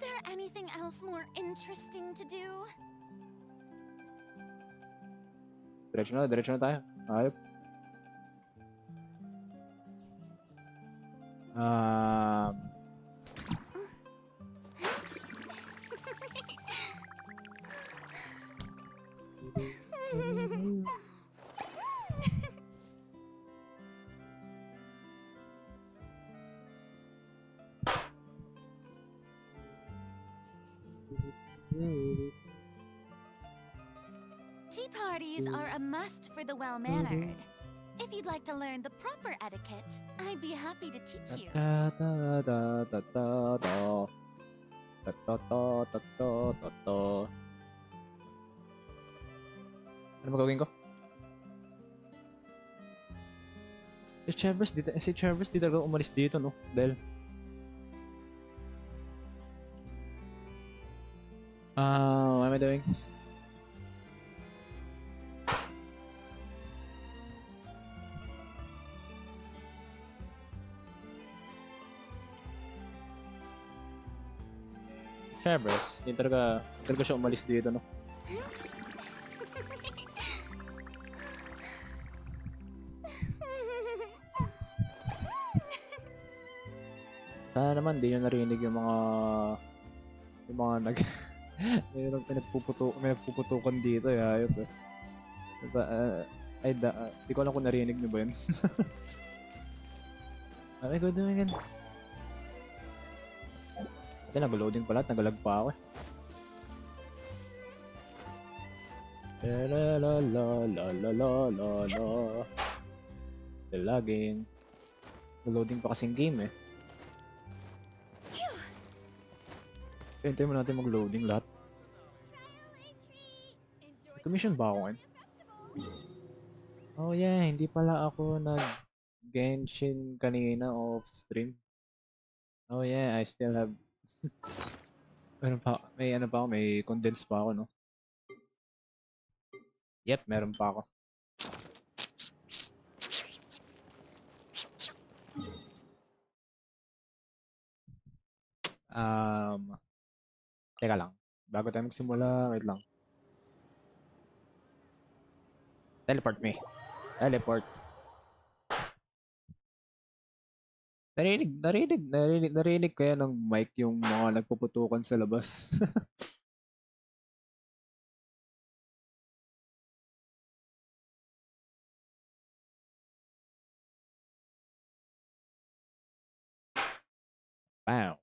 there anything else more interesting to do? Diretso na tayo. Ayop. Tea parties are a must for the well-mannered. If you'd like to learn the proper etiquette, I'd be happy to teach you. Ano ba gawin ko? Si Chambers di talaga umalis dito, no? Dahil what am I doing? Chambers, di talaga siya umalis dito, no? Sana naman di nyo narinig yung mga mayroong pinagpuputukan dito, ayop eh. Di ko alam kung narinig nyo ba yun. Ay, ko doon again. Ito, nag-loading pala, nagalag pa ako eh. La la la la la la la. Still lagging. Nag-loading pa kasing game eh. Hintayin mo natin mag-loading lahat. Commission ba ako ngayon? Oh yeah, hindi pala ako nag-Genshin kanina off stream. Oh yeah, I still have may condense pa ako, no? Yep, meron pa ako. Teka lang. Bago tayo magsimula, wait lang. Teleport me. Teleport. Narinig kaya ng mic yung mga nagpuputukan sa labas. Wow.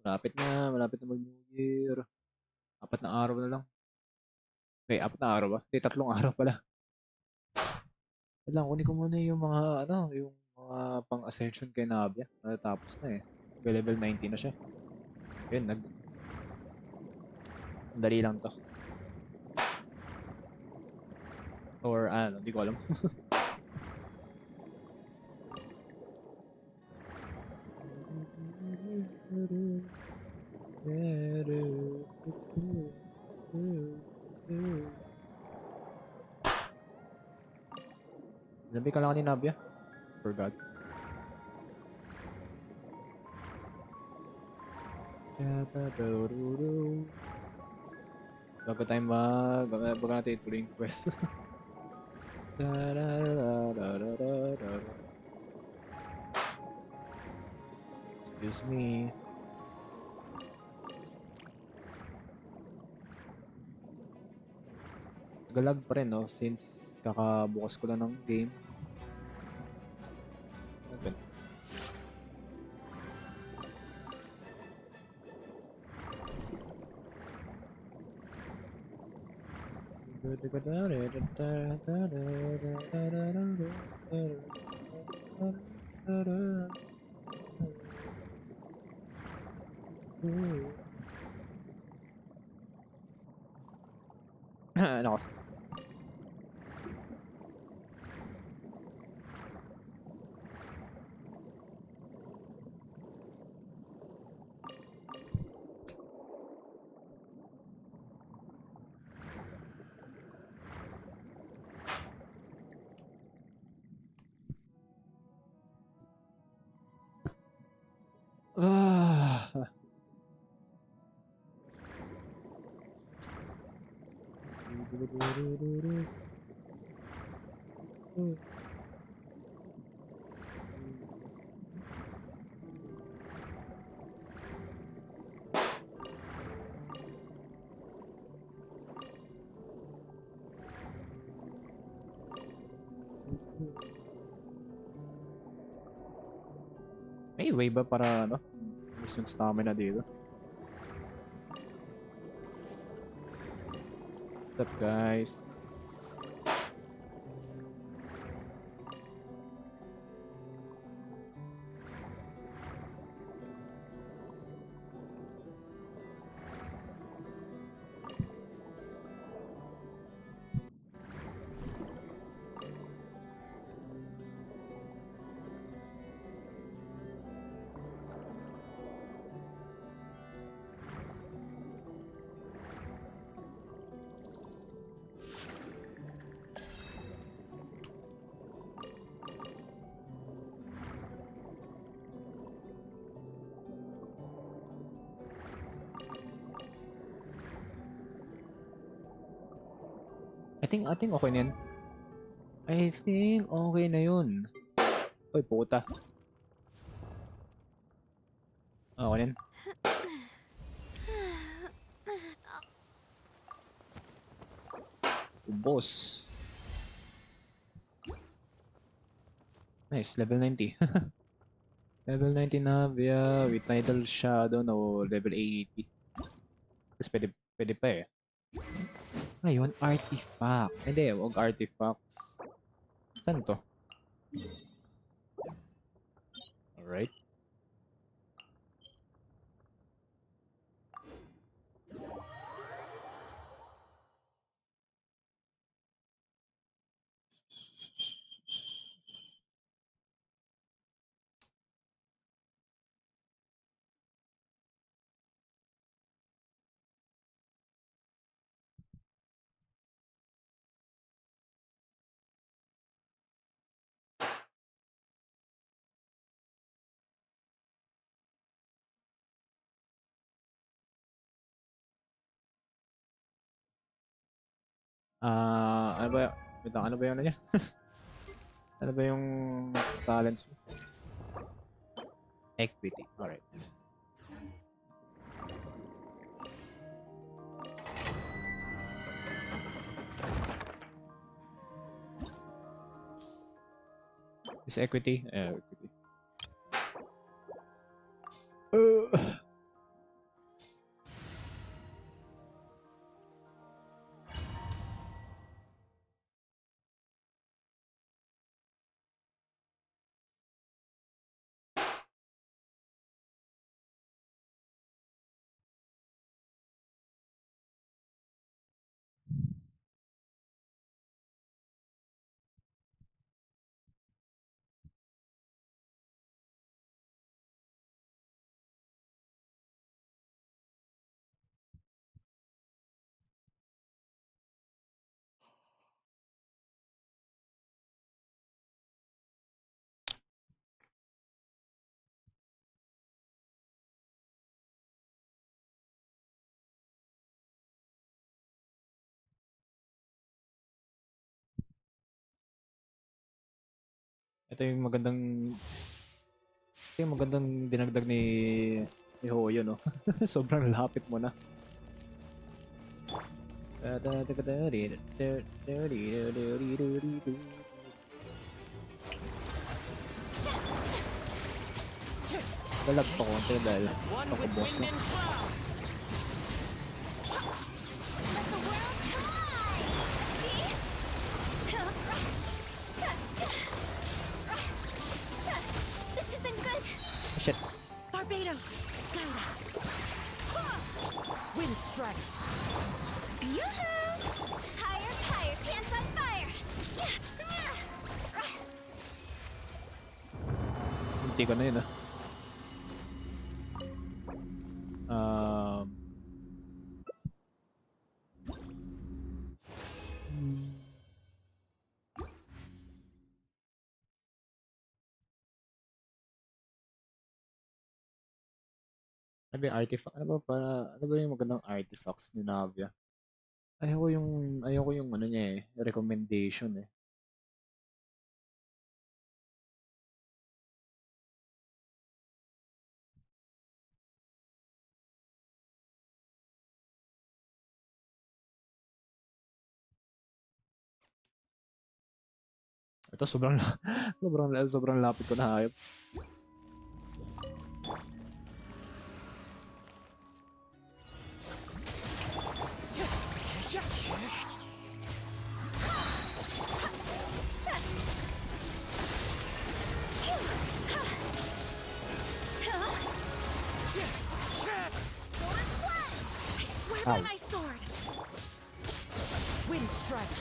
Malapit na mag-New Year. 4 na araw na lang. Okay, 4 na araw ba? Hindi, 3 araw pala. Wait lang, kunin ko muna yung mga, yung mga pang-ascension kay Nabia. Natapos na eh. Level 90 na siya. Yun, dali lang to. Or hindi ko alam. Nabi ka lang ni Nabia? Forgot. Bago tayo bago natin ituloy yung quest. Excuse me. Galag pa rin, no? Since kakabukas ko lang ng game. Open. Nako. May way ba para ano? Mas yung stamina dito. What's up guys? I think okay na yan. I think okay na yun. Uy, puta. Okay na yan. Boss. Nice, level 90. Level 90 na via with Tidal Shadow no level 80. Tapos pwede pa eh. Ngayon, artifact. Hindi, huwag artifact. Saan to? Alright. Ano ba? Wait lang, ano ba yung ano niya? Ano ba yung talents mo? Equity. Alright. Is equity? Equity. Ito yung magandang dinagdag ni Hoyo, no? Sobrang lapit mo na. Dalag pa konti dahil ako boss na. Shit. Barbados, guide us. Wind strike. Yoo-hoo! Higher, higher, pants on fire! Hindi ko na yun ah. Ano ba yung artifact? Ano ba yung magandang artifacts ni Navia? Ayoko yung ano niya eh, recommendation eh. Ito sobrang sobrang lapit ko na hayop. I swear Ow. by my sword. Wind strike.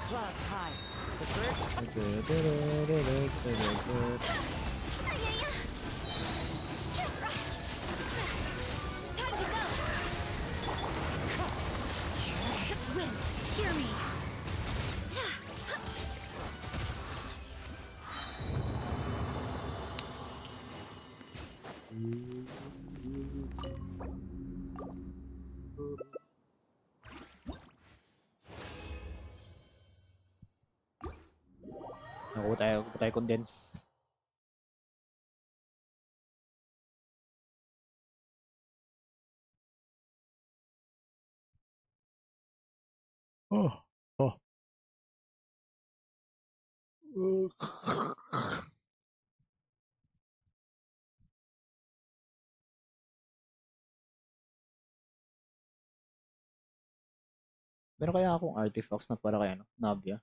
Clouds high. The birds come. Time to go! Wind, hear me! Nakuha tayo condense. Oh. Oh. Meron kaya akong artifacts na para kay ano, Navia.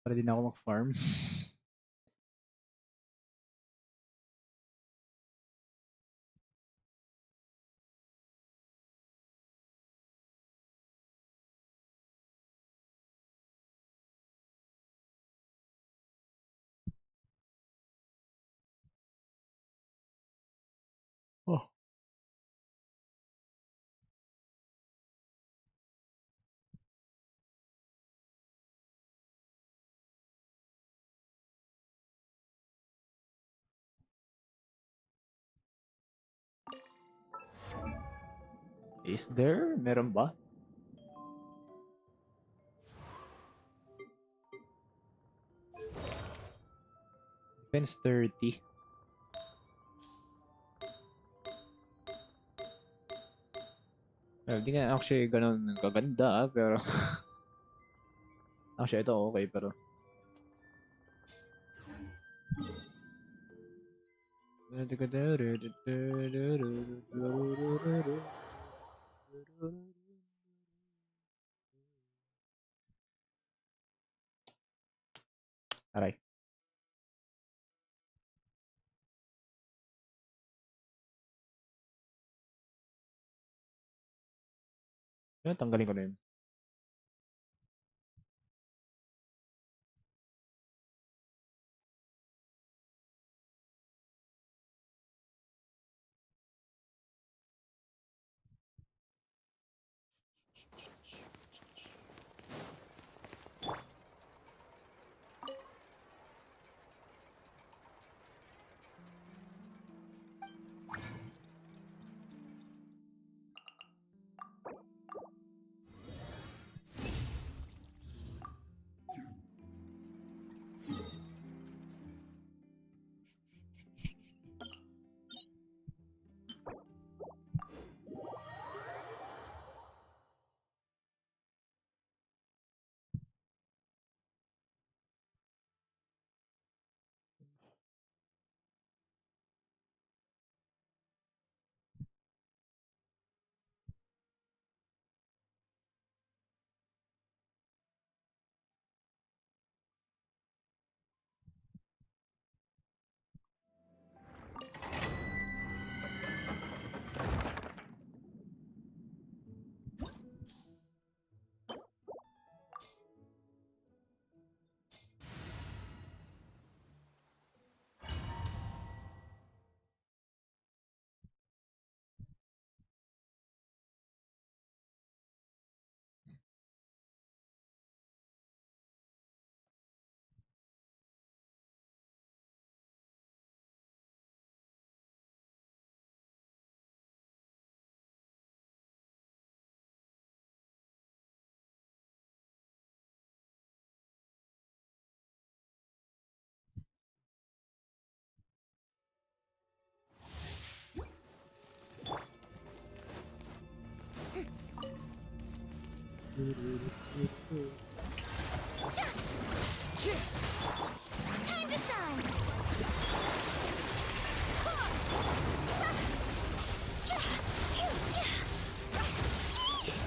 Para din ako mag-farm. Oh. Is there? Meron ba? Defense 30. Hindi nga actually ganun kaganda pero actually ito okay pero aray. Tanggalin ko na yun.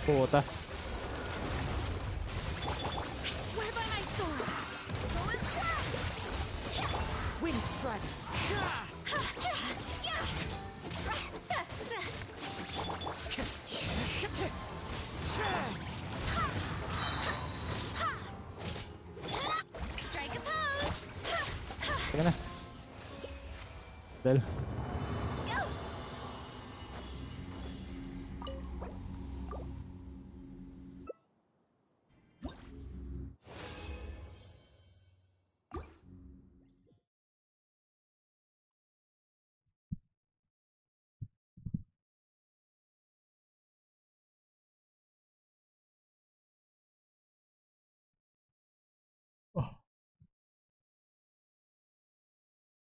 Puta. I swear by my sword. Wind strike. Strike a pose. Teka na. Dahil.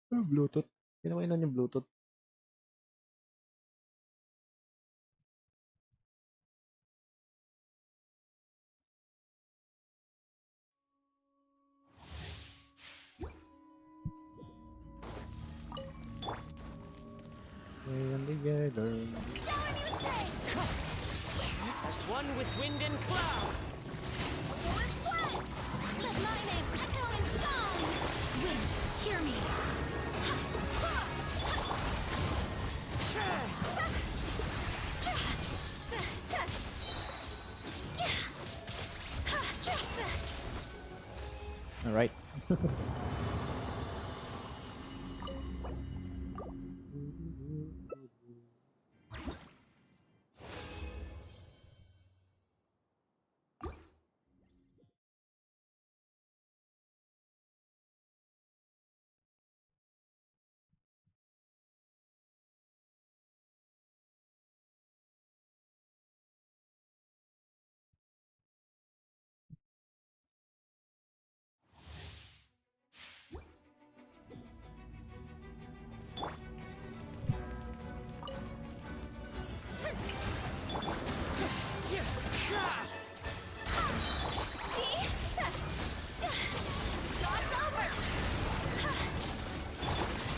Oh, Bluetooth. Hindi naman inon yung Bluetooth. And together. As one with wind and cloud. Let my name echo in song. Wind, hear me. All right.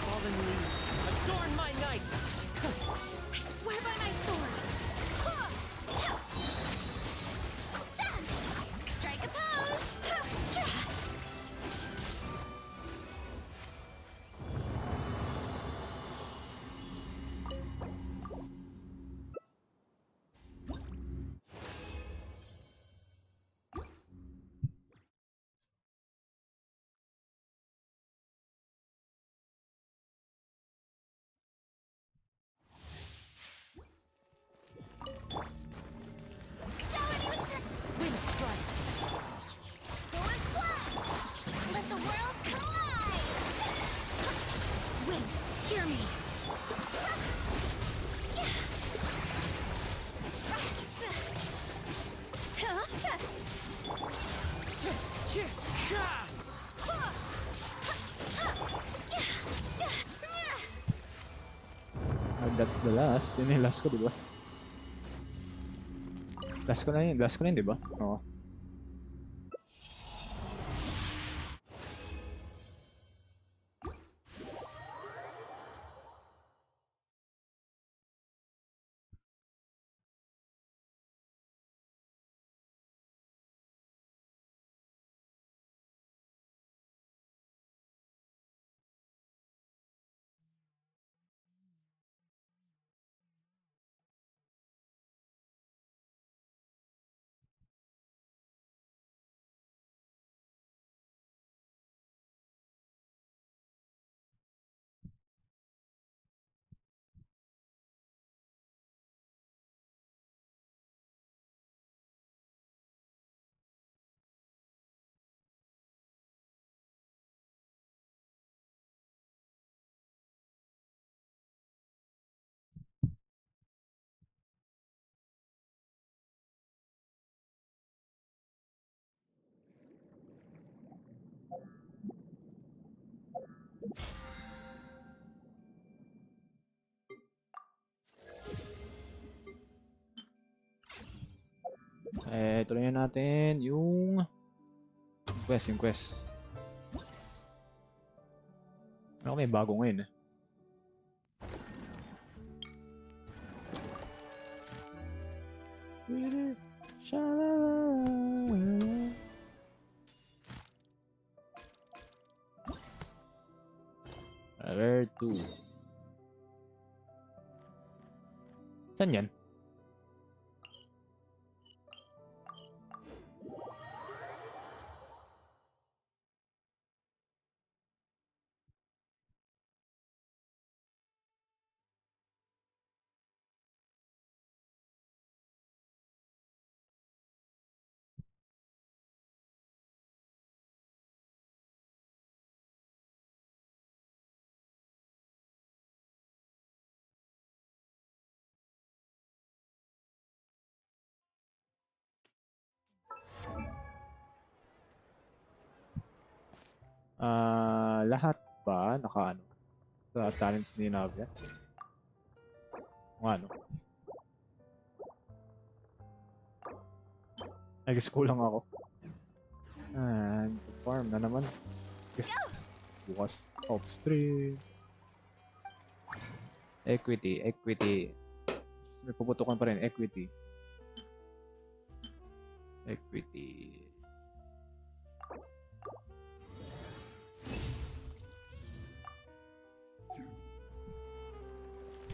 Fallen leaves, adorn my night. I swear by my sword. Strike a pose. Wind strike. Let the world collide. Wind, hear me. That's the last. Yun yung last ko, di ba? Last ko na yun. Last ko na yun, di ba? Oo. Tuloy na natin yung quest, yung quest. Ako may bago ngayon eh. Sha-la-la-la-la. Where to? Saan yan? Lahat ba naka-ano sa talents ni Navia? Kung ano? I guess kulang ako. And farm na naman. Guess bukas off stream. Equity. May puputukan pa rin, equity.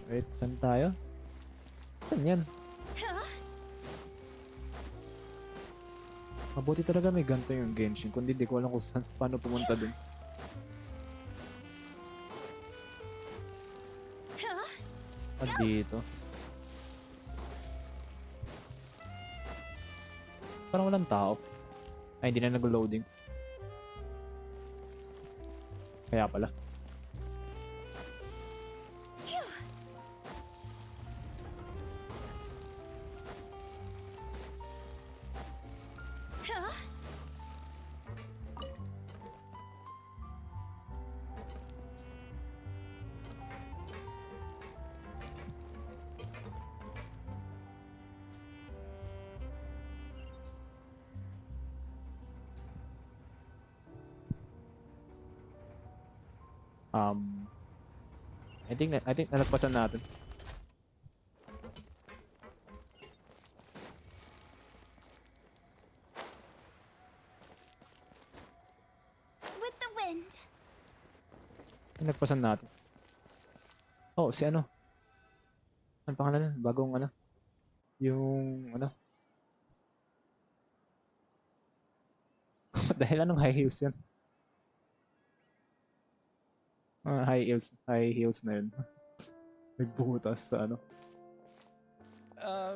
Wait, saan tayo? Saan yan? Mabuti talaga may ganito yung Genshin. Kundi di ko alam kung saan, paano pumunta dun. At dito. Parang walang tao. Ay, hindi na nag-loading. Kaya pala. I think nalagpasan natin. With the wind. Nalagpasan natin. Oh, si ano? Ano pangalan nun? Bagong ano? Yung ano? Dahil anong high heels yan? High heels na yun. Nagbutas sa ano?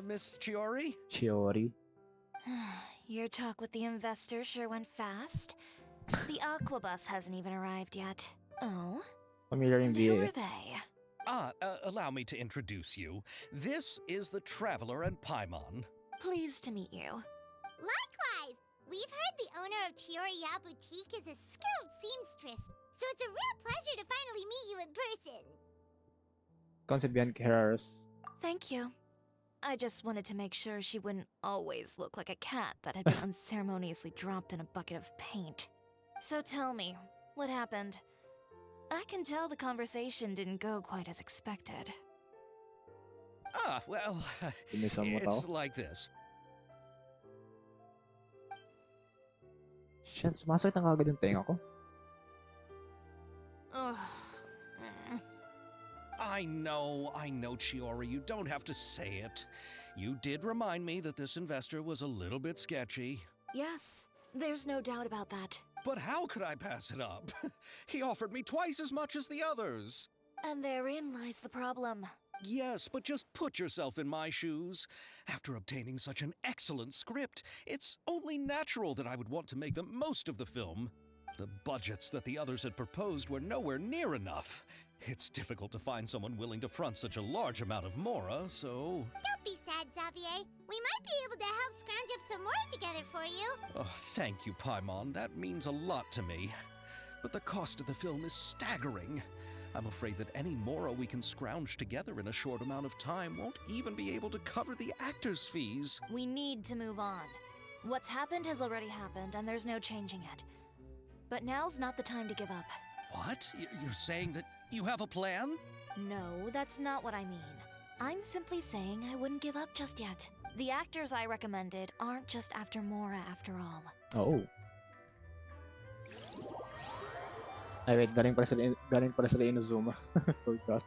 Miss Chiori? Chiori. Your talk with the investor sure went fast. The aqua bus hasn't even arrived yet. Oh? Familiar in And who VA. are they? Allow me to introduce you. This is the Traveler and Paimon. Pleased to meet you. Likewise! We've heard the owner of Chioriya Boutique is a skilled seamstress, so it's a real pleasure to finally meet you in person. Concept behind Kera's. Thank you. I just wanted to make sure she wouldn't always look like a cat that had been unceremoniously dropped in a bucket of paint. So tell me, what happened? I can tell the conversation didn't go quite as expected. Well, Tinisan mo tao. it's like this. Shit, sumasakit ang agad yung tenga ko. Ugh. I know, Chiori, you don't have to say it. You did remind me that this investor was a little bit sketchy. Yes, there's no doubt about that. But how could I pass it up? He offered me twice as much as the others. And therein lies the problem. Yes, but just put yourself in my shoes. After obtaining such an excellent script, it's only natural that I would want to make the most of the film. The budgets that the others had proposed were nowhere near enough. It's difficult to find someone willing to front such a large amount of mora, so... Don't be sad, Xavier. We might be able to help scrounge up some more together for you. Oh, thank you, Paimon. That means a lot to me. But the cost of the film is staggering. I'm afraid that any mora we can scrounge together in a short amount of time won't even be able to cover the actors' fees. We need to move on. What's happened has already happened, and there's no changing it. But now's not the time to give up. What? You're saying that you have a plan? No, that's not what I mean. I'm simply saying I wouldn't give up just yet. The actors I recommended aren't just after Mora after all. Oh. Ay, wait. Galing pala sila Inazuma. Forgot.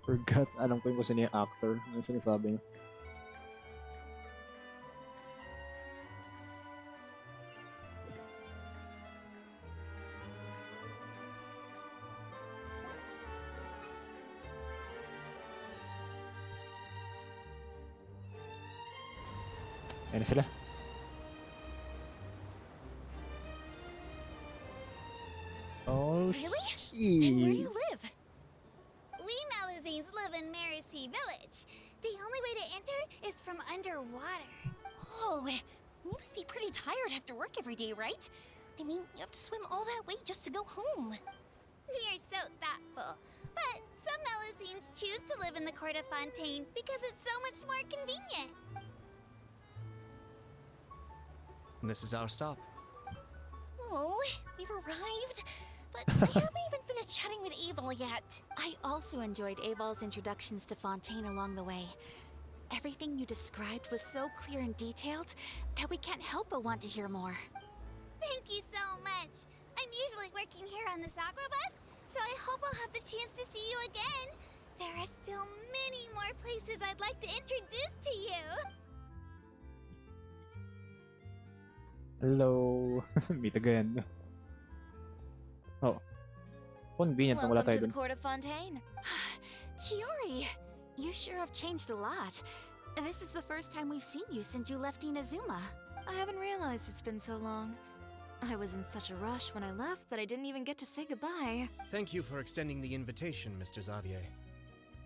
Forgot. Alam ko yung kung sino yung actor. Ano sinasabi niya? Ayan na sila. Oh, Really? shit. And where do you live? We Malazines live in Mercy Village. The only way to enter is from underwater. Oh, you must be pretty tired after work every day, right? I mean, you have to swim all that way just to go home. We are so thoughtful. But some Malazines choose to live in the Court of Fontaine because it's so much more convenient. This is our stop. Oh, we've arrived. But I haven't even finished chatting with Aval yet. I also enjoyed Aval's introductions to Fontaine along the way. Everything you described was so clear and detailed that we can't help but want to hear more. Thank you so much. I'm usually working here on the Sakura bus, so I hope I'll have the chance to see you again. There are still many more places I'd like to introduce to you. Hello. Meet again. Oh. Convenient na wala Welcome tayo to the dun. Court of Fontaine. Chiori, you sure have changed a lot. This is the first time we've seen you since you left Inazuma. I haven't realized it's been so long. I was in such a rush when I left that I didn't even get to say goodbye. Thank you for extending the invitation, Mr. Xavier.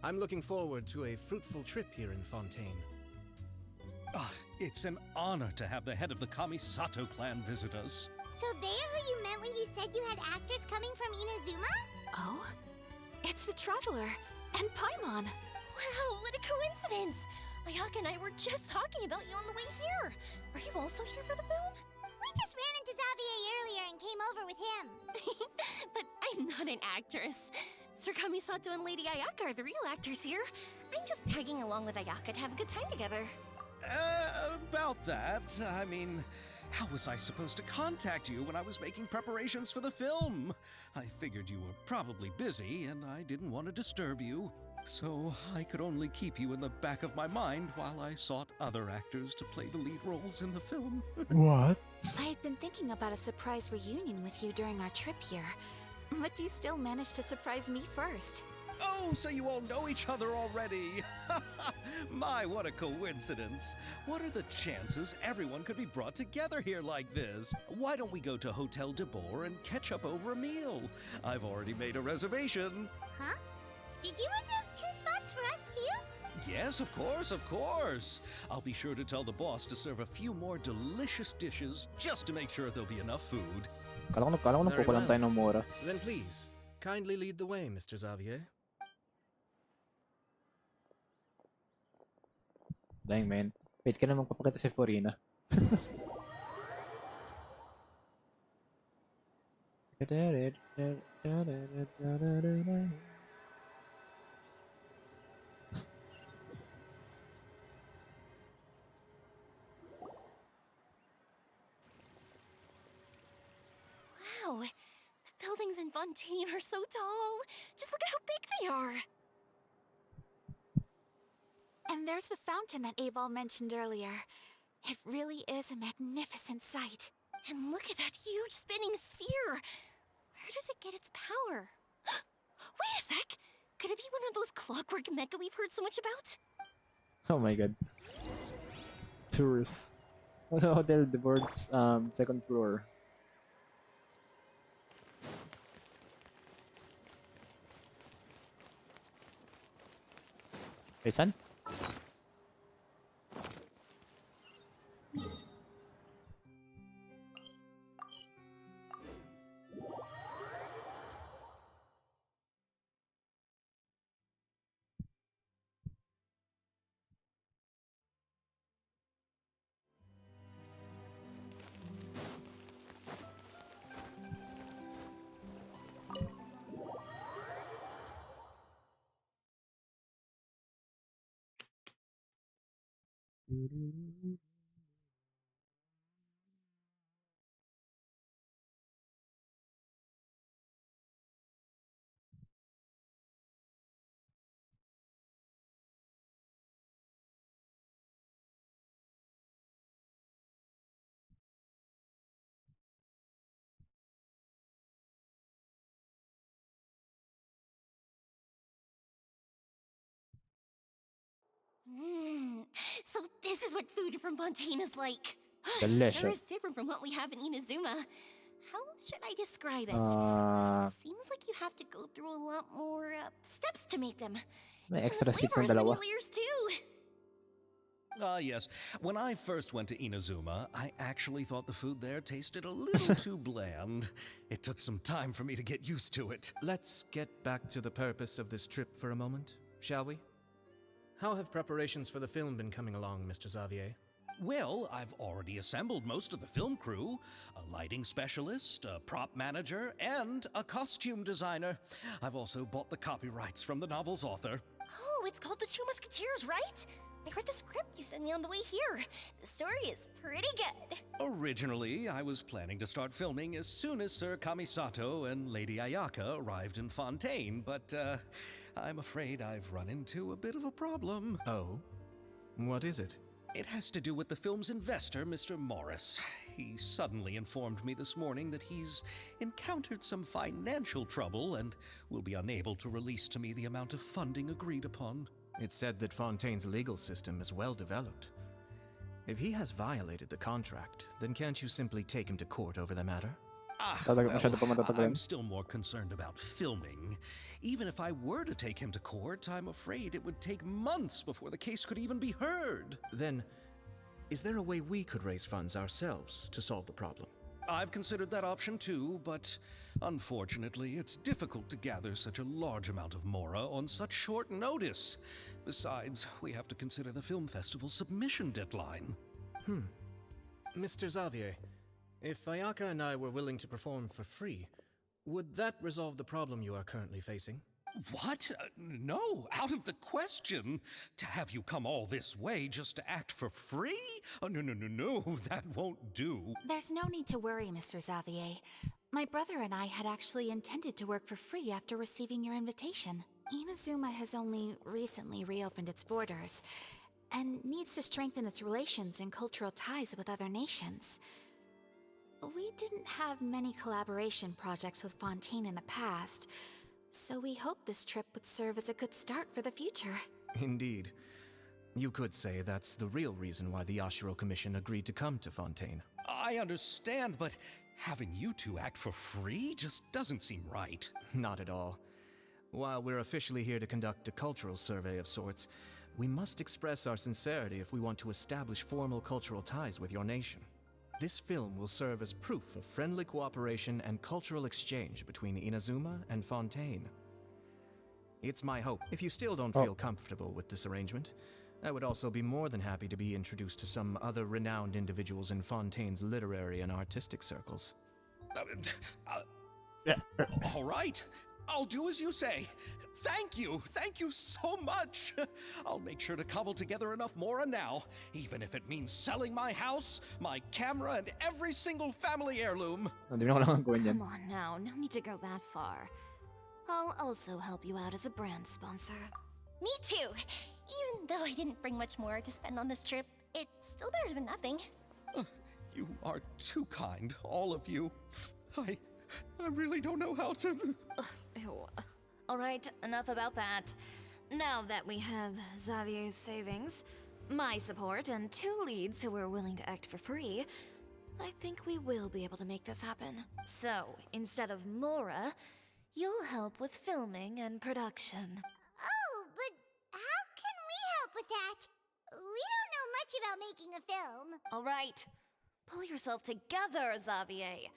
I'm looking forward to a fruitful trip here in Fontaine. Ah, it's an honor to have the head of the Kamisato clan visit us. So they're who you meant when you said you had actors coming from Inazuma? Oh? It's the Traveler and Paimon. Wow, what a coincidence! Ayaka and I were just talking about you on the way here. Are you also here for the film? We just ran into Xavier earlier and came over with him. But I'm not an actress. Sir Kamisato and Lady Ayaka are the real actors here. I'm just tagging along with Ayaka to have a good time together. About that, I mean, how was I supposed to contact you when I was making preparations for the film? I figured you were probably busy and I didn't want to disturb you. So I could only keep you in the back of my mind while I sought other actors to play the lead roles in the film. What? I had been thinking about a surprise reunion with you during our trip here, but you still managed to surprise me first. Oh, so you all know each other already! My, what a coincidence! What are the chances everyone could be brought together here like this? Why don't we go to Hotel de Boer and catch up over a meal? I've already made a reservation. Huh? Did you reserve 2 spots for us too? Yes, of course, of course. I'll be sure to tell the boss to serve a few more delicious dishes just to make sure there'll be enough food. Kala ko Very nakukulang well. tayo ng mura. Then please, kindly lead the way, Mr. Xavier. Dang, man. Wait ka na magpapakita si Forina. Wow, the buildings in Fontaine are so tall. Just look at how big they are. And there's the fountain that Aval mentioned earlier. It really is a magnificent sight. And look at that huge spinning sphere. Where does it get its power? Wait a sec! Could it be one of those clockwork mecha we've heard so much about? Oh my god. Tourists. Also, Hotel de Boer's second floor. Hey, son? So this is what food from Fontaine is like. Sure Delicious. is different from what we have in Inazuma. How should I describe it? Seems like you have to go through a lot more steps to make them. May And extra the seats flavor ng has many dalawa. layers too. Ah, yes. When I first went to Inazuma, I actually thought the food there tasted a little too bland. It took some time for me to get used to it. Let's get back to the purpose of this trip for a moment, shall we? How have preparations for the film been coming along, Mr. Xavier? Well, I've already assembled most of the film crew, a lighting specialist, a prop manager, and a costume designer. I've also bought the copyrights from the novel's author. Oh, it's called The Two Musketeers, right? I read the script you sent me on the way here. The story is pretty good. Originally, I was planning to start filming as soon as Sir Kamisato and Lady Ayaka arrived in Fontaine, but I'm afraid I've run into a bit of a problem. Oh? What is it? It has to do with the film's investor, Mr. Morris. He suddenly informed me this morning that he's encountered some financial trouble and will be unable to release to me the amount of funding agreed upon. It's said that Fontaine's legal system is well developed. If he has violated the contract, then can't you simply take him to court over the matter? Masyado pa matatagal I'm yun. still more concerned about filming. Even if I were to take him to court, I'm afraid it would take months before the case could even be heard. Then, is there a way we could raise funds ourselves to solve the problem? I've considered that option too, but unfortunately, it's difficult to gather such a large amount of mora on such short notice. Besides, we have to consider the film festival's submission deadline. Mr. Xavier, if Ayaka and I were willing to perform for free, would that resolve the problem you are currently facing? What? No, out of the question. To have you come all this way just to act for free? Oh, no, that won't do. There's no need to worry, Mr. Xavier. My brother and I had actually intended to work for free after receiving your invitation. Inazuma has only recently reopened its borders, and needs to strengthen its relations and cultural ties with other nations. We didn't have many collaboration projects with Fontaine in the past, so we hoped this trip would serve as a good start for the future. Indeed. You could say that's the real reason why the Yashiro Commission agreed to come to Fontaine. I understand, but having you two act for free just doesn't seem right. Not at all. While we're officially here to conduct a cultural survey of sorts, we must express our sincerity if we want to establish formal cultural ties with your nation. This film will serve as proof of friendly cooperation and cultural exchange between Inazuma and Fontaine. It's my hope. If you still don't feel comfortable with this arrangement, I would also be more than happy to be introduced to some other renowned individuals in Fontaine's literary and artistic circles. All right, I'll do as you say. Thank you so much. I'll make sure to cobble together enough mora now, even if it means selling my house, my camera, and every single family heirloom. Hindi mo kailangan gawin yan. Come on now, no need to go that far. I'll also help you out as a brand sponsor. Me too. Even though I didn't bring much more to spend on this trip, it's still better than nothing. You are too kind, all of you. I really don't know how to... Ew. All right, enough about that. Now that we have Xavier's savings, my support, and 2 leads who are willing to act for free, I think we will be able to make this happen. So, instead of Mora, you'll help with filming and production. Oh, but how can we help with that? We don't know much about making a film. All right, pull yourself together, Xavier.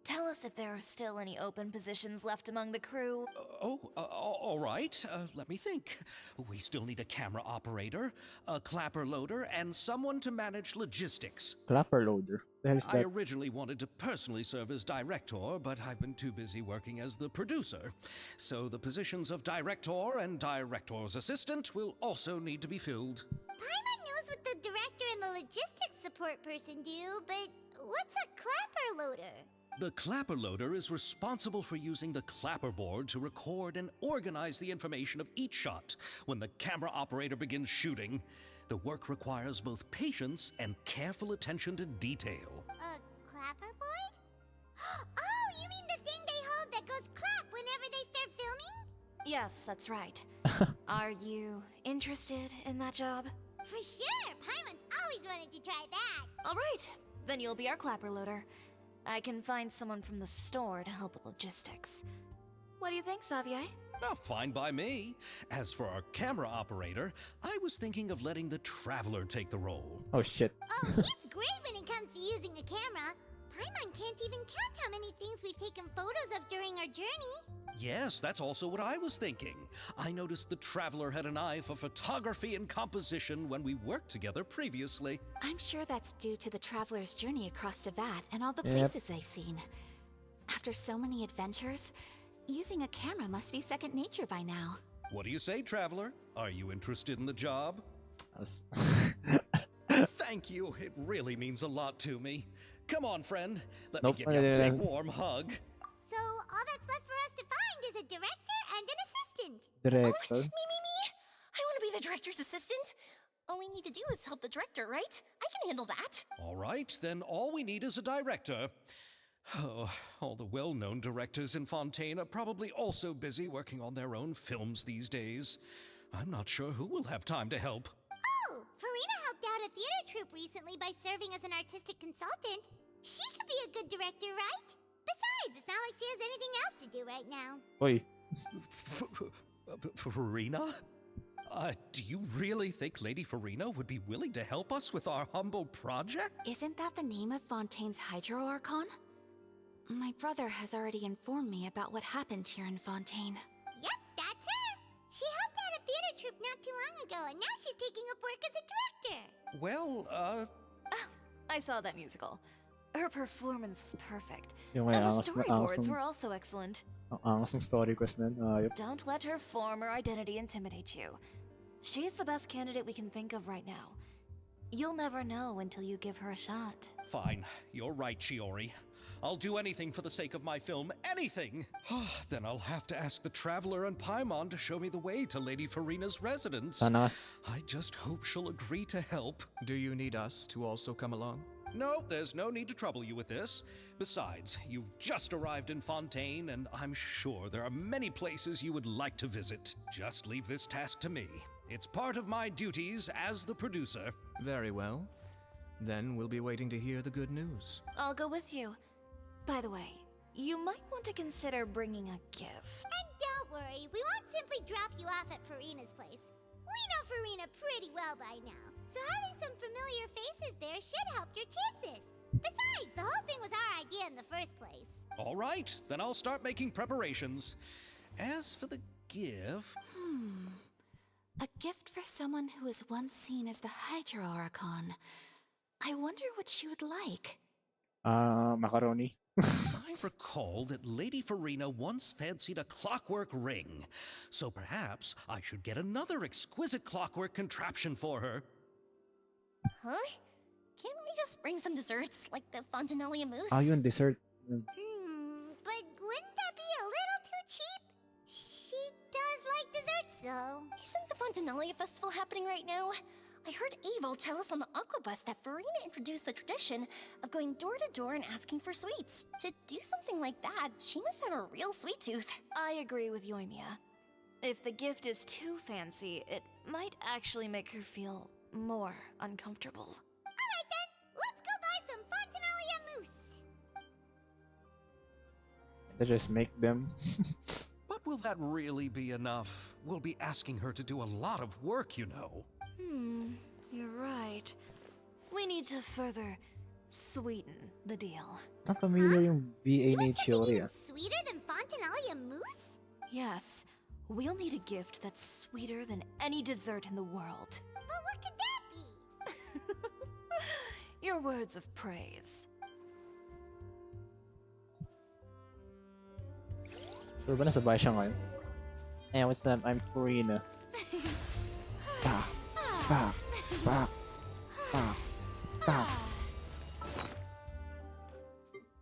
Tell us if there are still any open positions left among the crew. All right. Let me think. We still need a camera operator, a clapper loader, and someone to manage logistics. Clapper loader. The hell is I that? originally wanted to personally serve as director, but I've been too busy working as the producer. So the positions of director and director's assistant will also need to be filled. Paimon knows what the director and the logistics support person do, but what's a clapper loader? The clapper loader is responsible for using the clapper board to record and organize the information of each shot when the camera operator begins shooting. The work requires both patience and careful attention to detail. A clapper board? Oh, you mean the thing they hold that goes clap whenever they start filming? Yes, that's right. Are you interested in that job? For sure! Paimon's always wanted to try that! Alright, then you'll be our clapper loader. I can find someone from the store to help with logistics. What do you think, Xavier? Oh, fine by me. As for our camera operator, I was thinking of letting the Traveler take the role. Oh shit. Oh, he's great when it comes to using a camera. Paimon can't even count how many things we've taken photos of during our journey. Yes, that's also what I was thinking. I noticed the Traveler had an eye for photography and composition when we worked together previously. I'm sure that's due to the traveler's journey across Teyvat and all the Yep. places they've seen. After so many adventures, using a camera must be second nature by now. What do you say, Traveler? Are you interested in the job? As- Thank you. It really means a lot to me. Come on, friend. Let Nope. me give you a big warm hug. So all that's left for us to find is a director and an assistant. Director. Me. I want to be the director's assistant. All we need to do is help the director, right? I can handle that. All right, then all we need is a director. Oh, all the well-known directors in Fontaine are probably also busy working on their own films these days. I'm not sure who will have time to help. Oh, Farina helped out a theater troupe recently by serving as an artistic consultant. She could be a good director, right? Besides, it's not like she has anything else to do right now. Oi. Farina? Do you really think Lady Farina would be willing to help us with our humble project? Isn't that the name of Fontaine's Hydro Archon? My brother has already informed me about what happened here in Fontaine. Yep, that's her. She helped out a theater troupe not too long ago, and now she's taking up work as a director. Well, I saw that musical. Her performance was perfect. Yung And the angas storyboards were also excellent. ng story quest na yun. Ayop. Don't let her former identity intimidate you. She's the best candidate we can think of right now. You'll never know until you give her a shot. fine. You're right, Shiori. I'll do anything for the sake of my film. Anything! Then I'll have to ask the Traveler and Paimon to show me the way to Lady Farina's residence. Sana. I just hope she'll agree to help. Do you need us to also come along? No, there's no need to trouble you with this. Besides, you've just arrived in Fontaine, and I'm sure there are many places you would like to visit. Just leave this task to me. It's part of my duties as the producer. Very well. Then we'll be waiting to hear the good news. I'll go with you. By the way, you might want to consider bringing a gift. And don't worry, we won't simply drop you off at Farina's place. We know Farina pretty well by now, so having some familiar faces there should help your chances. Besides, the whole thing was our idea in the first place. All right, then I'll start making preparations. As for the gift... A gift for someone who was once seen as the Hydro Archon. I wonder what she would like. Macaroni. I recall that Lady Farina once fancied a clockwork ring, so perhaps I should get another exquisite clockwork contraption for her. Huh? Can't we just bring some desserts, like the Fontanalia mousse? Yun, dessert. But wouldn't that be a little too cheap? She does like desserts, though. Isn't the Fontanalia festival happening right now? I heard Aval tell us on the Aquabus that Farina introduced the tradition of going door to door and asking for sweets. To do something like that, she must have a real sweet tooth. I agree with Yoimiya. If the gift is too fancy, it might actually make her feel more uncomfortable. Alright then, let's go buy some Fontanalia mousse. They just make them. But will that really be enough? We'll be asking her to do a lot of work, you know. You're right. We need to further sweeten the deal. Nakapamilya yung You VA ni want something Chiori even sweeter than Fontanalia mousse? Yes, we'll need a gift that's sweeter than any dessert in the world. But what could that be? Your words of praise. Sure ba nasa bahay siya ngayon? Hey, what's up? I'm Farina. Pa. Pa. Pa. Pa.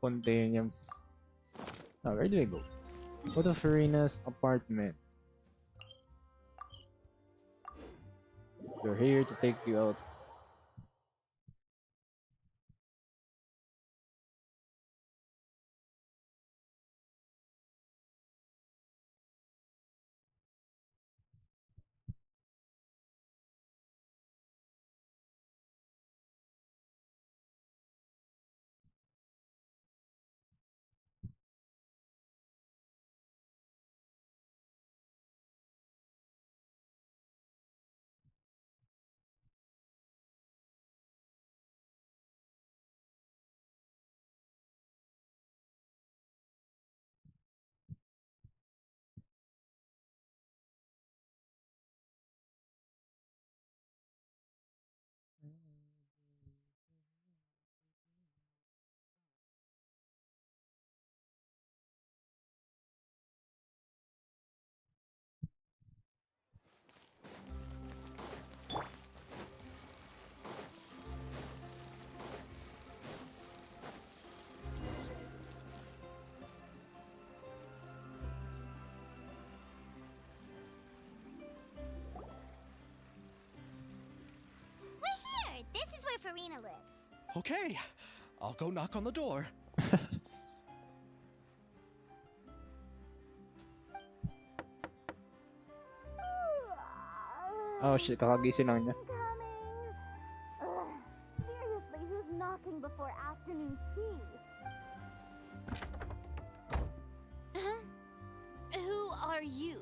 Spontaneum. Oh, where do I go? Go to Farina's apartment. We're here to take you out. We're here! This is where Farina lives. Okay, I'll go knock on the door. Oh shit, kakagising lang niya. Seriously, who's knocking before afternoon tea? Who are you?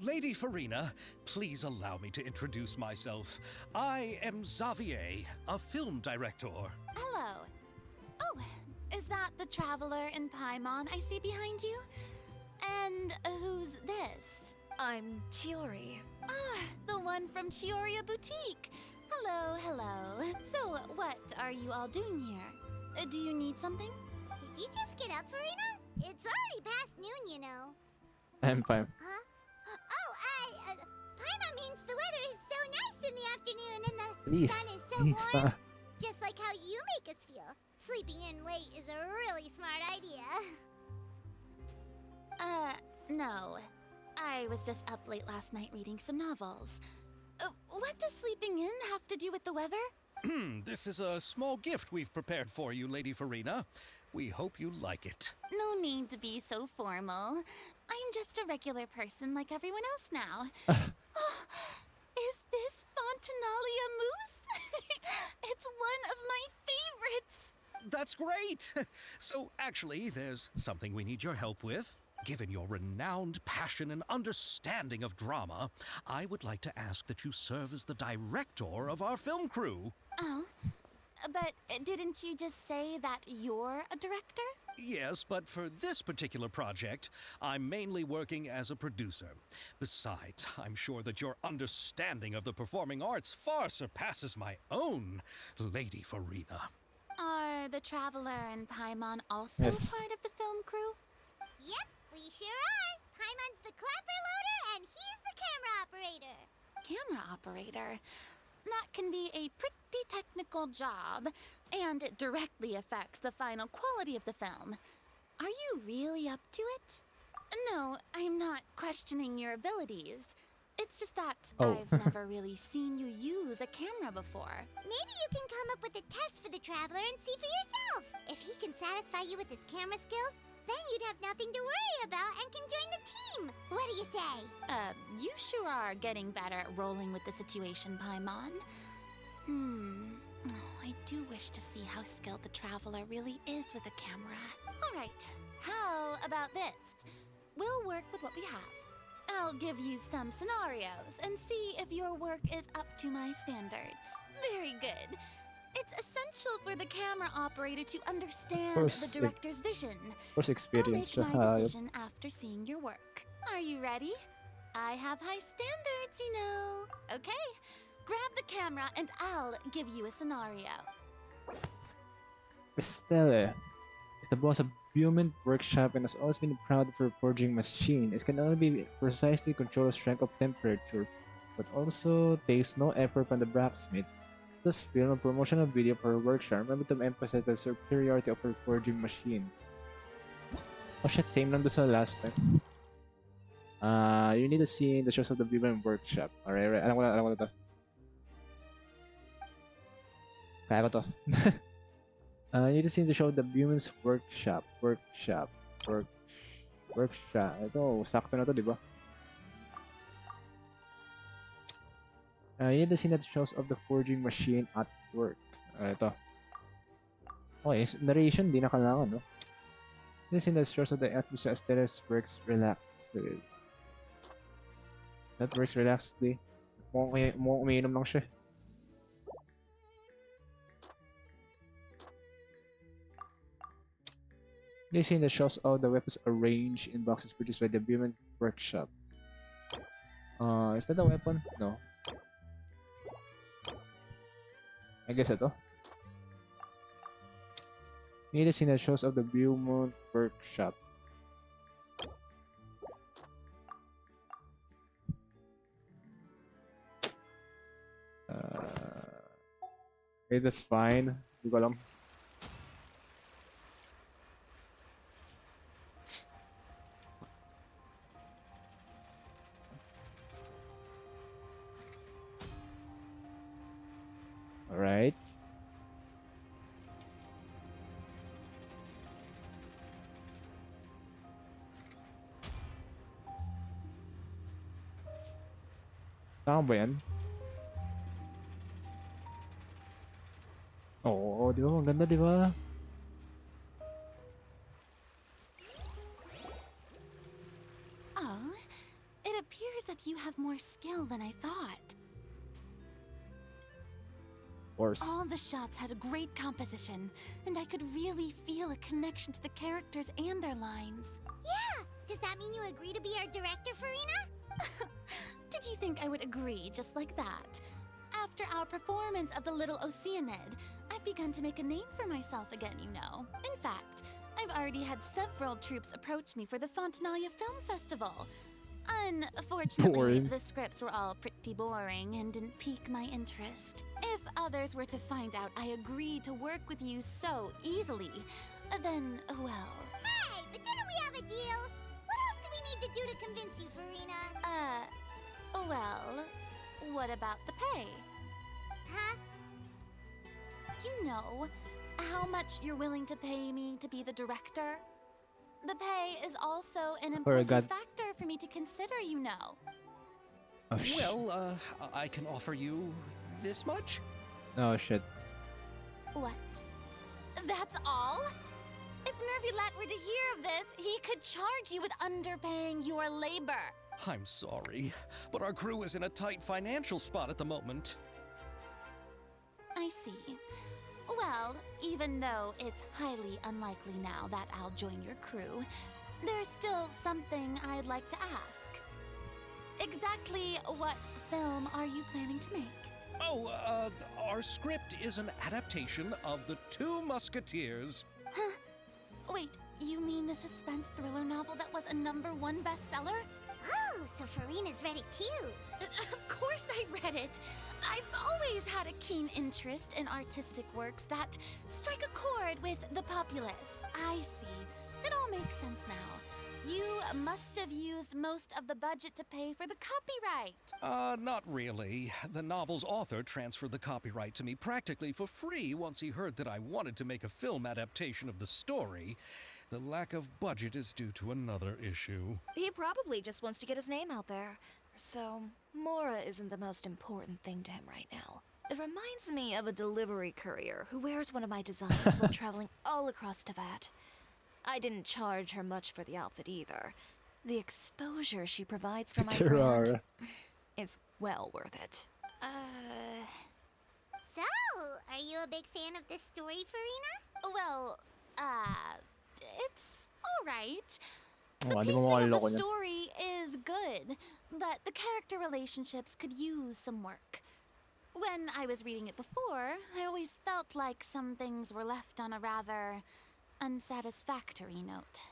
Lady Farina, please allow me to introduce myself. I am Xavier, a film director. Hello. Oh, is that the traveler in Paimon I see behind you? And who's this? I'm Chiori. Ah, the one from Chioria Boutique. Hello, hello. So, what are you all doing here? Do you need something? Did you just get up, Farina? It's already past noon, you know. I'm fine. Huh? Oh, Paimon means the weather is so nice in the afternoon and the Please, sun is so please, warm. pa. Just like how you make us feel. Sleeping in late is a really smart idea. No. I was just up late last night reading some novels. What does sleeping in have to do with the weather? This is a small gift we've prepared for you, Lady Farina. We hope you like it. No need to be so formal. I'm just a regular person like everyone else now. Oh, is this Fontinalia mousse? It's one of my favorites. That's great! So, actually, there's something we need your help with. Given your renowned passion and understanding of drama, I would like to ask that you serve as the director of our film crew. Oh, but didn't you just say that you're a director? Yes, but for this particular project, I'm mainly working as a producer. Besides, I'm sure that your understanding of the performing arts far surpasses my own, Lady Farina. Are the Traveler and Paimon also Yes. part of the film crew? Yep, we sure are. Paimon's the clapper loader and he's the camera operator. Camera operator. That can be a pretty technical job, and it directly affects the final quality of the film. Are you really up to it? No, I'm not questioning your abilities. It's just that Oh. I've never really seen you use a camera before. Maybe you can come up with a test for the Traveler and see for yourself. If he can satisfy you with his camera skills, then you'd have nothing to worry about and can join the team. What do you say? You sure are getting better at rolling with the situation, Paimon. Oh, I do wish to see how skilled the Traveler really is with a camera. All right, how about this? We'll work with what we have. I'll give you some scenarios and see if your work is up to my standards. Very good. It's essential for the camera operator to understand course, the director's vision. Of course, I'll experience make siya. my Hayop. decision after seeing your work. Are you ready? I have high standards, you know. Okay, grab the camera and I'll give you a scenario. Estelle is the boss of Beaumont Workshop and has always been proud of her forging machine. It can only be precisely control the strength of temperature, but also takes no effort from the blacksmith. This film, a promotional video for a workshop, remember to emphasize the superiority of her forging machine. Oh shit, same lang doon sa last time. You need a scene that shows of the women workshop. Alright, right. Alam ko na to. Kaya ko to. You need a scene to show the women's workshop. Workshop. Ito, sakto na to, di ba? You need a scene that shows of the forging machine at work. Ito. Okay, narration, di na kailangan, no? This scene that shows of the atmosphere as Teres works relaxedly. That works relaxedly. Mukhang umiinom lang siya. This scene that shows all the weapons arranged in boxes produced by the Women Workshop. Is that a weapon? No. I guess ito. Need a scene that shows of the Women Workshop. Okay, that's fine. Hindi ko alam. Alright. Tama ba yan? Oo, di ba? Ang ganda, di ba? Oh, it appears that you have more skill than I thought. Of course. All the shots had a great composition, and I could really feel a connection to the characters and their lines. Yeah! Does that mean you agree to be our director, Farina? Did you think I would agree just like that? After our performance of The Little Oceanid, I've begun to make a name for myself again, you know. In fact, I've already had several troops approach me for the Fontanalia Film Festival. Unfortunately, Boring. the scripts were all pretty boring and didn't pique my interest. If others were to find out I agreed to work with you so easily, then, well... Hey, but didn't we have a deal? What else do we need to do to convince you, Farina? Well, what about the pay? Huh? You know, how much you're willing to pay me to be the director? The pay is also an important God. factor for me to consider, you know. Oh, shit. Well, I can offer you this much? Oh, shit. What? That's all? If Nervulat were to hear of this, he could charge you with underpaying your labor. I'm sorry, but our crew is in a tight financial spot at the moment. I see. Well, even though it's highly unlikely now that I'll join your crew, there's still something I'd like to ask. Exactly what film are you planning to make? Oh, our script is an adaptation of The Two Musketeers. Huh? Wait, you mean the suspense thriller novel that was a #1 bestseller? Oh, so Farina's read it too. Of course I read it. I've always had a keen interest in artistic works that strike a chord with the populace. I see. It all makes sense now. You must have used most of the budget to pay for the copyright. Not really. The novel's author transferred the copyright to me practically for free once he heard that I wanted to make a film adaptation of the story. The lack of budget is due to another issue. He probably just wants to get his name out there. So, Mora isn't the most important thing to him right now. It reminds me of a delivery courier who wears one of my designs while traveling all across Teyvat. I didn't charge her much for the outfit either. The exposure she provides for my brand Terrara. is well worth it. So, are you a big fan of this story, Farina? Well, it's alright. The Oh, di pacing mo of makaloko the niyan. story is good, but the character relationships could use some work. When I was reading it before, I always felt like some things were left on a rather unsatisfactory note.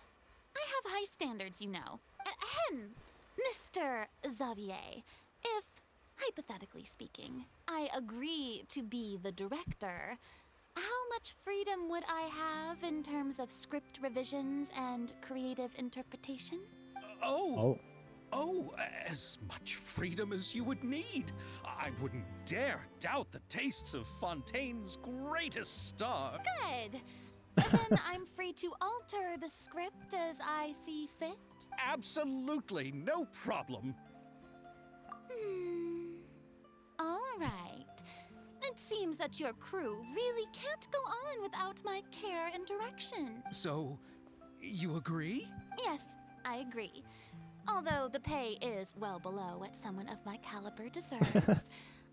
I have high standards, you know. Ahem, Mr. Xavier. If hypothetically speaking, I agree to be the director, how much freedom would I have in terms of script revisions and creative interpretation? Oh, as much freedom as you would need. I wouldn't dare doubt the tastes of Fontaine's greatest star. Good. Then I'm free to alter the script as I see fit. Absolutely no problem. All right. It seems that your crew really can't go on without my care and direction. So, you agree? Yes, I agree. Although the pay is well below what someone of my caliber deserves.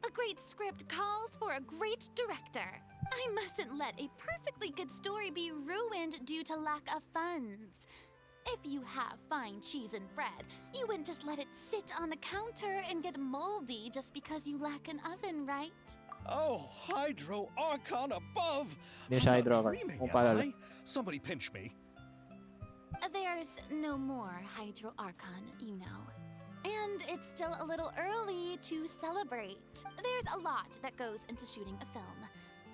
A great script calls for a great director. I mustn't let a perfectly good story be ruined due to lack of funds. If you have fine cheese and bread, you wouldn't just let it sit on the counter and get moldy just because you lack an oven, right? Oh, Hydro Archon above! Hindi siya I'm Hydro not Archon. dreaming, Kung am paalala. I? Somebody pinch me. There's no more Hydro Archon, you know. And it's still a little early to celebrate. There's a lot that goes into shooting a film.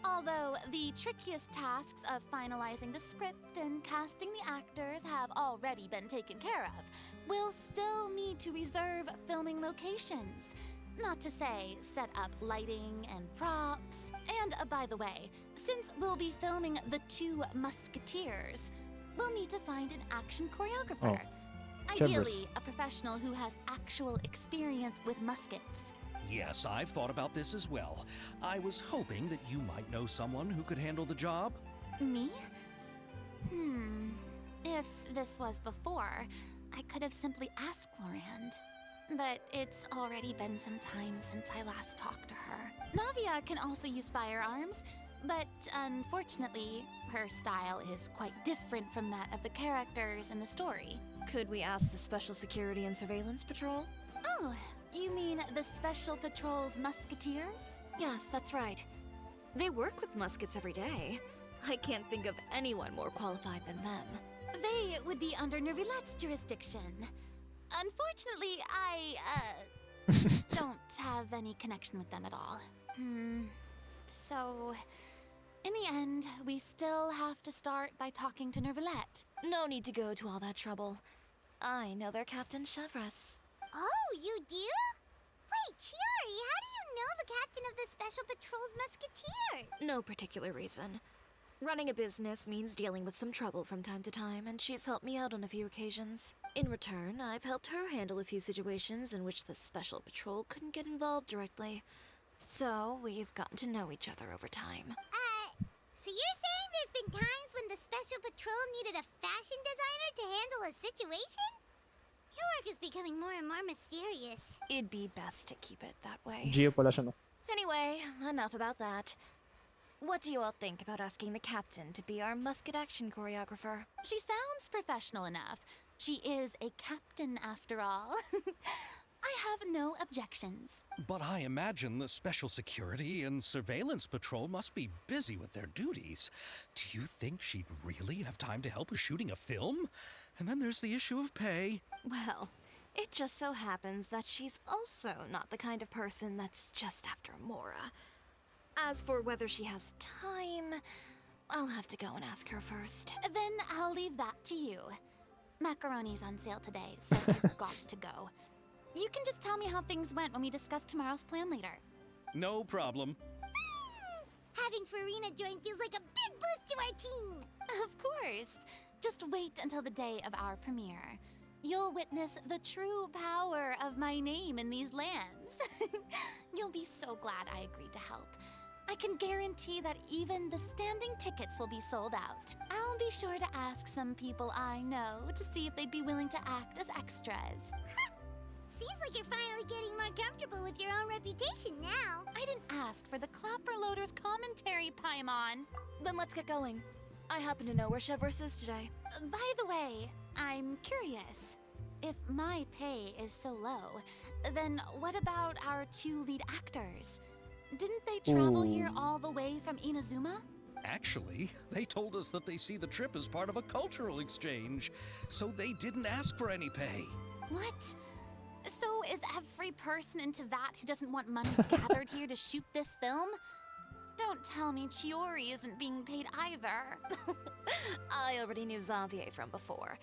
Although the trickiest tasks of finalizing the script and casting the actors have already been taken care of, we'll still need to reserve filming locations. Not to say set up lighting and props. And by the way, since we'll be filming The Two Musketeers, we'll need to find an action choreographer. Ideally, a professional who has actual experience with muskets. Yes, I've thought about this as well. I was hoping that you might know someone who could handle the job. Me? If this was before, I could have simply asked Florand. But it's already been some time since I last talked to her. Navia can also use firearms, but unfortunately, her style is quite different from that of the characters in the story. Could we ask the Special Security and Surveillance Patrol? Oh, you mean the Special Patrol's Musketeers? Yes, that's right. They work with muskets every day. I can't think of anyone more qualified than them. They would be under Nervilette's jurisdiction. Unfortunately, I, don't have any connection with them at all. So, in the end, we still have to start by talking to Nervilette. No need to go to all that trouble. I know their Captain Chevres. Oh, you do? Wait, Chiori, how do you know the captain of the Special Patrol's Musketeer? No particular reason. Running a business means dealing with some trouble from time to time, and she's helped me out on a few occasions. In return, I've helped her handle a few situations in which the Special Patrol couldn't get involved directly. So, we've gotten to know each other over time. So you're saying there's been times when the Special Patrol needed a fashion designer to handle a situation? Your work is becoming more and more mysterious. It'd be best to keep it that way. Geo pala siya, no? Anyway, enough about that. What do you all think about asking the captain to be our musket action choreographer? She sounds professional enough. She is a captain after all. I have no objections. But I imagine the Special Security and Surveillance Patrol must be busy with their duties. Do you think she'd really have time to help with shooting a film? And then there's the issue of pay. Well, it just so happens that she's also not the kind of person that's just after Mora. As for whether she has time, I'll have to go and ask her first. Then I'll leave that to you. Macaroni's on sale today, so I've got to go. You can just tell me how things went when we discuss tomorrow's plan later. No problem. Having Farina join feels like a big boost to our team. Of course. Just wait until the day of our premiere. You'll witness the true power of my name in these lands. You'll be so glad I agreed to help. I can guarantee that even the standing tickets will be sold out. I'll be sure to ask some people I know to see if they'd be willing to act as extras. Seems like you're finally getting more comfortable with your own reputation now. I didn't ask for the Clapper Loader's commentary, Paimon. Then let's get going. I happen to know where Chevres is today. By the way, I'm curious. If my pay is so low, then what about our two lead actors? Didn't they travel here all the way from Inazuma? Actually, they told us that they see the trip as part of a cultural exchange, so they didn't ask for any pay. What? So is every person in Tvat who doesn't want money gathered here to shoot this film? Don't tell me Chiori isn't being paid either. I already knew Xavier from before,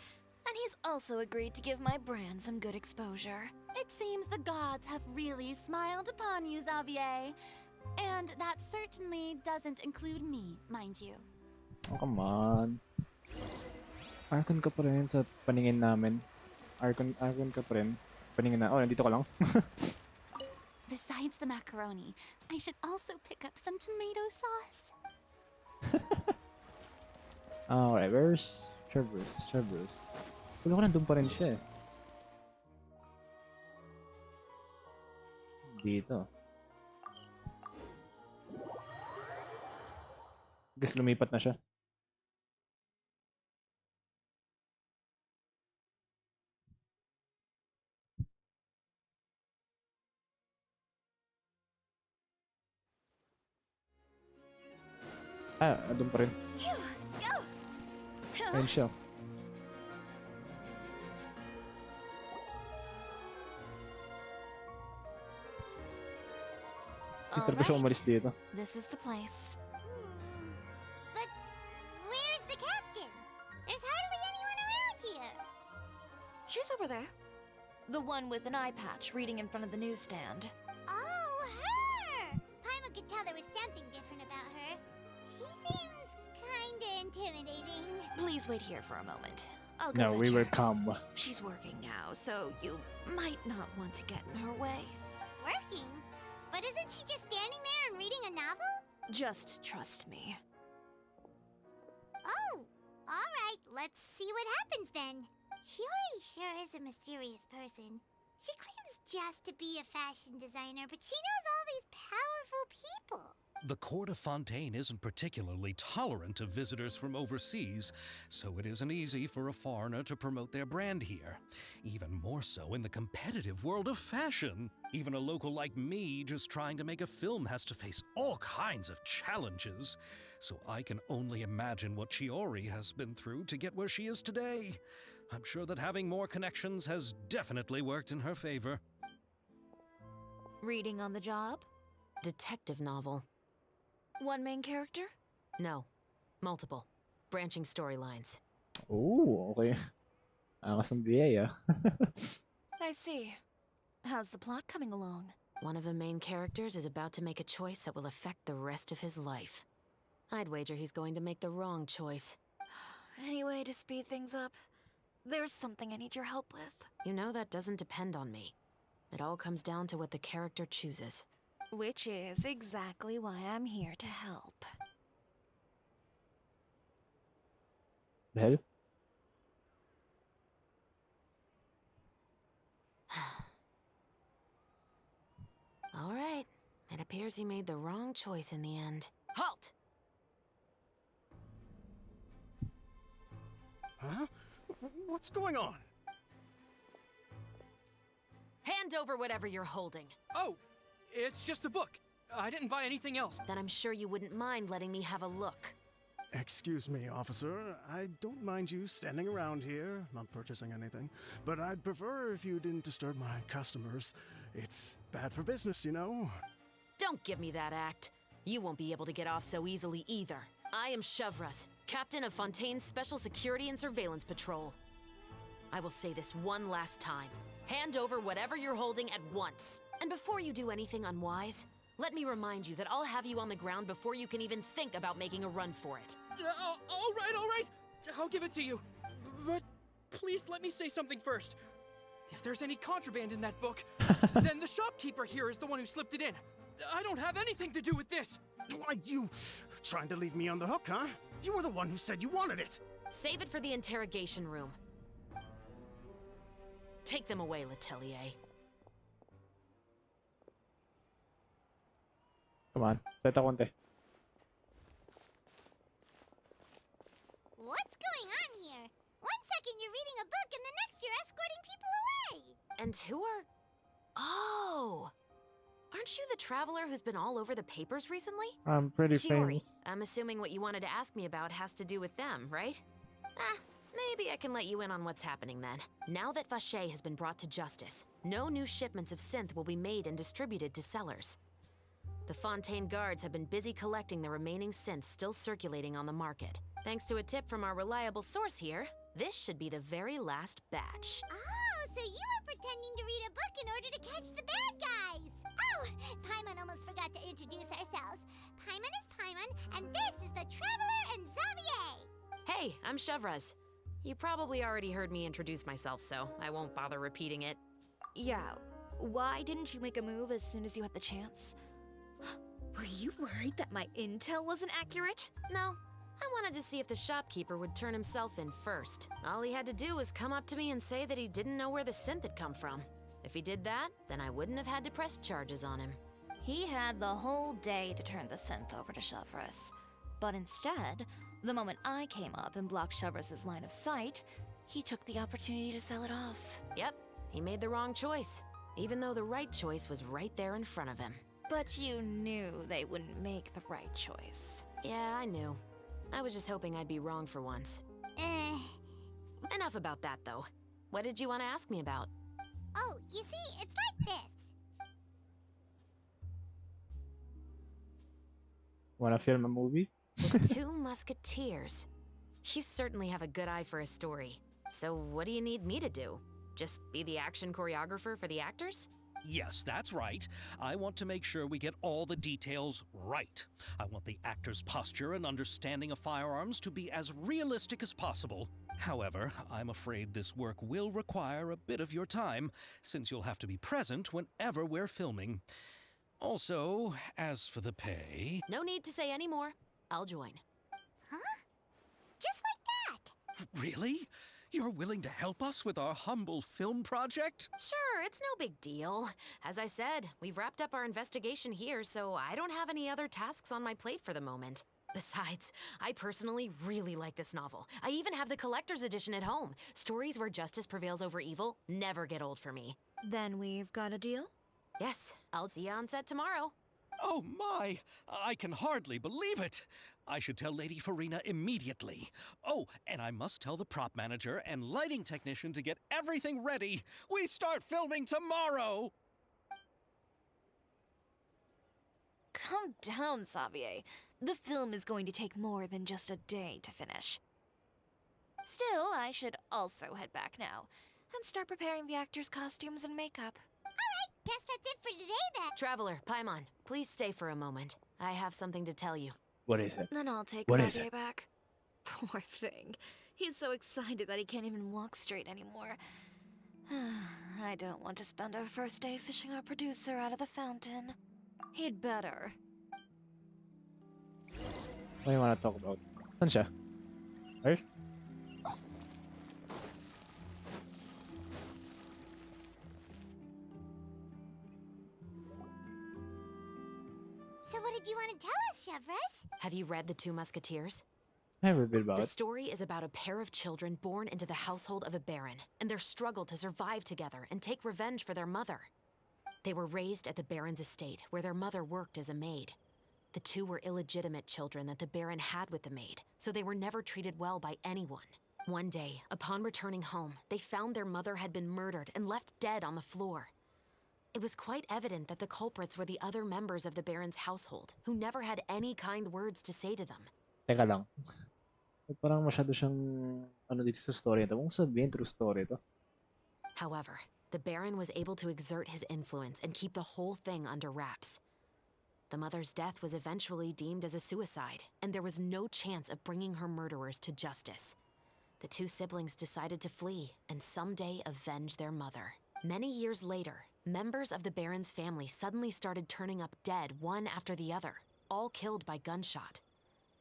and he's also agreed to give my brand some good exposure. It seems the gods have really smiled upon you, Xavier. And that certainly doesn't include me, mind you. Oh, come on. Archon ka pa rin sa paningin namin. Archon ka pa rin. Paningin na. Oh, nandito ka lang? Besides the macaroni, I should also pick up some tomato sauce. Alright, where's Traverse? Wala ko nandun pa rin siya eh. Dito. Guess lumipat na siya. Ah, andun pa rin. Ayun siya. Hindi talaga siya umalis dito. This is the place. But where's the captain? There's hardly anyone around here. She's over there. The one with an eye patch reading in front of the newsstand. Oh, her! Paimon could tell there was something different about her. She seems kinda intimidating. Please wait here for a moment. I'll go No, we fetch will her. come. She's working now, so you might not want to get in her way. Working? But isn't she just standing there and reading a novel? Just trust me. Oh, alright, let's see what happens then. Chiori sure is a mysterious person. She claims just to be a fashion designer, but she knows all these powerful people. The court of Fontaine isn't particularly tolerant of visitors from overseas, so it isn't easy for a foreigner to promote their brand here. Even more so in the competitive world of fashion. Even a local like me just trying to make a film has to face all kinds of challenges. So I can only imagine what Chiori has been through to get where she is today. I'm sure that having more connections has definitely worked in her favor. Reading on the job? Detective novel. One main character? No. Multiple. Branching storylines. Oh, okay. Angas ng biyaya. I see. How's the plot coming along? One of the main characters is about to make a choice that will affect the rest of his life. I'd wager he's going to make the wrong choice. Any way to speed things up? There's something I need your help with. You know that doesn't depend on me. It all comes down to what the character chooses. Which is exactly why I'm here to help. The hell? All right. It appears he made the wrong choice in the end. Halt! Huh? What's going on? Hand over whatever you're holding. Oh, it's just a book. I didn't buy anything else. Then I'm sure you wouldn't mind letting me have a look. Excuse me, officer. I don't mind you standing around here, not purchasing anything, but I'd prefer if you didn't disturb my customers. It's bad for business, you know? Don't give me that act. You won't be able to get off so easily either. I am Chevras, captain of Fontaine's Special Security and Surveillance Patrol. I will say this one last time. Hand over whatever you're holding at once. And before you do anything unwise, let me remind you that I'll have you on the ground before you can even think about making a run for it. All right. I'll give it to you. But please let me say something first. If there's any contraband in that book, then the shopkeeper here is the one who slipped it in. I don't have anything to do with this. Why, you trying to leave me on the hook, huh? You were the one who said you wanted it. Save it for the interrogation room. Take them away, Letelier. Come on. Seta konti. What's going on here? One second you're reading a book and the next you're escorting people away. And who are... Oh! Aren't you the traveler who's been all over the papers recently? I'm pretty Chiori. famous. I'm assuming what you wanted to ask me about has to do with them, right? Ah, Maybe I can let you in on what's happening then. Now that Vache has been brought to justice, no new shipments of synth will be made and distributed to sellers. The Fontaine guards have been busy collecting the remaining synths still circulating on the market. Thanks to a tip from our reliable source here, this should be the very last batch. Oh, so you were pretending to read a book in order to catch the bad guys! Oh, Paimon almost forgot to introduce ourselves. Paimon is Paimon, and this is the Traveler and Xavier! Hey, I'm Chevraz. You probably already heard me introduce myself, so I won't bother repeating it. Yeah, why didn't you make a move as soon as you had the chance? Were you worried that my intel wasn't accurate? No, I wanted to see if the shopkeeper would turn himself in first. All he had to do was come up to me and say that he didn't know where the synth had come from. If he did that, then I wouldn't have had to press charges on him. He had the whole day to turn the synth over to Chevraz. But instead, the moment I came up and blocked Chevraz's line of sight, he took the opportunity to sell it off. Yep, he made the wrong choice, even though the right choice was right there in front of him. But you knew they wouldn't make the right choice. Yeah, I knew. I was just hoping I'd be wrong for once. Enough about that, though. What did you want to ask me about? Oh, you see, it's like this. Wanna film a movie? The Two Musketeers. You certainly have a good eye for a story. So what do you need me to do? Just be the action choreographer for the actors? Yes, that's right. I want to make sure we get all the details right. I want the actor's posture and understanding of firearms to be as realistic as possible. However, I'm afraid this work will require a bit of your time, since you'll have to be present whenever we're filming. Also, as for the pay... No need to say any more. I'll join. Huh? Just like that? Really? You're willing to help us with our humble film project? Sure, it's no big deal. As I said, we've wrapped up our investigation here, so I don't have any other tasks on my plate for the moment. Besides, I personally really like this novel. I even have the collector's edition at home. Stories where justice prevails over evil never get old for me. Then we've got a deal? Yes, I'll see you on set tomorrow. Oh my! I can hardly believe it! I should tell Lady Farina immediately. Oh, and I must tell the prop manager and lighting technician to get everything ready. We start filming tomorrow! Calm down, Xavier. The film is going to take more than just a day to finish. Still, I should also head back now and start preparing the actors' costumes and makeup. Alright, guess that's it for today then. Traveler, Paimon, please stay for a moment. I have something to tell you. What is it? Then I'll take What is Xavier it? back. Poor thing. He's so excited that he can't even walk straight anymore. I don't want to spend our first day fishing our producer out of the fountain. He'd better. What do you wanna talk about? Saan siya? Earth? So what did you want to tell us, Chevraz? Have you read The Two Musketeers? I have a bit about The it. story is about a pair of children born into the household of a baron, and their struggle to survive together and take revenge for their mother. They were raised at the baron's estate, where their mother worked as a maid. The two were illegitimate children that the baron had with the maid, so they were never treated well by anyone. One day, upon returning home, they found their mother had been murdered and left dead on the floor. It was quite evident that the culprits were the other members of the baron's household, who never had any kind words to say to them. Teka lang. Parang masyado siyang ano dito sa story ito. Kung sabihin true story ito. However, the Baron was able to exert his influence and keep the whole thing under wraps. The mother's death was eventually deemed as a suicide, and there was no chance of bringing her murderers to justice. The two siblings decided to flee and someday avenge their mother. Many years later, members of the Baron's family suddenly started turning up dead one after the other, all killed by gunshot.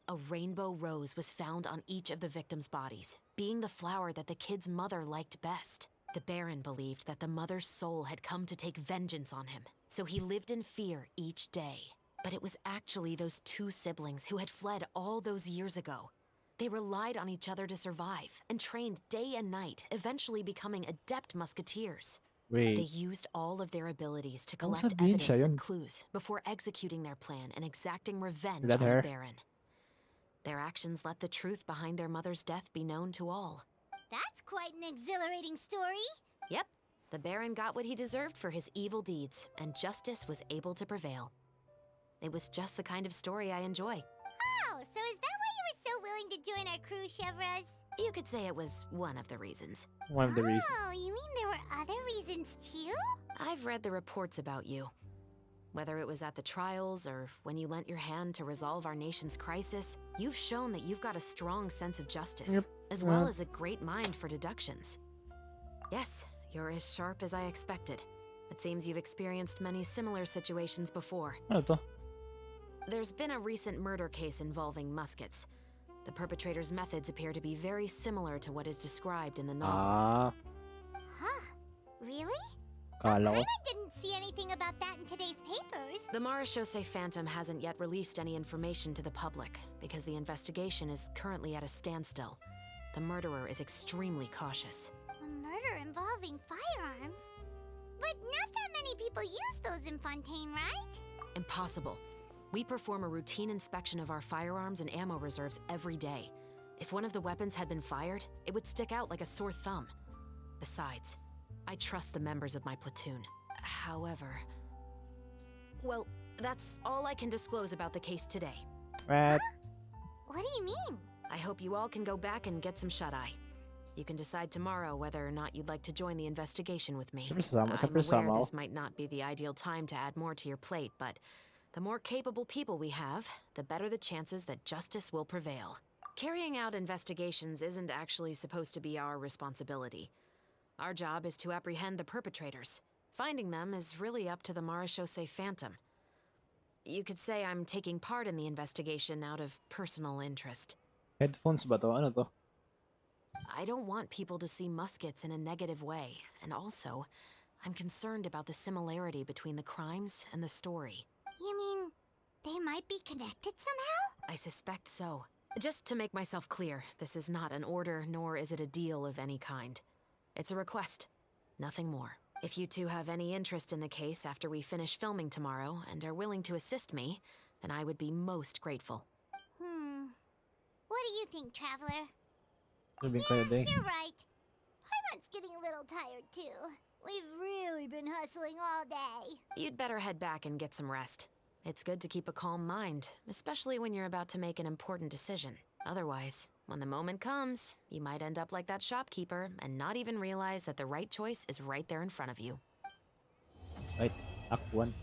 A rainbow rose was found on each of the victims' bodies, being the flower that the kid's mother liked best. The Baron believed that the mother's soul had come to take vengeance on him, so he lived in fear each day. But it was actually those two siblings who had fled all those years ago. They relied on each other to survive and trained day and night, eventually becoming adept musketeers. They Wait. used all of their abilities to Kung collect sabihin evidence siya and yun. clues before executing their plan and exacting revenge Is that on her? the Baron. Their actions let the truth behind their mother's death be known to all. That's quite an exhilarating story. Yep, the Baron got what he deserved for his evil deeds, and justice was able to prevail. It was just the kind of story I enjoy. Oh, so is that why you were so willing to join our crew, Chevras? You could say it was one of the reasons. One of the reasons. Oh, you mean there were other reasons too? I've read the reports about you. Whether it was at the trials or when you lent your hand to resolve our nation's crisis, you've shown that you've got a strong sense of justice, Yep. as well as a great mind for deductions. Yes, you're as sharp as I expected. It seems you've experienced many similar situations before. Ano to? There's been a recent murder case involving muskets. The perpetrator's methods appear to be very similar to what is described in the novel. Ah, Huh? Really? kala ko. I didn't see anything about that in today's papers. The Marechaussee Phantom hasn't yet released any information to the public because the investigation is currently at a standstill. The murderer is extremely cautious. A murder involving firearms? But not that many people use those in Fontaine, right? Impossible. We perform a routine inspection of our firearms and ammo reserves every day. If one of the weapons had been fired, it would stick out like a sore thumb. Besides, I trust the members of my platoon. However... Well, that's all I can disclose about the case today. Rat. What do you mean? I hope you all can go back and get some shut-eye. You can decide tomorrow whether or not you'd like to join the investigation with me. Siyempre sasama I'm aware ako. this might not be the ideal time to add more to your plate, but the more capable people we have, the better the chances that justice will prevail. Carrying out investigations isn't actually supposed to be our responsibility. Our job is to apprehend the perpetrators. Finding them is really up to the Marechaussee Phantom. You could say I'm taking part in the investigation out of personal interest. Headphones ba to? Ano to? I don't want people to see muskets in a negative way, and also, I'm concerned about the similarity between the crimes and the story. You mean they might be connected somehow? I suspect so. Just to make myself clear, this is not an order, nor is it a deal of any kind. It's a request, nothing more. If you two have any interest in the case after we finish filming tomorrow and are willing to assist me, then I would be most grateful. What do you think, Traveler? Sabihin ko na din. You're right. Paimon's getting a little tired too. We've really been hustling all day. You'd better head back and get some rest. It's good to keep a calm mind, especially when you're about to make an important decision. Otherwise, when the moment comes, you might end up like that shopkeeper and not even realize that the right choice is right there in front of you. Right, Act 1.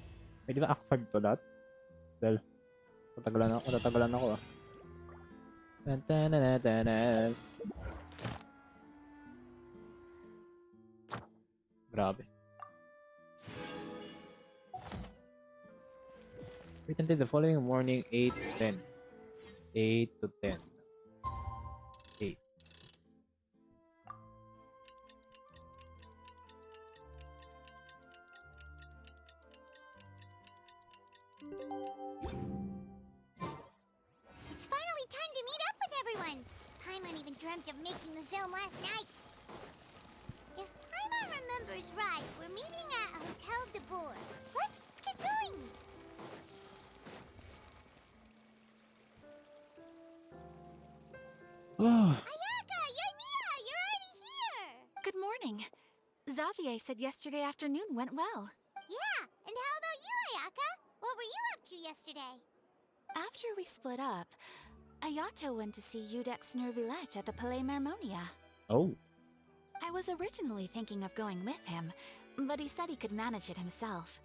May di ba Act 5 to lahat? Dahil, matagalan ako ah. Tan-tan-tan-tan-tan. Grabe. Wait until the following morning, 8 to 10. 8 to 10. 8. It's finally time to meet up with everyone. Paimon even dreamt of making the film last night. If Paimon remembers right, we're meeting at Hotel de Boer. Let's get going. Ayaka, Yoimiya, you're already here. Good morning. Xavier said yesterday afternoon went well. Yeah, and how about you, Ayaka? What were you up to yesterday? After we split up, Ayato went to see Udex Nervillette at the Palais Marmonia. Oh. I was originally thinking of going with him, but he said he could manage it himself.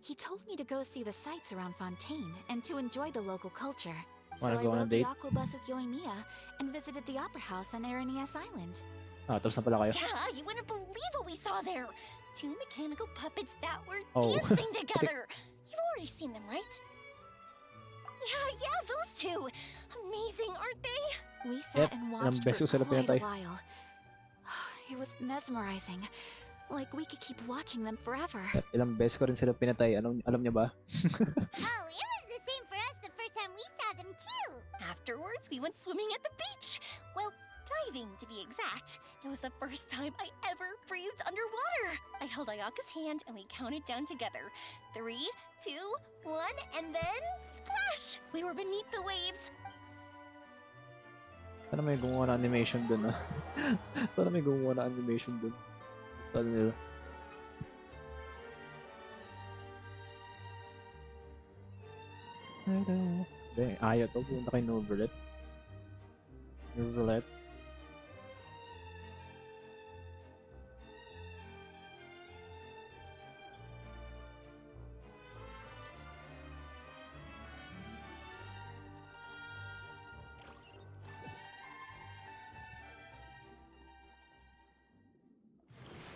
He told me to go see the sights around Fontaine and to enjoy the local culture. So Wanna I go on a rode the date? aquabus with Yoimiya and visited the Opera House on Aranias Island. Ah, tapos na pala kayo. Yeah, you wouldn't believe what we saw there. Two mechanical puppets that were Oh. dancing together. You've already seen them, right? Yeah, those two. Amazing, aren't they? We sat Yep, and ilang watched beses ko for sila quite a pinatay. while. It was mesmerizing. Like we could keep watching them forever. Ilang beses ko rin sila pinatay. Alam niya ba? Oh, it was the same for us the first time we saw them too. Afterwards, we went swimming at the beach. Well, diving to be exact. It was the first time I ever breathed underwater. I held Ayaka's hand and we counted down together. 3, 2, 1, and then splash! We were beneath the waves. Sana may gumawa na animation dun ah. Sana may gumawa na animation dun. Sana nila. Dahil ayaw to. Punta kay Novelet. Novelet.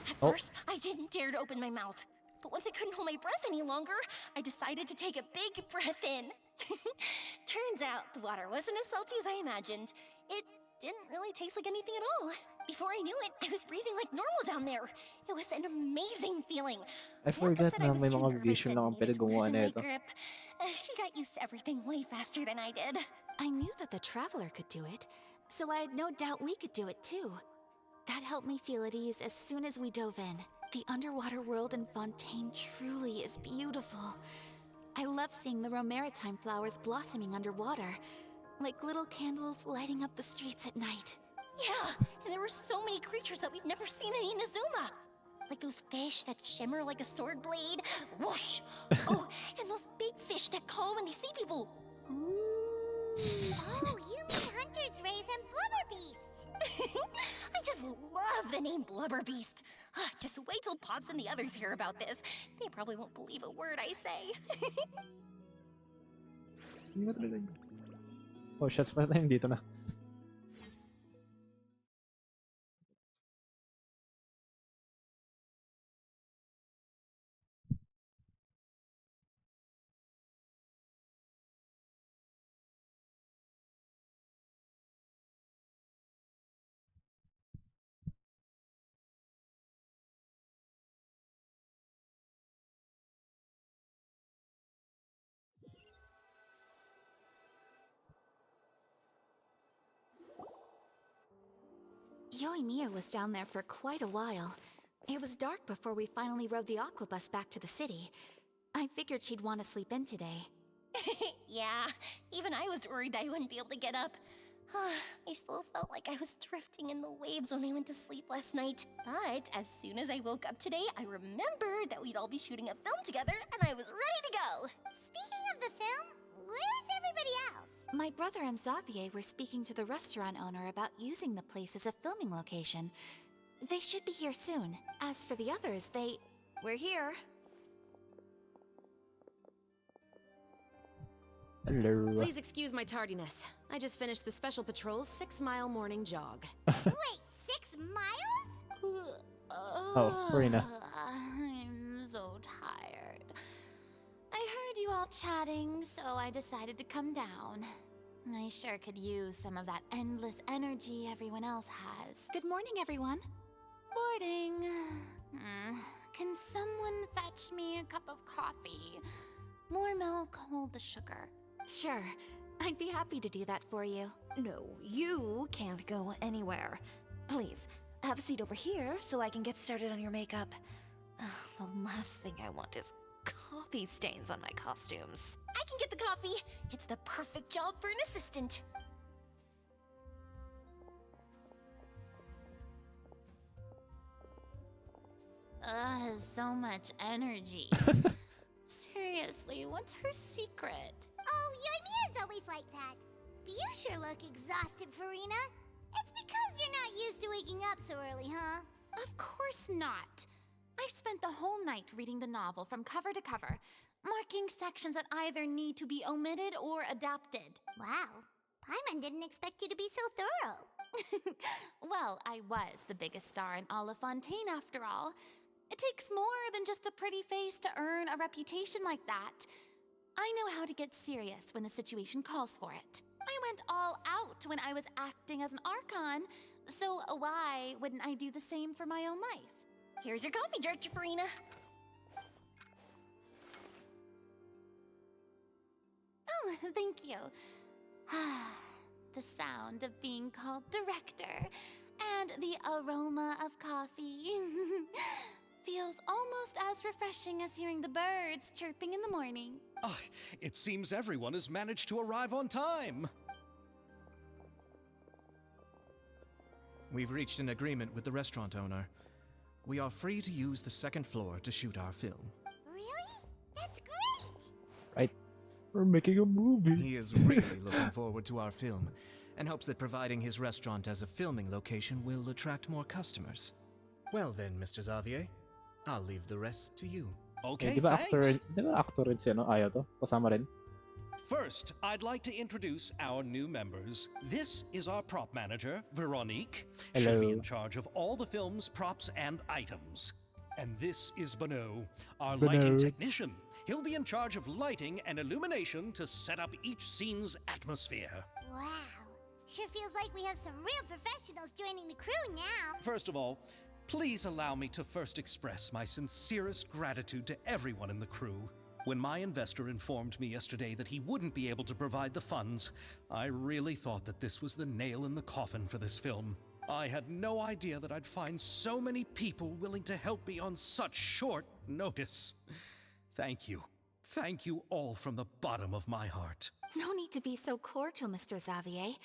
At Oh. first, I didn't dare to open my mouth. But once I couldn't hold my breath any longer, I decided to take a big breath in. Turns out the water wasn't as salty as I imagined. It didn't really taste like anything at all. Before I knew it, I was breathing like normal down there. It was an amazing feeling. I Yaka forgot said na I was may too mga nervous vision and lang ang needed pwede to gumawa loosen my nito. grip. She got used to everything way faster than I did. I knew that the Traveler could do it, so I had no doubt we could do it too. That helped me feel at ease as soon as we dove in. The underwater world in Fontaine truly is beautiful. I love seeing the romaritime flowers blossoming underwater, like little candles lighting up the streets at night. Yeah, and there were so many creatures that we've never seen in Inazuma. Like those fish that shimmer like a sword blade. Whoosh! Oh, and those big fish that call when they see people. Oh, you mean Hunter's Rays and Blubber Beasts! I just love the name Blubber Beast. Just wait till Pops and the others hear about this. They probably won't believe a word I say. Hindi ba talaga yun? Oh, shots pa tayo dito na. Yoimiya was down there for quite a while. It was dark before we finally rode the aquabus back to the city. I figured she'd want to sleep in today. Yeah, even I was worried that I wouldn't be able to get up. I still felt like I was drifting in the waves when I went to sleep last night. But as soon as I woke up today, I remembered that we'd all be shooting a film together, and I was ready to go. Speaking of the film, where's everybody else? My brother and Xavier were speaking to the restaurant owner about using the place as a filming location. They should be here soon. As for the others, We're here. Hello. Please excuse my tardiness. I just finished the Special Patrol's 6-mile morning jog. Wait, 6 miles? Oh, Marina. I'm so tired. I heard you all chatting, so I decided to come down. I sure could use some of that endless energy everyone else has. good morning, everyone. Morning. Can someone fetch me a cup of coffee? More milk, hold the sugar. Sure, I'd be happy to do that for you. No, you can't go anywhere. Please, have a seat over here so I can get started on your makeup. The last thing I want is coffee stains on my costumes. I can get the coffee. It's the perfect job for an assistant. So much energy. Seriously, what's her secret? Oh, Yoimiya's always like that. But you sure look exhausted, Farina. It's because you're not used to waking up so early, huh? Of course not. I spent the whole night reading the novel from cover to cover, marking sections that either need to be omitted or adapted. Wow. Paimon didn't expect you to be so thorough. Well, I was the biggest star in all of Fontaine after all. It takes more than just a pretty face to earn a reputation like that. I know how to get serious when the situation calls for it. I went all out when I was acting as an Archon, so why wouldn't I do the same for my own life? Here's your coffee, Director Farina. Oh, thank you. The sound of being called director and the aroma of coffee feels almost as refreshing as hearing the birds chirping in the morning. Ah, it seems everyone has managed to arrive on time. We've reached an agreement with the restaurant owner. We are free to use the second floor to shoot our film. Really? That's great! Right? We're making a movie. He is really looking forward to our film and hopes that providing his restaurant as a filming location will attract more customers. Well then, Mr. Xavier, I'll leave the rest to you. Okay, Di ba actor, thanks. di ba actor rin siya, no? Ayaw to? Kasama rin? First, I'd like to introduce our new members. This is our prop manager, Veronique. She'll be Hello. in charge of all the film's props and items. And this is Bono, our lighting Bono. technician. He'll be in charge of lighting and illumination to set up each scene's atmosphere. Wow. Sure feels like we have some real professionals joining the crew now. First of all, please allow me to first express my sincerest gratitude to everyone in the crew. When my investor informed me yesterday that he wouldn't be able to provide the funds, I really thought that this was the nail in the coffin for this film. I had no idea that I'd find so many people willing to help me on such short notice. Thank you. Thank you all from the bottom of my heart. No need to be so cordial, Mr. Xavier.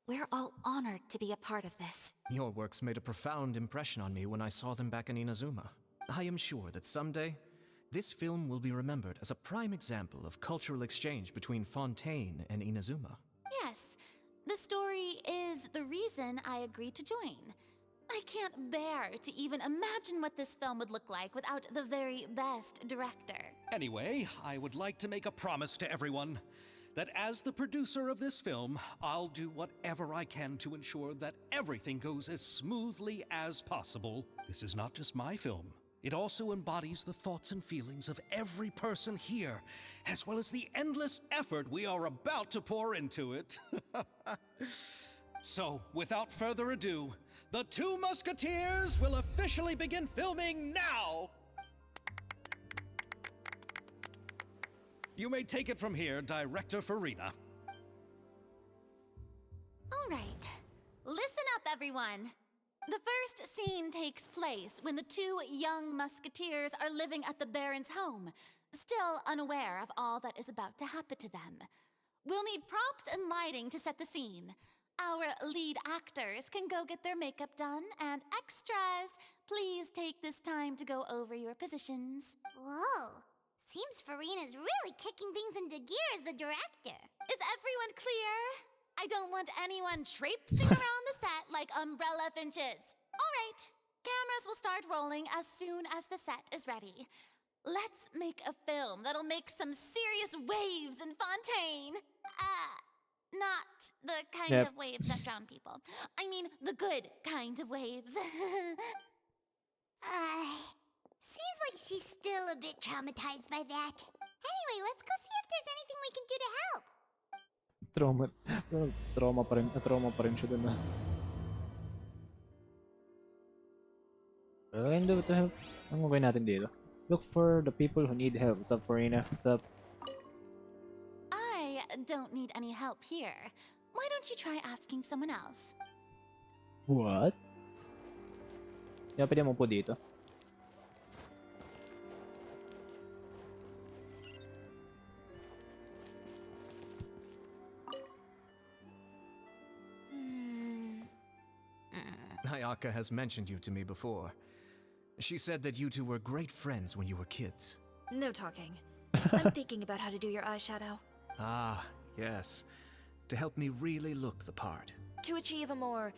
We're all honored to be a part of this. Your works made a profound impression on me when I saw them back in Inazuma. I am sure that someday, this film will be remembered as a prime example of cultural exchange between Fontaine and Inazuma. Yes, the story is the reason I agreed to join. I can't bear to even imagine what this film would look like without the very best director. Anyway, I would like to make a promise to everyone that as the producer of this film, I'll do whatever I can to ensure that everything goes as smoothly as possible. This is not just my film. It also embodies the thoughts and feelings of every person here, as well as the endless effort we are about to pour into it. So, without further ado, the Two Musketeers will officially begin filming now! You may take it from here, Director Farina. All right, listen up, everyone. The first scene takes place when the two young musketeers are living at the Baron's home, still unaware of all that is about to happen to them. We'll need props and lighting to set the scene. Our lead actors can go get their makeup done, and extras, please take this time to go over your positions. Whoa. Seems Farina's really kicking things into gear as the director. Is everyone clear? I don't want anyone traipsing around the set like umbrella finches. All right, cameras will start rolling as soon as the set is ready. Let's make a film that'll make some serious waves in Fontaine. Not the kind of waves that drown people. I mean, the good kind of waves. Seems like she's still a bit traumatized by that. Anyway, let's go see if there's anything we can do to help. Trauma pa rin siya dun na. What can do to help? Ano gawin natin dito? Look for the people who need help. What's up, Farina? What's up? I don't need any help here. Why don't you try asking someone else? What? Kaya pwede mo po dito. Ayaka has mentioned you to me before. She said that you two were great friends when you were kids. No talking. I'm thinking about how to do your eyeshadow. Ah, yes. To help me really look the part. To achieve a more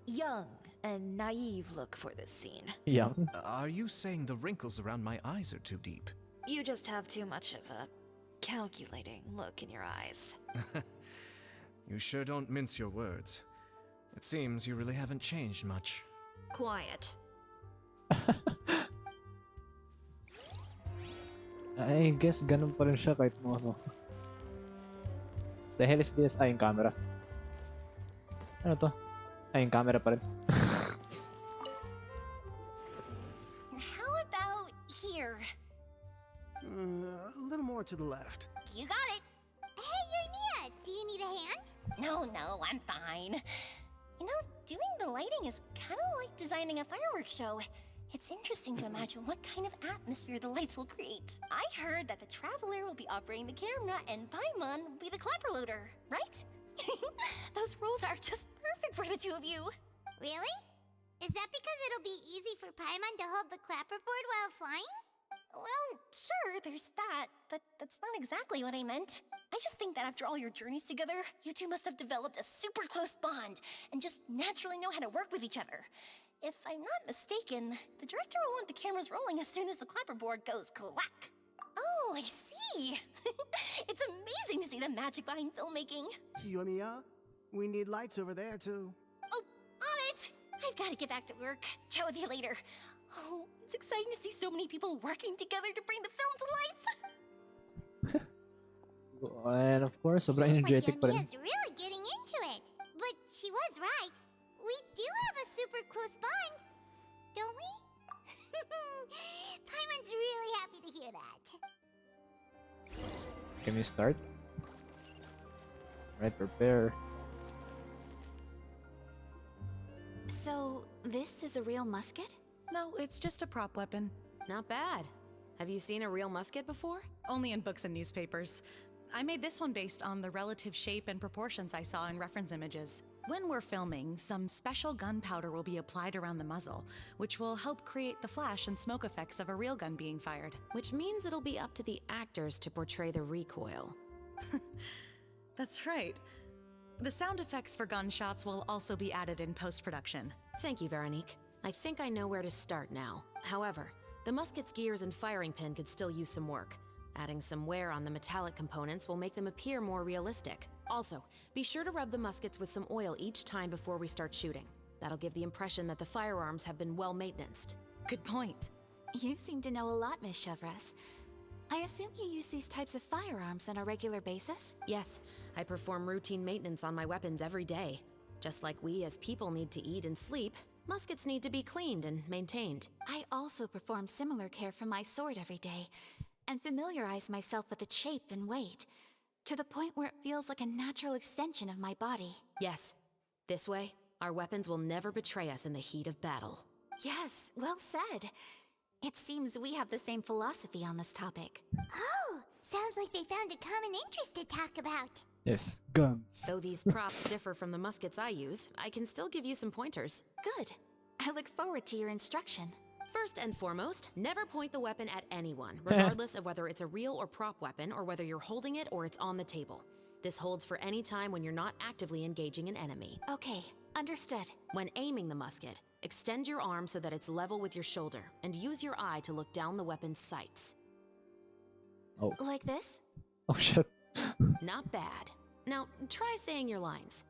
young and naive look for this scene. Young? Are you saying the wrinkles around my eyes are too deep? You just have too much of a calculating look in your eyes. You sure don't mince your words. It seems you really haven't changed much. Quiet. I guess ganun pa rin siya kahit mo ano. The hell is this? Ay, yung camera. Ano to? Ay, yung camera pa rin. How about here? A little more to the left. You got it. Hey, Yoimiya, do you need a hand? No, I'm fine. You know, doing the lighting is kind of like designing a fireworks show. It's interesting to imagine what kind of atmosphere the lights will create. I heard that the Traveler will be operating the camera and Paimon will be the clapper loader, right? Those roles are just perfect for the two of you. Really? Is that because it'll be easy for Paimon to hold the clapperboard while flying? Well, sure, there's that, but that's not exactly what I meant. I just think that after all your journeys together, you two must have developed a super close bond and just naturally know how to work with each other. If I'm not mistaken, the director will want the cameras rolling as soon as the clapperboard goes clack. Oh, I see. It's amazing to see the magic behind filmmaking. Yoimiya, we need lights over there too. Oh, on it! I've got to get back to work. Chat with you later. Oh, it's exciting to see so many people working together to bring the film to life. And of course, sobrang Seems like energetic pa rin. Yoimiya's really getting into it. But she was right. We do have a super close bond, don't we? Paimon's really happy to hear that. Can we start? Right, prepare. So, this is a real musket? No, it's just a prop weapon. Not bad. Have you seen a real musket before? Only in books and newspapers. I made this one based on the relative shape and proportions I saw in reference images. When we're filming, some special gunpowder will be applied around the muzzle, which will help create the flash and smoke effects of a real gun being fired. Which means it'll be up to the actors to portray the recoil. That's right. The sound effects for gunshots will also be added in post-production. Thank you, Veronique. I think I know where to start now. However, the musket's gears and firing pin could still use some work. Adding some wear on the metallic components will make them appear more realistic. Also, be sure to rub the muskets with some oil each time before we start shooting. That'll give the impression that the firearms have been well maintained. Good point. You seem to know a lot, Miss Chevres. I assume you use these types of firearms on a regular basis? Yes, I perform routine maintenance on my weapons every day. Just like we as people need to eat and sleep, muskets need to be cleaned and maintained. I also perform similar care for my sword every day, and familiarize myself with its shape and weight, to the point where it feels like a natural extension of my body. Yes, this way, our weapons will never betray us in the heat of battle. Yes, well said. It seems we have the same philosophy on this topic. Oh, sounds like they found a common interest to talk about. Yes, guns. Though these props differ from the muskets I use, I can still give you some pointers. Good. I look forward to your instruction. First and foremost, never point the weapon at anyone, regardless of whether it's a real or prop weapon, or whether you're holding it or it's on the table. This holds for any time when you're not actively engaging an enemy. Okay, understood. When aiming the musket, extend your arm so that it's level with your shoulder, and use your eye to look down the weapon's sights. Oh. Like this? Oh shit. Not bad. Now, try saying your lines.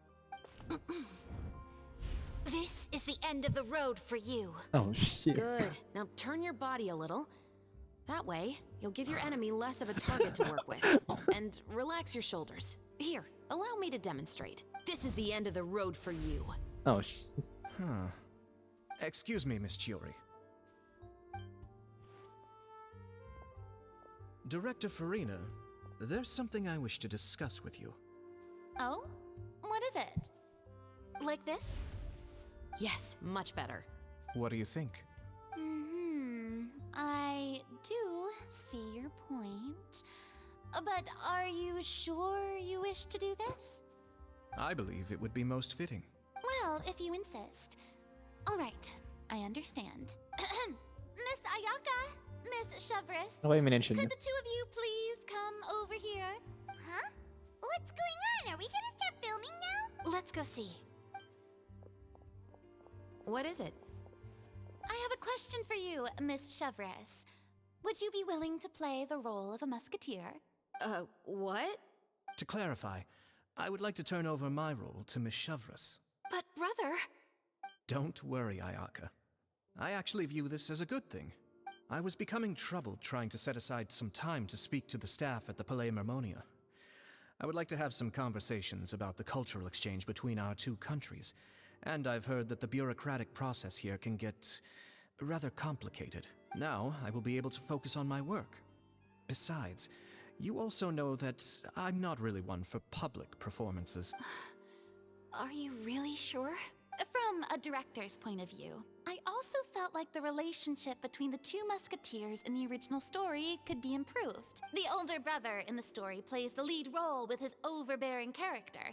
This is the end of the road for you. Oh shit. Good. Now turn your body a little. That way, you'll give your enemy less of a target to work with. And relax your shoulders. Here, allow me to demonstrate. This is the end of the road for you. Oh shit. Huh. Excuse me, Miss Chiori. Director Farina, there's something I wish to discuss with you. Oh? What is it? Like this? Yes, much better. What do you think? I do see your point. But are you sure you wish to do this? I believe it would be most fitting. Well, if you insist. All right, I understand. Miss Ayaka, Miss Chevres, Ano kayo minention could niyo? the two of you please come over here? Huh? What's going on? Are we gonna start filming now? Let's go see. What is it? I have a question for you, Miss Chevres. Would you be willing to play the role of a musketeer? What? To clarify, I would like to turn over my role to Miss Chevres. But brother... Don't worry, Ayaka. I actually view this as a good thing. I was becoming troubled trying to set aside some time to speak to the staff at the Palais Mermonia. I would like to have some conversations about the cultural exchange between our two countries, and I've heard that the bureaucratic process here can get rather complicated. Now, I will be able to focus on my work. Besides, you also know that I'm not really one for public performances. Are you really sure? From a director's point of view, I also felt like the relationship between the two musketeers in the original story could be improved. The older brother in the story plays the lead role with his overbearing character,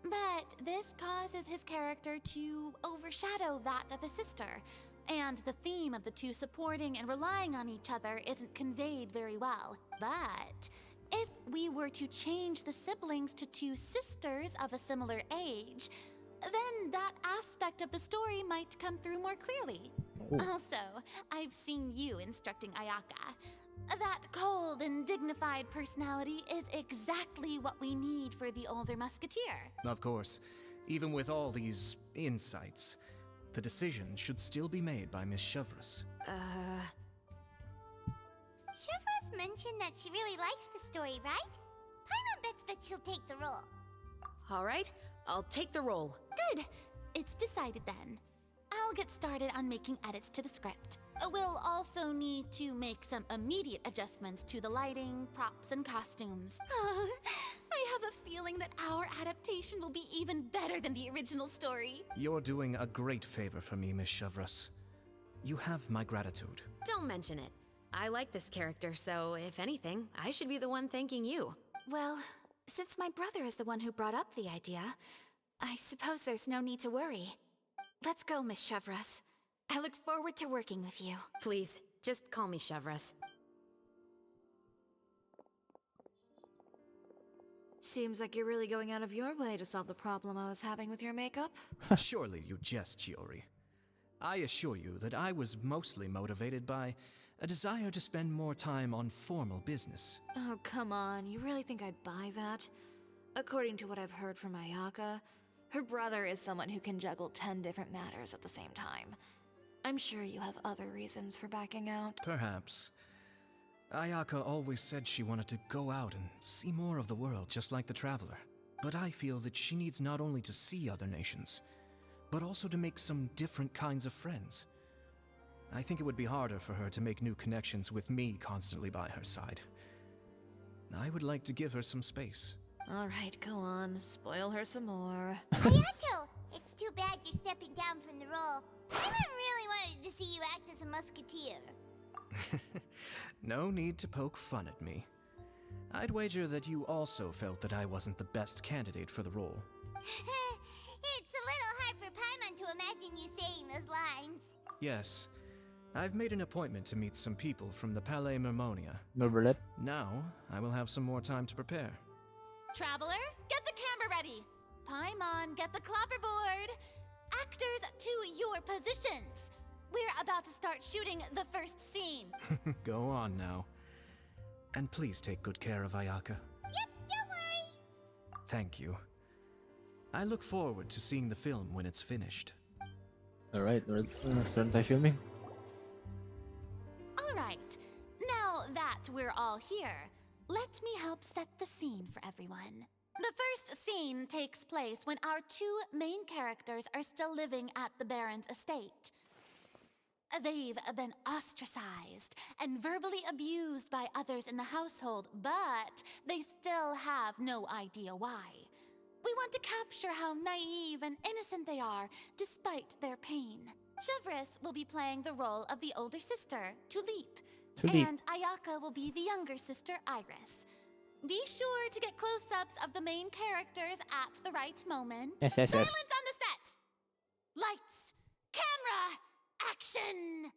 But this causes his character to overshadow that of his sister, and the theme of the two supporting and relying on each other isn't conveyed very well. But if we were to change the siblings to two sisters of a similar age, then that aspect of the story might come through more clearly. Also, I've seen you instructing Ayaka. That cold and dignified personality is exactly what we need for the older musketeer. Of course, even with all these insights, the decision should still be made by Miss Chevres. Chevres mentioned that she really likes the story, right? Paimon bets that she'll take the role. All right, I'll take the role. Good. It's decided then. I'll get started on making edits to the script. We'll also need to make some immediate adjustments to the lighting, props, and costumes. I have a feeling that our adaptation will be even better than the original story. You're doing a great favor for me, Miss Chevres. You have my gratitude. Don't mention it. I like this character, so if anything, I should be the one thanking you. Well, since my brother is the one who brought up the idea, I suppose there's no need to worry. Let's go, Miss Chevres. I look forward to working with you. Please, just call me Chevres. Seems like you're really going out of your way to solve the problem I was having with your makeup. Surely you jest, Chiori. I assure you that I was mostly motivated by a desire to spend more time on formal business. Oh, come on. You really think I'd buy that? According to what I've heard from Ayaka, her brother is someone who can juggle 10 different matters at the same time. I'm sure you have other reasons for backing out. Perhaps. Ayaka always said she wanted to go out and see more of the world, just like the Traveler. But I feel that she needs not only to see other nations, but also to make some different kinds of friends. I think it would be harder for her to make new connections with me constantly by her side. I would like to give her some space. All right, go on. Spoil her some more. Hayato! It's too bad you're stepping down from the role. Paimon really wanted to see you act as a musketeer. No need to poke fun at me. I'd wager that you also felt that I wasn't the best candidate for the role. It's a little hard for Paimon to imagine you saying those lines. Yes, I've made an appointment to meet some people from the Palais Mermonia. Noberlet. Now, I will have some more time to prepare. Traveler, get the camera ready. Paimon, get the clapperboard. Actors, to your positions. We're about to start shooting the first scene. Go on now. And please take good care of Ayaka. Yep, don't worry. Thank you. I look forward to seeing the film when it's finished. Alright, start tayo filming. All right. Now that we're all here, let me help set the scene for everyone. The first scene takes place when our two main characters are still living at the Baron's estate. They've been ostracized and verbally abused by others in the household, but they still have no idea why. We want to capture how naive and innocent they are, despite their pain. Chevres will be playing the role of the older sister, Tulip. And Ayaka will be the younger sister, Iris. Be sure to get close-ups of the main characters at the right moment. Yes. Silence on the set! Lights, camera, action!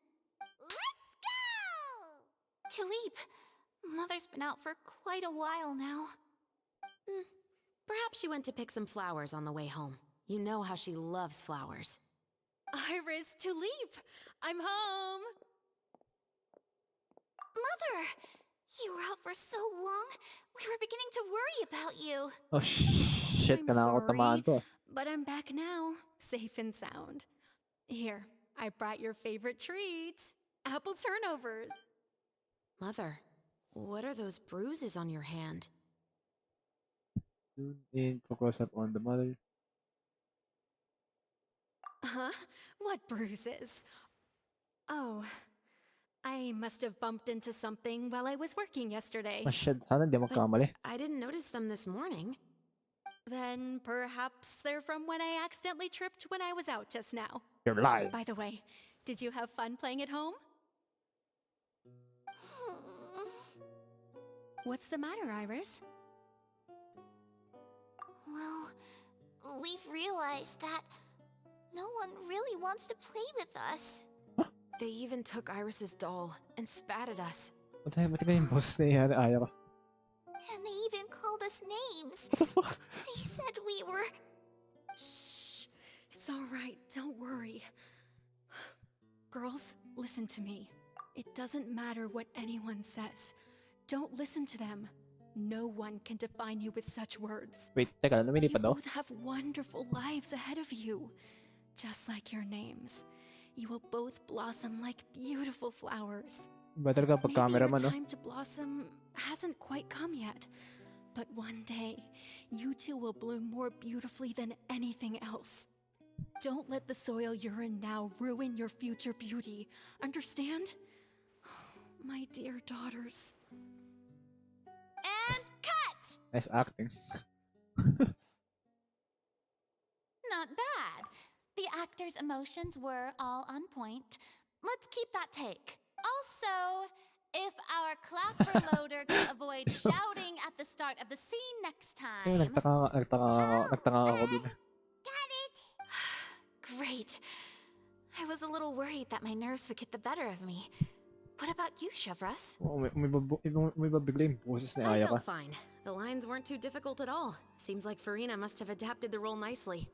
Let's go! Tulip, Mother's been out for quite a while now. Perhaps she went to pick some flowers on the way home. You know how she loves flowers. Iris, Tulip, I'm home! Mother, you were out for so long, we were beginning to worry about you. Oh shit, I'm kanakot tamaan to. But I'm back now, safe and sound. Here, I brought your favorite treat, apple turnovers. Mother, what are those bruises on your hand? Zoom in for close up on the mother. Huh? What bruises? Oh, I must have bumped into something while I was working yesterday. Shit, sana di magkamali. I didn't notice them this morning. Then perhaps they're from when I accidentally tripped when I was out just now. You're lying. By the way, did you have fun playing at home? What's the matter, Iris? Well, we've realized that no one really wants to play with us. They even took Iris's doll and spat at us. Ba't yung boses ni Aya ko? And they even called us names. What the fuck? They said we were... Shh. It's all right. Don't worry. Girls, listen to me. It doesn't matter what anyone says. Don't listen to them. No one can define you with such words. Wait, teka lang, You lumilipad daw? both have wonderful lives ahead of you. Just like your names. You will both blossom like beautiful flowers. Better ka pag Maybe your cameraman, no? time to blossom hasn't quite come yet. But one day, you two will bloom more beautifully than anything else. Don't let the soil you're in now ruin your future beauty. Understand? My dear daughters. And cut! Nice acting. Not bad. The actors' emotions were all on point. Let's keep that take. Also, if our clapper loader can avoid shouting at the start of the scene next Ayun, time. nagtaka ako dun. Got it! Great. I was a little worried that my nerves would get the better of me. What about you, Chevras? Oo, may babigla yung boses ni I Aya ka. felt fine. The lines weren't too difficult at all. Seems like Farina must have adapted the role nicely.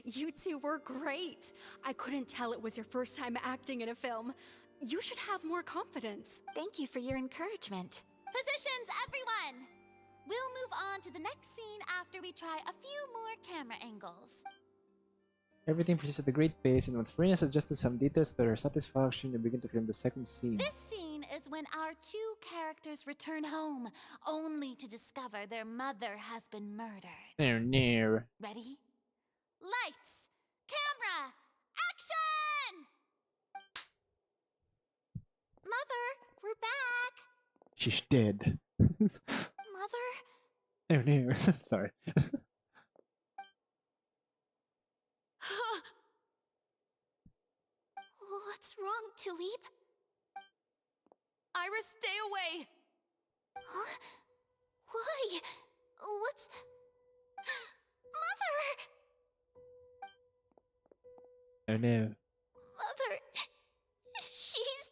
You two were great. I couldn't tell it was your first time acting in a film. You should have more confidence. Thank you for your encouragement. Positions, everyone! We'll move on to the next scene after we try a few more camera angles. Everything proceeds at a great pace, and once Farina suggested some details to her satisfaction, you begin to film the second scene. This scene is when our two characters return home, only to discover their mother has been murdered. Near. Ready? Lights! Camera! Action! Mother, we're back! She's dead. Mother? Near. Sorry. What's wrong, Tulip? Iris, stay away! Huh? Why? What's... Mother! No. Mother... She's...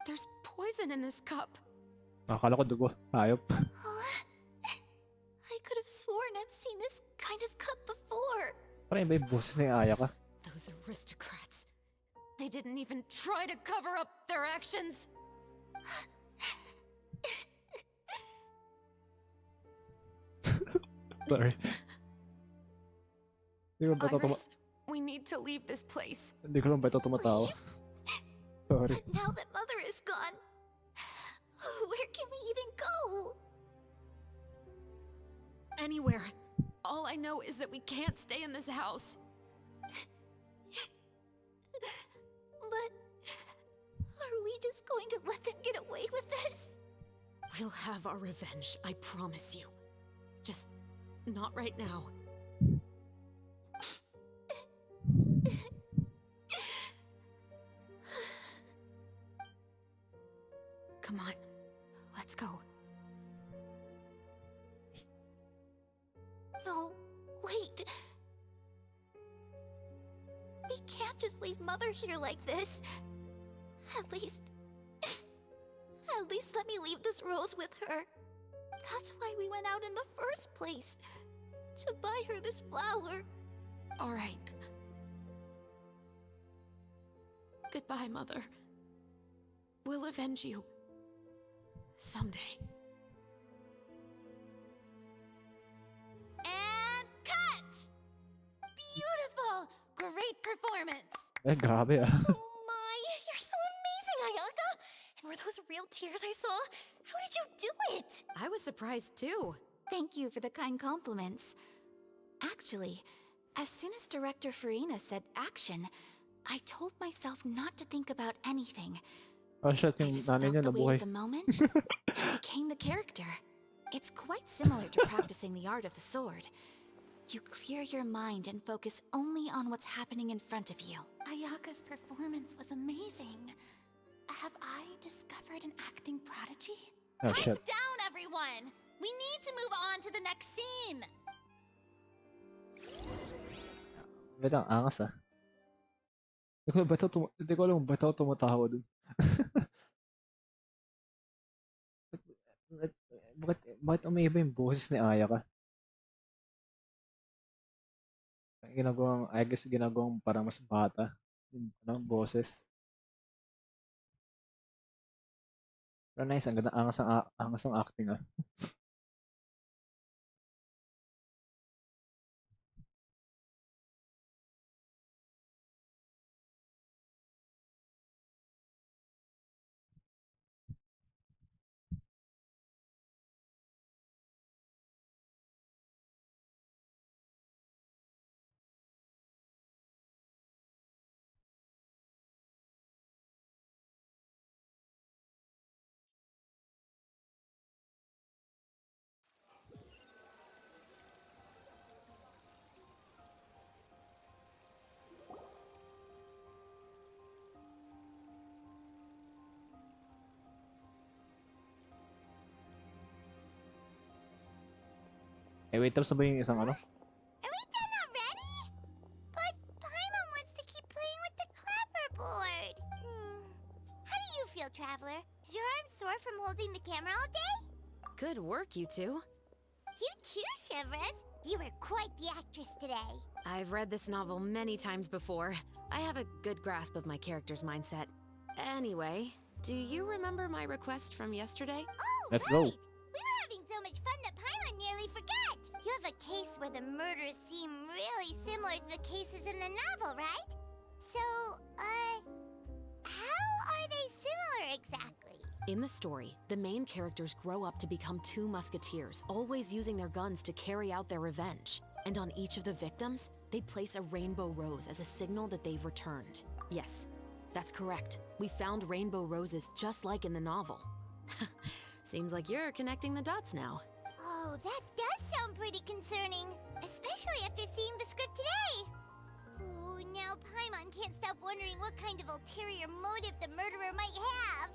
There's poison in this cup. Akala ko dugo. Hayop. I could have sworn I've seen this kind of cup before. Parang iba yung boses ni Aya ka. Those aristocrats. They didn't even try to cover up their actions. Sorry. Hindi ko ba ito Iris, we need to leave this place. Hindi ko lang ba ito tumatawa? Sorry. But now that Mother is gone, where can we even go? Anywhere. All I know is that we can't stay in this house. But are we just going to let them get away with this? We'll have our revenge, I promise you. Just not right now. Come on, let's go. No, wait. We can't just leave Mother here like this. At least let me leave this rose with her. That's why we went out in the first place. To buy her this flower. All right. Goodbye, Mother. We'll avenge you. Someday. And cut! Beautiful! Great performance! Eh, grabe ah. Oh my, you're so amazing, Ayaka! And were those real tears I saw? How did you do it? I was surprised too. Thank you for the kind compliments. Actually, as soon as Director Farina said action, I told myself not to think about anything. Oh shit, I yung just nanay felt niya the weight nabuhay. of the moment and became the character. It's quite similar to practicing the art of the sword. You clear your mind and focus only on what's happening in front of you. Ayaka's performance was amazing. Have I discovered an acting prodigy? Oh shit. Down, everyone! We need to move on to the next scene! Wait lang, angas ah. Hindi ko alam ba't ako tumatawa dun. Bakit umiiba yung boses ni Aya ka? I guess ginagawang parang mas bata. Yung boses. Pero nice, ang ganda, angas ang acting ah. Eh, wait, tapos na ba yung isang ano? Are we done already? But Paimon wants to keep playing with the clapperboard. How do you feel, Traveler? Is your arm sore from holding the camera all day? Good work, you two. You too, Shivers. You were quite the actress today. I've read this novel many times before. I have a good grasp of my character's mindset. Anyway, do you remember my request from yesterday? Oh, Let's right. go. We were having so much fun that Paimon nearly forgot. You have a case where the murders seem really similar to the cases in the novel, right? So, how are they similar exactly? In the story, the main characters grow up to become two musketeers, always using their guns to carry out their revenge. And on each of the victims, they place a rainbow rose as a signal that they've returned. Yes, that's correct. We found rainbow roses just like in the novel. Seems like you're connecting the dots now. Oh, that does sound pretty concerning, especially after seeing the script today. Ooh, now Paimon can't stop wondering what kind of ulterior motive the murderer might have.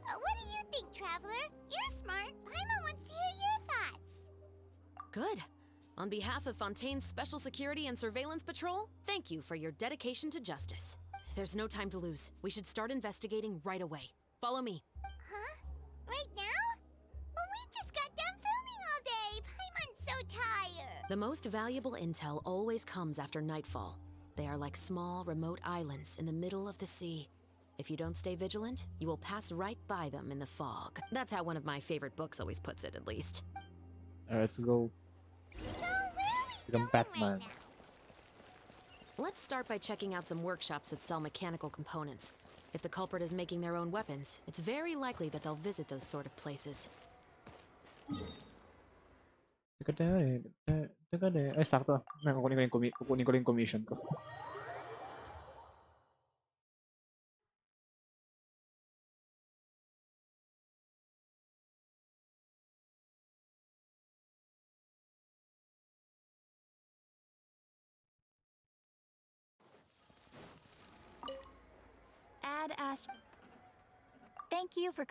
What do you think, Traveler? You're smart. Paimon wants to hear your thoughts. Good. On behalf of Fontaine's Special Security and Surveillance Patrol, thank you for your dedication to justice. There's no time to lose. We should start investigating right away. Follow me. Huh? Right now? But we just got done filming all day. Paimon's so tired. The most valuable intel always comes after nightfall. They are like small, remote islands in the middle of the sea. If you don't stay vigilant, you will pass right by them in the fog. That's how one of my favorite books always puts it, at least. Alright, let's go. So where are we Become going Batman. right now? Let's start by checking out some workshops that sell mechanical components. If the culprit is making their own weapons, it's very likely that they'll visit those sort of places. Teka na eh. Ay, sakto. Kukunin ko yung commission ko. Ad Ast. Thank you for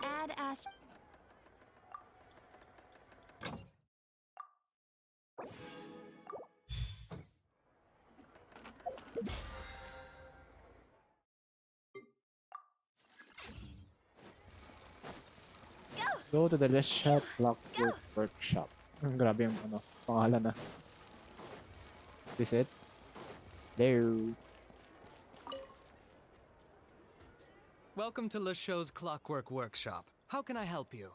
Ad Ast. Go to the left shop, Clockwork Workshop. Grabe yung pangalan na. Is it? Hello. Welcome to Le Show's Clockwork Workshop. How can I help you?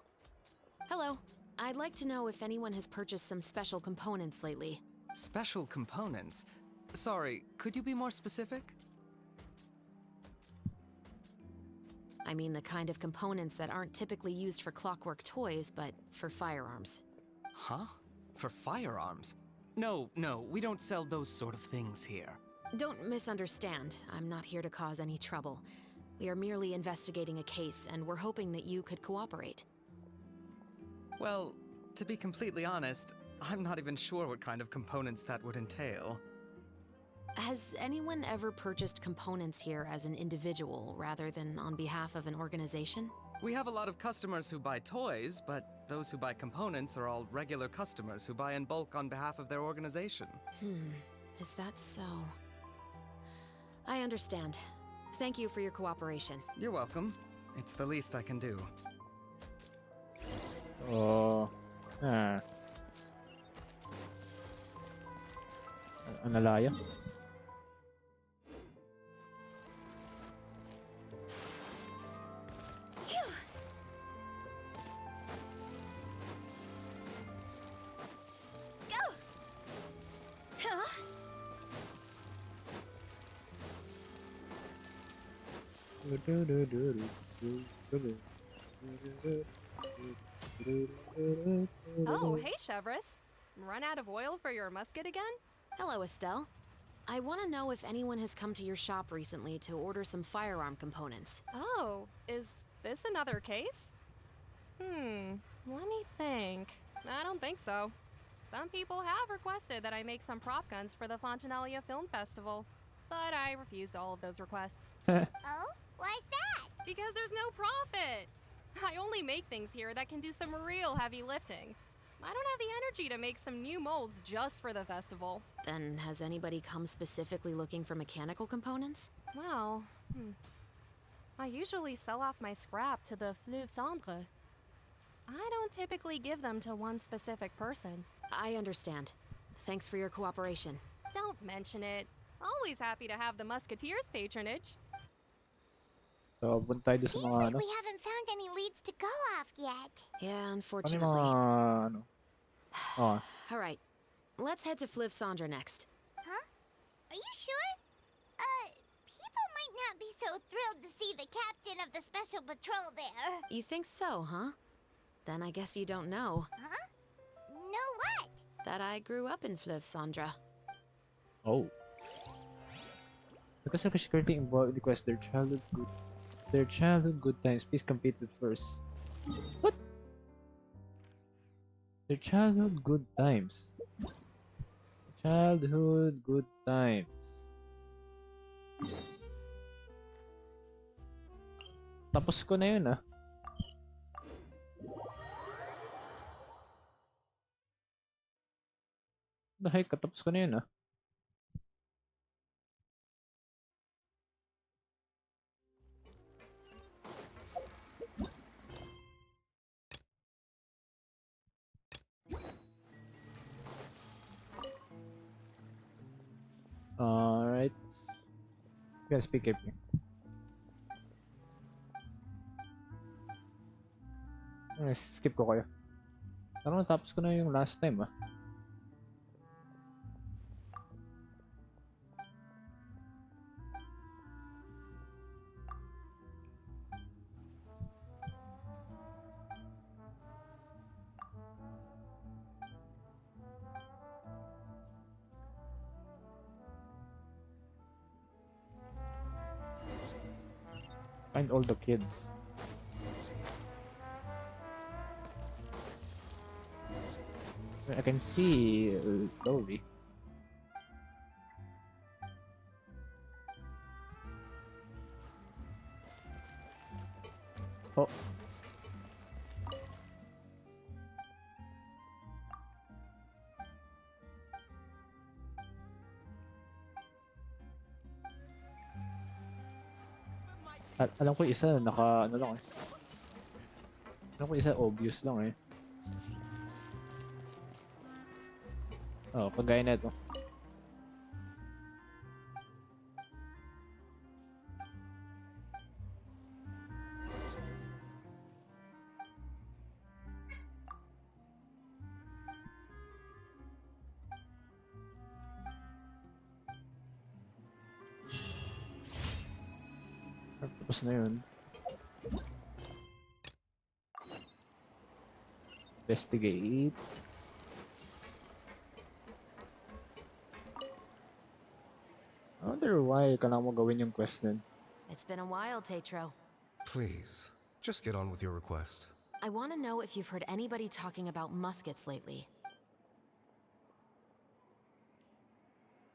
Hello. I'd like to know if anyone has purchased some special components lately. Special components? Sorry, could you be more specific? I mean the kind of components that aren't typically used for clockwork toys, but for firearms. Huh? For firearms? No, we don't sell those sort of things here. Don't misunderstand. I'm not here to cause any trouble. We are merely investigating a case, and we're hoping that you could cooperate. Well, to be completely honest, I'm not even sure what kind of components that would entail. Has anyone ever purchased components here as an individual rather than on behalf of an organization? We have a lot of customers who buy toys, but those who buy components are all regular customers who buy in bulk on behalf of their organization. Is that so? I understand. Thank you for your cooperation. You're welcome. It's the least I can do. Oh. Analaya? Oh, hey, Chevrolet. Run out of oil for your musket again? Hello, Estelle. I want to know if anyone has come to your shop recently to order some firearm components. Oh, is this another case? Let me think. I don't think so. Some people have requested that I make some prop guns for the Fontanalia Film Festival, but I refused all of those requests. Oh? Why's that? Because there's no profit! I only make things here that can do some real heavy lifting. I don't have the energy to make some new molds just for the festival. Then has anybody come specifically looking for mechanical components? Well, I usually sell off my scrap to the Phvtuber. I don't typically give them to one specific person. I understand. Thanks for your cooperation. Don't mention it. Always happy to have the Musketeers' patronage. So, punta tayo sa Seems mga like ano. we haven't found any leads to go off yet. Yeah, Ano yung unfortunately. mga ano? Oh. All right. Let's head to Phvtuber next. Huh? Are you sure? People might not be so thrilled to see the captain of the special patrol there. You think so, huh? Then I guess you don't know Huh? Know what? that I grew up in Phvtuber. Oh. Because of security involved request their childhood good times. Please complete it first. What? Their childhood good times. Childhood good times. Tapos ko na yun ah. The heck, katapos ko na yun ah. Alright. Guys, pick up me. Skip ko kayo. Parang natapos ko na yung last time ah. Find all the kids. I can see Chloe. Oh. Alam ko isa naka ano lang eh. Alam ko isa obvious lang eh. Oh, kagaya na ito. Tapos na yun. Investigate. I wonder why kailangan mo gawin yung quest nun. It's been a while, Tetro. Please, just get on with your request. I want to know if you've heard anybody talking about muskets lately.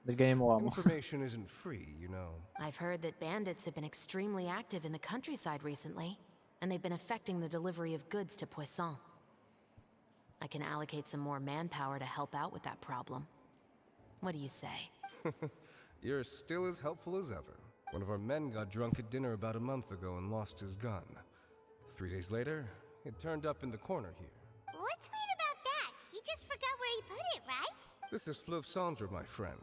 Nagaya yung mukha mo. Information isn't free, you know. I've heard that bandits have been extremely active in the countryside recently, and they've been affecting the delivery of goods to Poisson. I can allocate some more manpower to help out with that problem. What do you say? You're still as helpful as ever. One of our men got drunk at dinner about a month ago and lost his gun. 3 days later, it turned up in the corner here. What's weird about that? He just forgot where he put it, right? This is Phvtuber, my friend.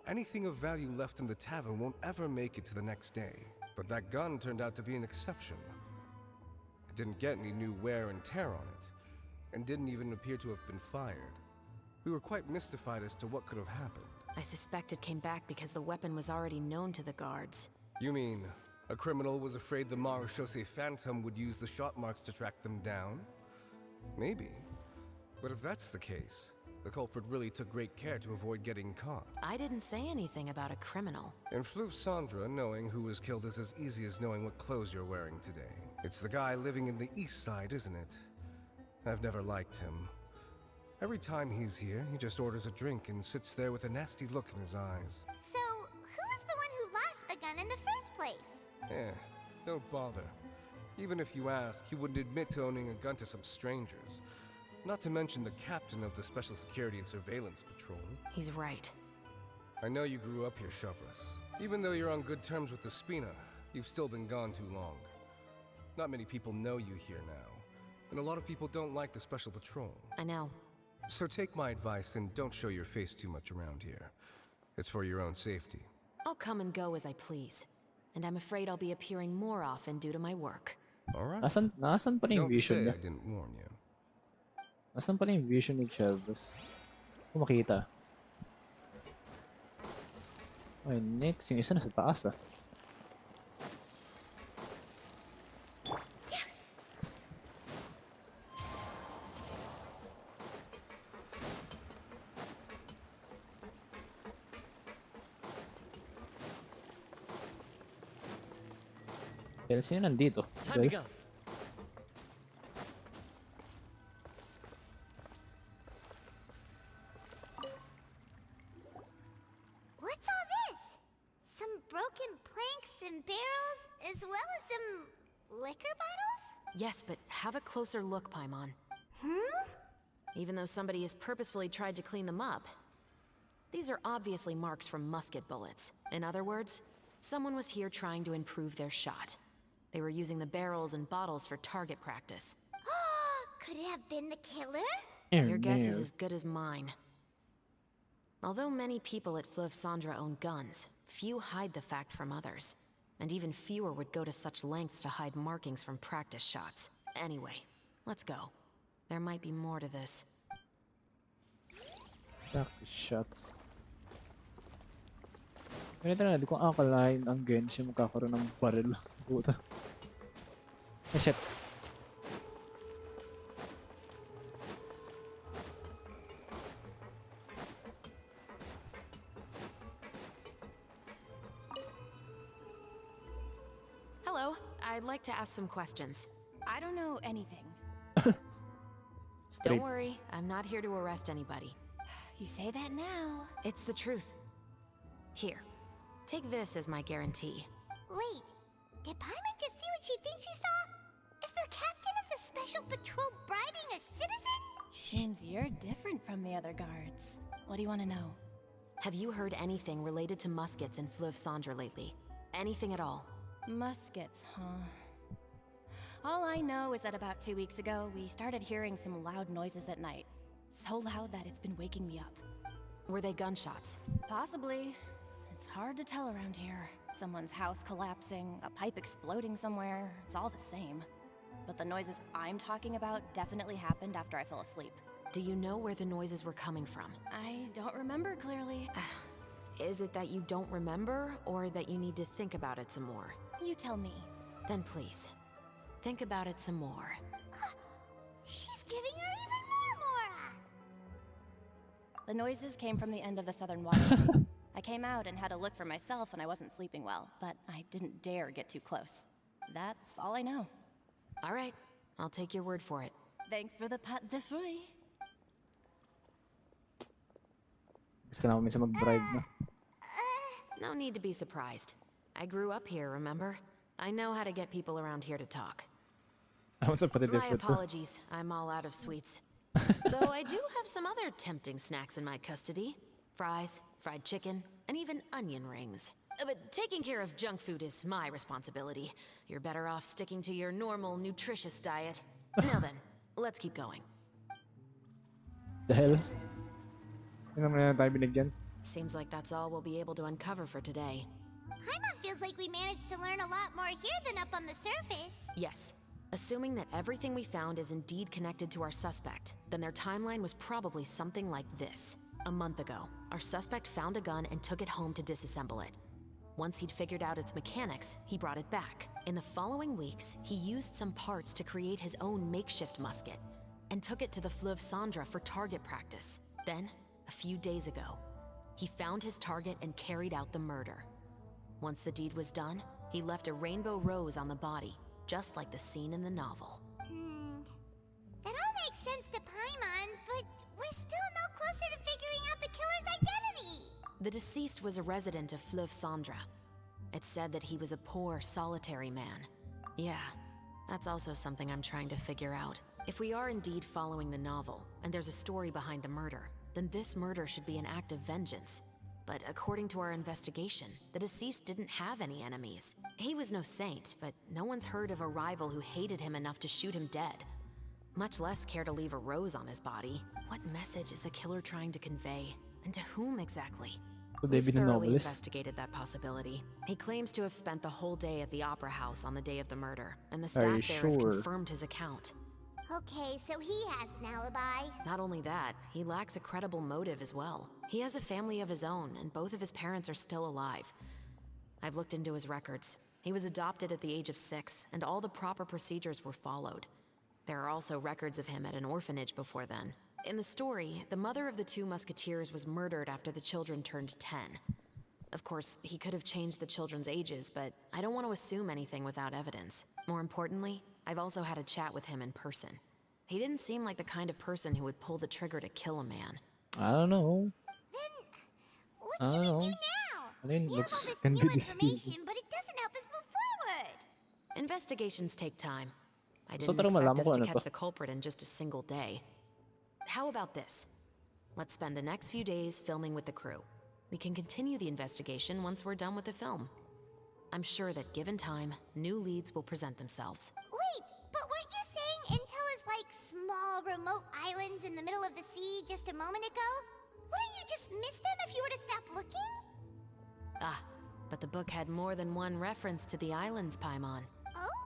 Anything of value left in the tavern won't ever make it to the next day. But that gun turned out to be an exception. It didn't get any new wear and tear on it, and didn't even appear to have been fired. We were quite mystified as to what could have happened. I suspect it came back because the weapon was already known to the guards. You mean, a criminal was afraid the Marechaussee Phantom would use the shot marks to track them down? Maybe. But if that's the case, the culprit really took great care to avoid getting caught. I didn't say anything about a criminal. In Phvtuber, knowing who was killed is as easy as knowing what clothes you're wearing today. It's the guy living in the east side, isn't it? I've never liked him. Every time he's here, he just orders a drink and sits there with a nasty look in his eyes. So, who was the one who lost the gun in the first place? Don't bother. Even if you ask, he wouldn't admit to owning a gun to some strangers. Not to mention the captain of the Special Security and Surveillance Patrol. He's right. I know you grew up here, Shovras. Even though you're on good terms with the Spina, you've still been gone too long. Not many people know you here now, and a lot of people don't like the Special Patrol. I know. So take my advice and don't show your face too much around here. It's for your own safety. I'll come and go as I please. And I'm afraid I'll be appearing more often due to my work. Alright. Nasaan pa na yung Don't vision say niya? I didn't warn you. Nasaan pa na yung vision ni Shelvis? Kung makita. Ay, next. Yung isa nasa taas ah. Kaya sino nandito? Time to go. What's all this? Some broken planks and barrels, as well as some liquor bottles? Yes, but have a closer look, Paimon. Even though somebody has purposefully tried to clean them up, these are obviously marks from musket bullets. In other words, someone was here trying to improve their shot. They were using the barrels and bottles for target practice. Could it have been the killer? Your guess is as good as mine. Although many people at Phvtuber own guns, few hide the fact from others. And even fewer would go to such lengths to hide markings from practice shots. Anyway, let's go. There might be more to this. Practice shots. Ganito na, di ko akalain ang Genshin magkakaroon ng baril. Puta. Eh, shit. Hello, I'd like to ask some questions. I don't know anything. Don't worry, I'm not here to arrest anybody. You say that now. It's the truth. Here, take this as my guarantee. Wait, did Paimon just see what she thinks she saw? Is the captain of the Special Patrol bribing a citizen? Seems you're different from the other guards. What do you want to know? Have you heard anything related to muskets in Phvtuber lately? Anything at all? Muskets, huh? All I know is that about 2 weeks ago, we started hearing some loud noises at night. So loud that it's been waking me up. Were they gunshots? Possibly. It's hard to tell around here. Someone's house collapsing, a pipe exploding somewhere, it's all the same. But the noises I'm talking about definitely happened after I fell asleep. Do you know where the noises were coming from? I don't remember clearly. Is it that you don't remember, or that you need to think about it some more? You tell me. Then please, think about it some more. She's giving her even more Mora! The noises came from the end of the southern waterway. I came out and had a look for myself when I wasn't sleeping well, but I didn't dare get too close. That's all I know. All right, I'll take your word for it. Thanks for the pat de fruits. Gusto na ako minsan mag-bribe na. No need to be surprised. I grew up here, remember? I know how to get people around here to talk. What's up with the My different? apologies, I'm all out of sweets. Though I do have some other tempting snacks in my custody. Fries, fried chicken, and even onion rings. But taking care of junk food is my responsibility. You're better off sticking to your normal, nutritious diet. Now then, let's keep going. The hell? Yun naman na tayo binigyan. Seems like that's all we'll be able to uncover for today. Paimon feels like we managed to learn a lot more here than up on the surface. Yes. Assuming that everything we found is indeed connected to our suspect, then their timeline was probably something like this. A month ago, our suspect found a gun and took it home to disassemble it. Once he'd figured out its mechanics, he brought it back. In the following weeks, he used some parts to create his own makeshift musket and took it to the Phvtuber for target practice. Then, a few days ago, he found his target and carried out the murder. Once the deed was done, he left a rainbow rose on the body, just like the scene in the novel. That all makes sense to Paimon, but we're still no closer to figuring out the killer's identity. The deceased was a resident of Phvtuber. It said that he was a poor, solitary man. Yeah, that's also something I'm trying to figure out. If we are indeed following the novel, and there's a story behind the murder, then this murder should be an act of vengeance. But according to our investigation, the deceased didn't have any enemies. He was no saint, but no one's heard of a rival who hated him enough to shoot him dead. Much less care to leave a rose on his body. What message is the killer trying to convey? And to whom exactly? We've thoroughly investigated that possibility. He claims to have spent the whole day at the Opera House on the day of the murder, and the staff there have confirmed his account. Okay, so he has an alibi. Not only that, he lacks a credible motive as well. He has a family of his own, and both of his parents are still alive. I've looked into his records. He was adopted at the age of 6, and all the proper procedures were followed. There are also records of him at an orphanage before then. In the story, the mother of the 2 musketeers was murdered after the children turned 10. Of course, he could have changed the children's ages, but I don't want to assume anything without evidence. More importantly, I've also had a chat with him in person. He didn't seem like the kind of person who would pull the trigger to kill a man. I don't know. What should we do now? I mean, we have all looks this can new be deceiving. information, but it doesn't help us move forward. Investigations take time. I So, didn't tara expect us malaman ko to ano catch to. the culprit in just a single day. How about this? Let's spend the next few days filming with the crew. We can continue the investigation once we're done with the film. I'm sure that given time, new leads will present themselves. Wait, but weren't you saying Intel is like small, remote islands in the middle of the sea just a moment ago? Wouldn't you just miss them if you were to stop looking? Ah, but the book had more than one reference to the islands, Paimon. Oh?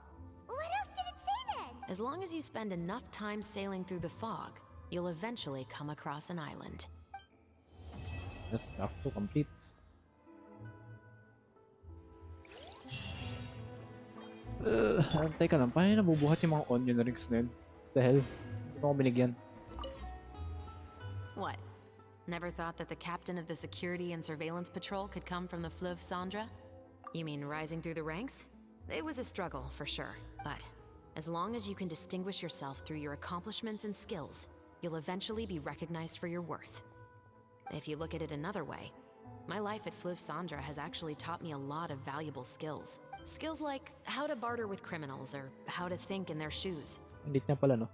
What else did it say then? As long as you spend enough time sailing through the fog, you'll eventually come across an island. Yes, after complete. Teka lang, paano nabubuhat yung mga onion rings na yun? The hell? Hindi ko binigyan. What? Never thought that the captain of the Security and Surveillance Patrol could come from the Phvtuber? You mean rising through the ranks? It was a struggle, for sure, but as long as you can distinguish yourself through your accomplishments and skills, you'll eventually be recognized for your worth. If you look at it another way, my life at Phvtuber has actually taught me a lot of valuable skills. Skills like how to barter with criminals or how to think in their shoes. Hindi niya pala, no?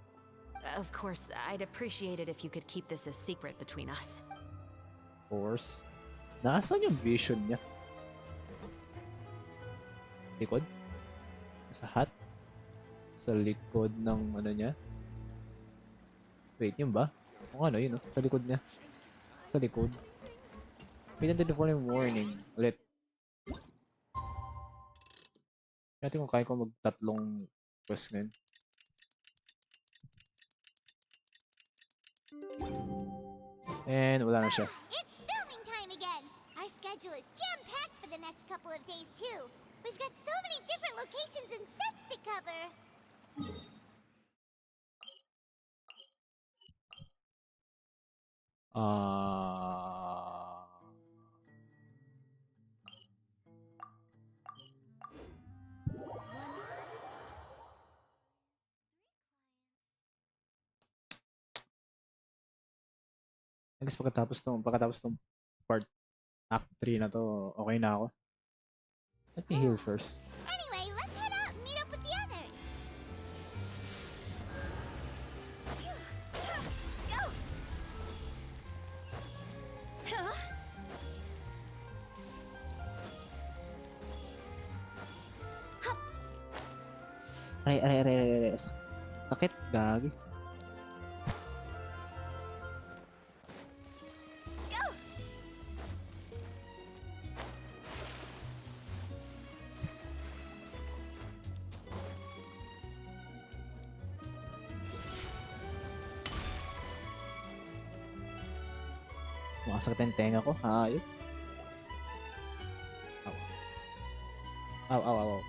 Of course, I'd appreciate it if you could keep this a secret between us. Of course. Nasaan yung vision niya? Likod? Sa hat? Sa likod ng ano niya? Wait, yun ba? O ano, yun, no? Sa likod niya. Sa likod. Pinantin the following warning. Ulit. Natin kung kaya ko magtatlong quest ngayon. And wala na siya. It's filming time again. Our schedule is jam-packed for the next couple of days too. We've got so many different locations and sets to cover. I guess pagkatapos tong part, Act 3 na to. Okay na ako. Let me heal first. Anyway, let's head out and meet up with the others. Go! Huh? Aray. Sakit, gagi. Go! Makasakit yung tenga ko. Hayop. Aw.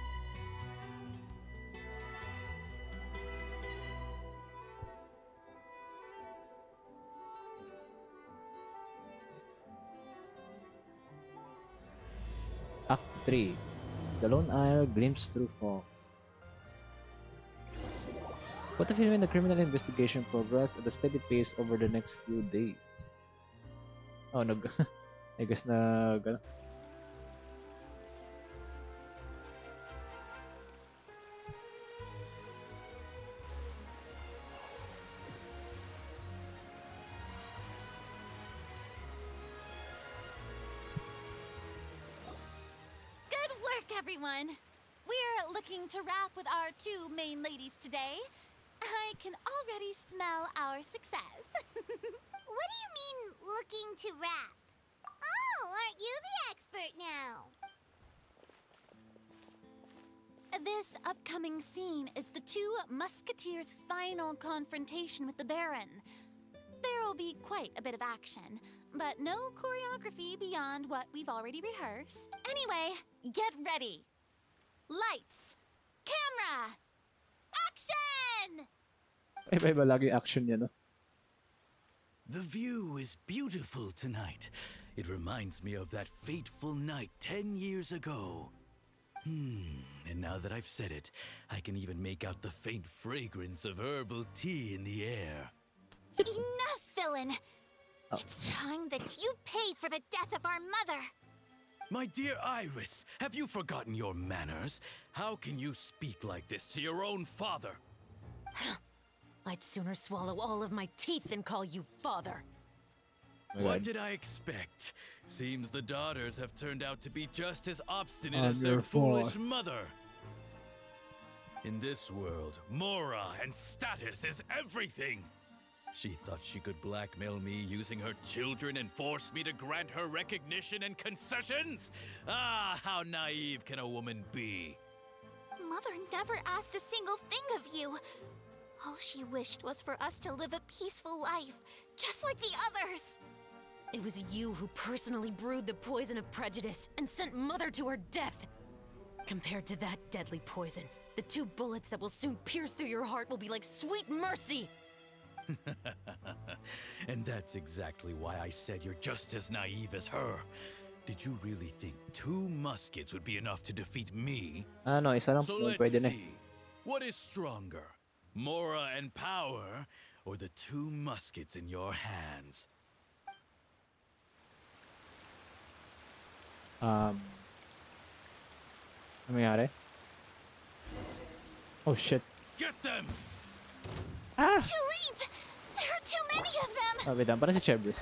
Act 3. The lone eye glimpses through fog. What if even the criminal investigation progress at a steady pace over the next few days? Oh, I guess nag... Good work, everyone. We're looking to wrap with our two main ladies today. I can already smell our success. What do you mean, looking to wrap? Oh, aren't you the expert now? This upcoming scene is the two musketeers' final confrontation with the Baron. There will be quite a bit of action, but no choreography beyond what we've already rehearsed. Anyway, get ready. Lights, camera, action! Iba lagi action niya, no? The view is beautiful tonight. It reminds me of that fateful night 10 years ago. And now that I've said it, I can even make out the faint fragrance of herbal tea in the air. Enough, villain! It's time that you pay for the death of our mother! My dear Iris, have you forgotten your manners? How can you speak like this to your own father? I'd sooner swallow all of my teeth than call you father. What did I expect? Seems the daughters have turned out to be just as obstinate I'm as their your foolish father. mother. In this world, Mora and status is everything. She thought she could blackmail me using her children and force me to grant her recognition and concessions? Ah, how naive can a woman be? Mother never asked a single thing of you. All she wished was for us to live a peaceful life, just like the others. It was you who personally brewed the poison of prejudice and sent Mother to her death. Compared to that deadly poison, the 2 bullets that will soon pierce through your heart will be like sweet mercy. And that's exactly why I said you're just as naive as her. Did you really think 2 muskets would be enough to defeat me? No, isa lang So po, let's pwede na. see. What is stronger, Mora and power, or the 2 muskets in your hands? Ano nangyari? Oh shit. Get them! Tulip! There are too many of them! Wait lang, parang si Chebris.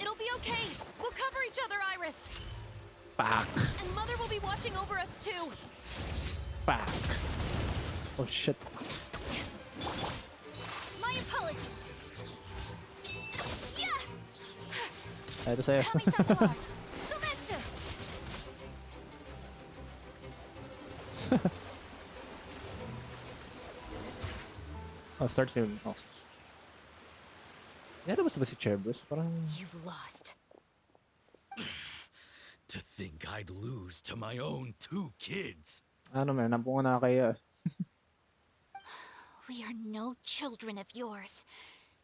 It'll be okay. We'll cover each other, Iris. Pak! And Mother will be watching over us too. Pak! Oh shit. My apologies. Yeah! Ito sa'yo. Kamisato art. Sumetsu! Oh, start film. Oh. Nalabas ba si Chebris? Parang... You've lost. To think I'd lose to my own 2 kids. Ano man, nampungan na kaya. We are no children of yours,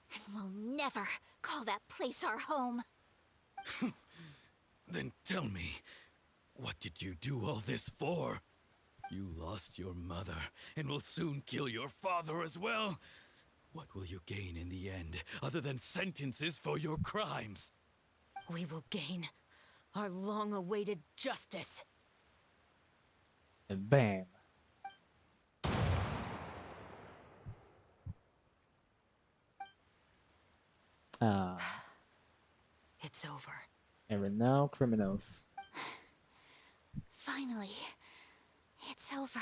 and we'll never call that place our home. Then tell me, what did you do all this for? You lost your mother, and will soon kill your father as well. What will you gain in the end, other than sentences for your crimes? We will gain Our long-awaited justice. And bam. Ah. It's over. And we're now criminals. Finally, it's over.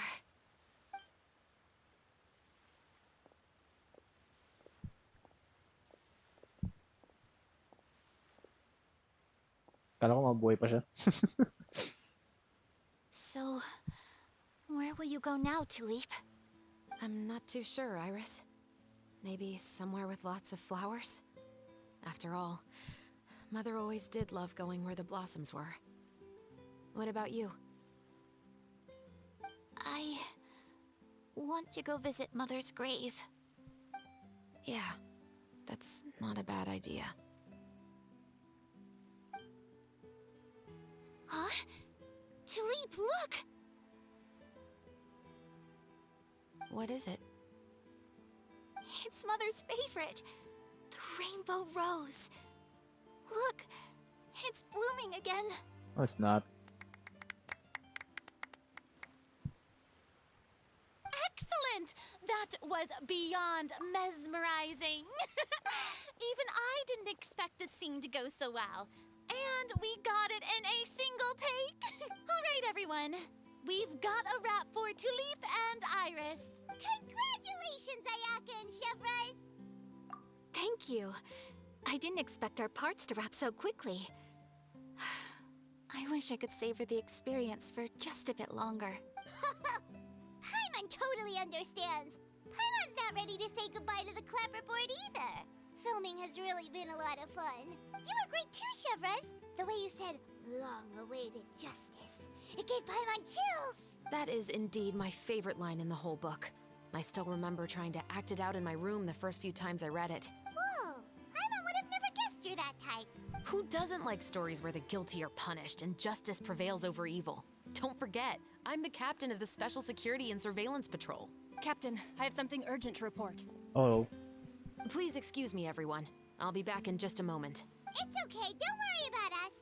Kala ko mabuhay pa siya. So, where will you go now, Tulip? I'm not too sure, Iris. Maybe somewhere with lots of flowers? After all, Mother always did love going where the blossoms were. What about you? I want to go visit Mother's grave. Yeah, that's not a bad idea. Huh? Tulip, look! What is it? It's Mother's favorite. The rainbow rose. Look, it's blooming again. Oh, it's not. Excellent! That was beyond mesmerizing. Even I didn't expect the scene to go so well. And we got it in a single take. All right, everyone. We've got a wrap for Tulip and Iris. Congratulations, Ayaka and Chevrolet! Thank you. I didn't expect our parts to wrap so quickly. I wish I could savor the experience for just a bit longer. Paimon totally understands. Paimon's not ready to say goodbye to the clapperboard either. Filming has really been a lot of fun. You were great too, Chevrolet. The way you said, long-awaited justice. It gave Paimon chills. That is indeed my favorite line in the whole book. I still remember trying to act it out in my room the first few times I read it. Whoa, Paimon would have never guessed you're that type. Who doesn't like stories where the guilty are punished and justice prevails over evil? Don't forget, I'm the captain of the Special Security and Surveillance Patrol. Captain, I have something urgent to report. Oh. Please excuse me, everyone. I'll be back in just a moment. It's okay, don't worry about us.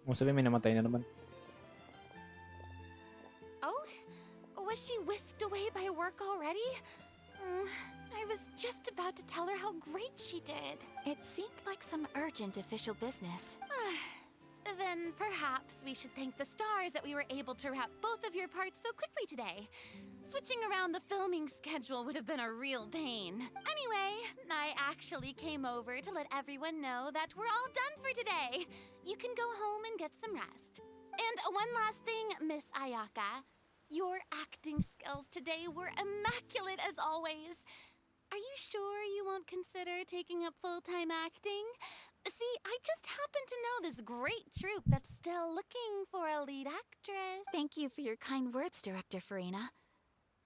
Mo sabihin may namatay na naman. Oh? Was she whisked away by work already? I was just about to tell her how great she did. It seemed like some urgent official business. Then perhaps we should thank the stars that we were able to wrap both of your parts so quickly today. Switching around the filming schedule would have been a real pain. Anyway, I actually came over to let everyone know that we're all done for today. You can go home and get some rest. And one last thing, Miss Ayaka. Your acting skills today were immaculate as always. Are you sure you won't consider taking up full-time acting? See, I just happen to know this great troupe that's still looking for a lead actress. Thank you for your kind words, Director Farina.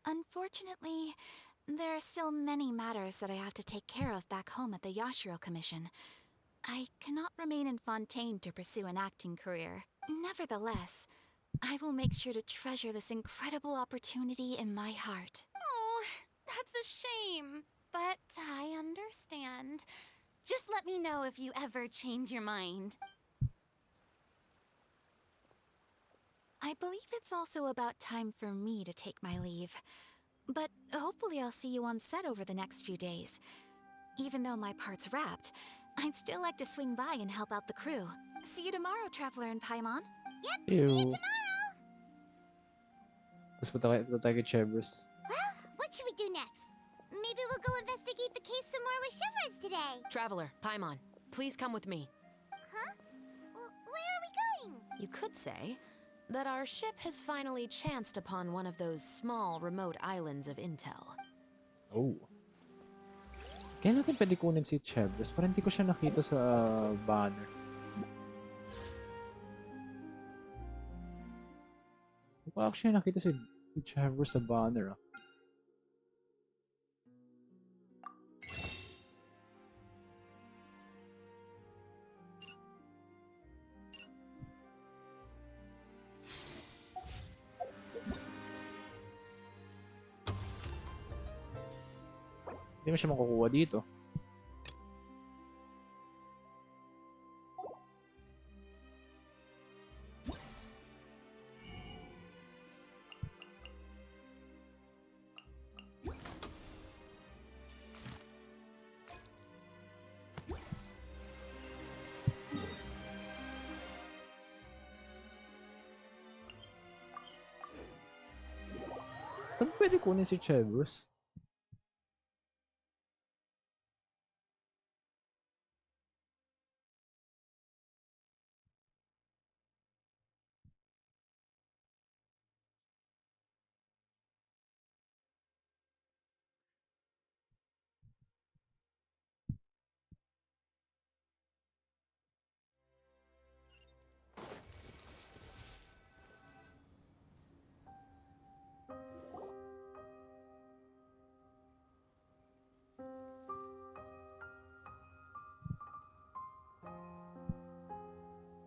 Unfortunately, there are still many matters that I have to take care of back home at the Yashiro Commission. I cannot remain in Fontaine to pursue an acting career. Nevertheless, I will make sure to treasure this incredible opportunity in my heart. Oh, that's a shame. But I understand. Just let me know if you ever change your mind. I believe it's also about time for me to take my leave. But hopefully I'll see you on set over the next few days. Even though my part's wrapped, I'd still like to swing by and help out the crew. See you tomorrow, Traveler and Paimon. Yep, see you tomorrow. Tapos punta tayo kay Chevrolet. Well, what should we do next? Maybe we'll go investigate the case some more with Chevrolet today. Traveler, Paimon, please come with me. Huh? Where are we going? You could say that our ship has finally chanced upon one of those small, remote islands of intel. Oh. Kaya natin pwede kunin si Chevrolet. Parang hindi ko siya nakita sa banner. Hindi ko actually nakita si Chevrolet sa banner. Hindi mo siya makukuha dito. Saan pwede kunin si Chevros?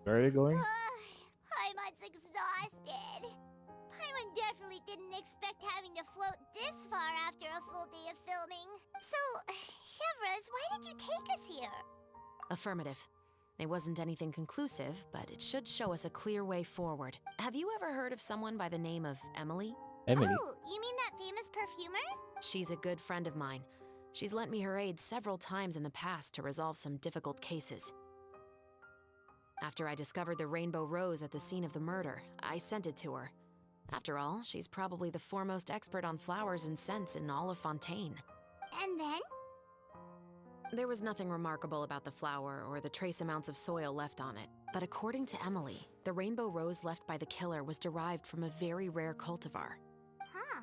Where are you going? Paimon's exhausted. Paimon definitely didn't expect having to float this far after a full day of filming. So, Chevras, why did you take us here? Affirmative. It wasn't anything conclusive, but it should show us a clear way forward. Have you ever heard of someone by the name of Emily? Emily? Oh, you mean that famous perfumer? She's a good friend of mine. She's lent me her aid several times in the past to resolve some difficult cases. After I discovered the rainbow rose at the scene of the murder, I sent it to her. After all, she's probably the foremost expert on flowers and scents in all of Fontaine. And then? There was nothing remarkable about the flower or the trace amounts of soil left on it. But according to Emily, the rainbow rose left by the killer was derived from a very rare cultivar. Huh.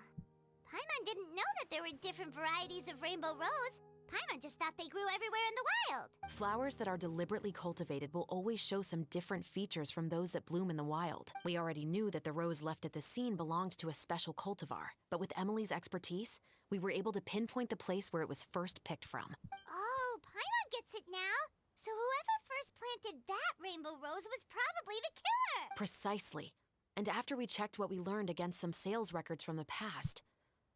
Paimon didn't know that there were different varieties of rainbow rose. Paimon just thought they grew everywhere in the wild. Flowers that are deliberately cultivated will always show some different features from those that bloom in the wild. We already knew that the rose left at the scene belonged to a special cultivar, but with Emily's expertise, we were able to pinpoint the place where it was first picked from. Oh, Paimon gets it now. So whoever first planted that rainbow rose was probably the killer. Precisely. And after we checked what we learned against some sales records from the past,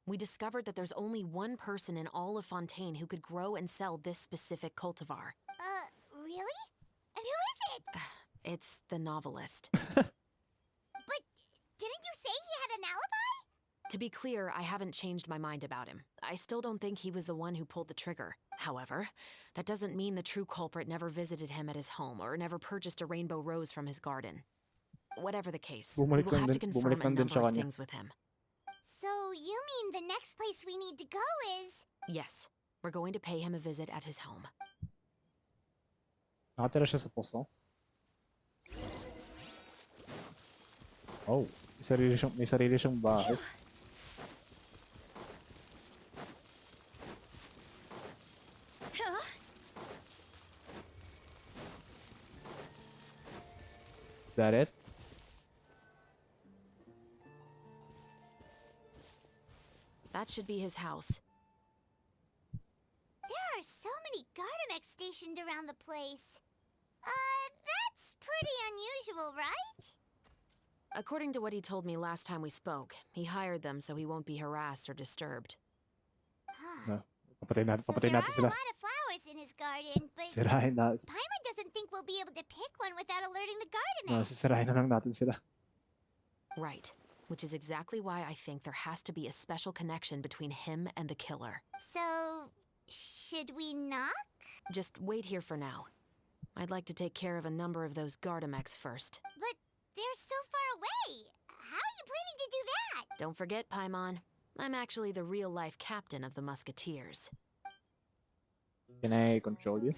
we discovered that there's only one person in all of Fontaine who could grow and sell this specific cultivar. Really? And who is it? It's the novelist. But didn't you say he had an alibi? To be clear, I haven't changed my mind about him. I still don't think he was the one who pulled the trigger. However, that doesn't mean the true culprit never visited him at his home or never purchased a rainbow rose from his garden. Whatever the case, we will have to confirm a number of things with him. So you mean the next place we need to go is... Yes, we're going to pay him a visit at his home. Nakatira siya sa poso? Oh, may sarili siyang bahay. Is that it? That should be his house. There are so many Gardamex stationed around the place. That's pretty unusual, right? According to what he told me last time we spoke, he hired them so he won't be harassed or disturbed. Papatay natin So there are sila. a lot of flowers in his garden, but Sirahin na. Paimon doesn't think we'll be able to pick one without alerting the No, Gardamex. sisirahin na lang natin sila. Right. Which is exactly why I think there has to be a special connection between him and the killer. So, should we knock? Just wait here for now. I'd like to take care of a number of those Gardamex first. But they're so far away. How are you planning to do that? Don't forget, Paimon, I'm actually the real-life captain of the Musketeers. Can I control you?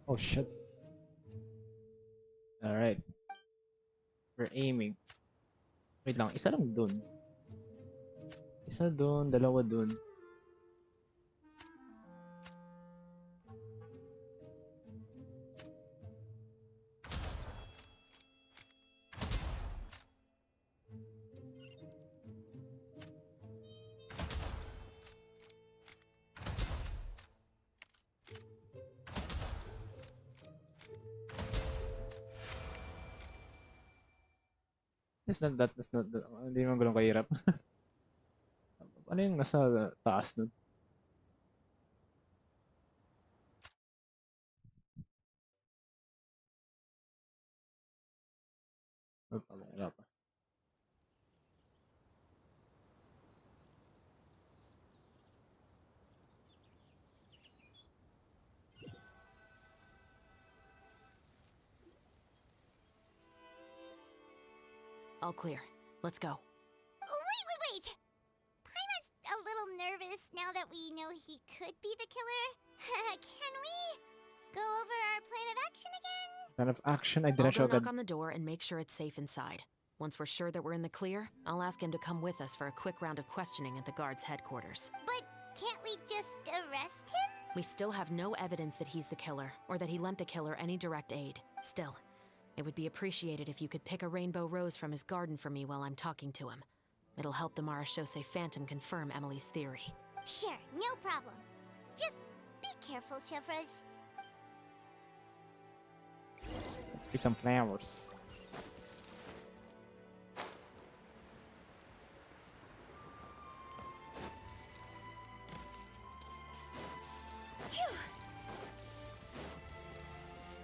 Oh shit. Alright. We're aiming. Wait lang, isa lang dun. Isa dun, dalawa dun. That's not that. Hindi naman ganun kahirap. Ano yung nasa taas nun? Wala pa. All clear. Let's go. Wait! Paimon's a little nervous now that we know he could be the killer. Can we go over our plan of action again? Plan of action ay I'll go diretso agad. knock on the door and make sure it's safe inside. Once we're sure that we're in the clear, I'll ask him to come with us for a quick round of questioning at the guard's headquarters. But can't we just arrest him? We still have no evidence that he's the killer, or that he lent the killer any direct aid. Still, it would be appreciated if you could pick a rainbow rose from his garden for me while I'm talking to him. It'll help the Marashose Phantom confirm Emily's theory. Sure, no problem. Just be careful, Chevras. Let's pick some flowers.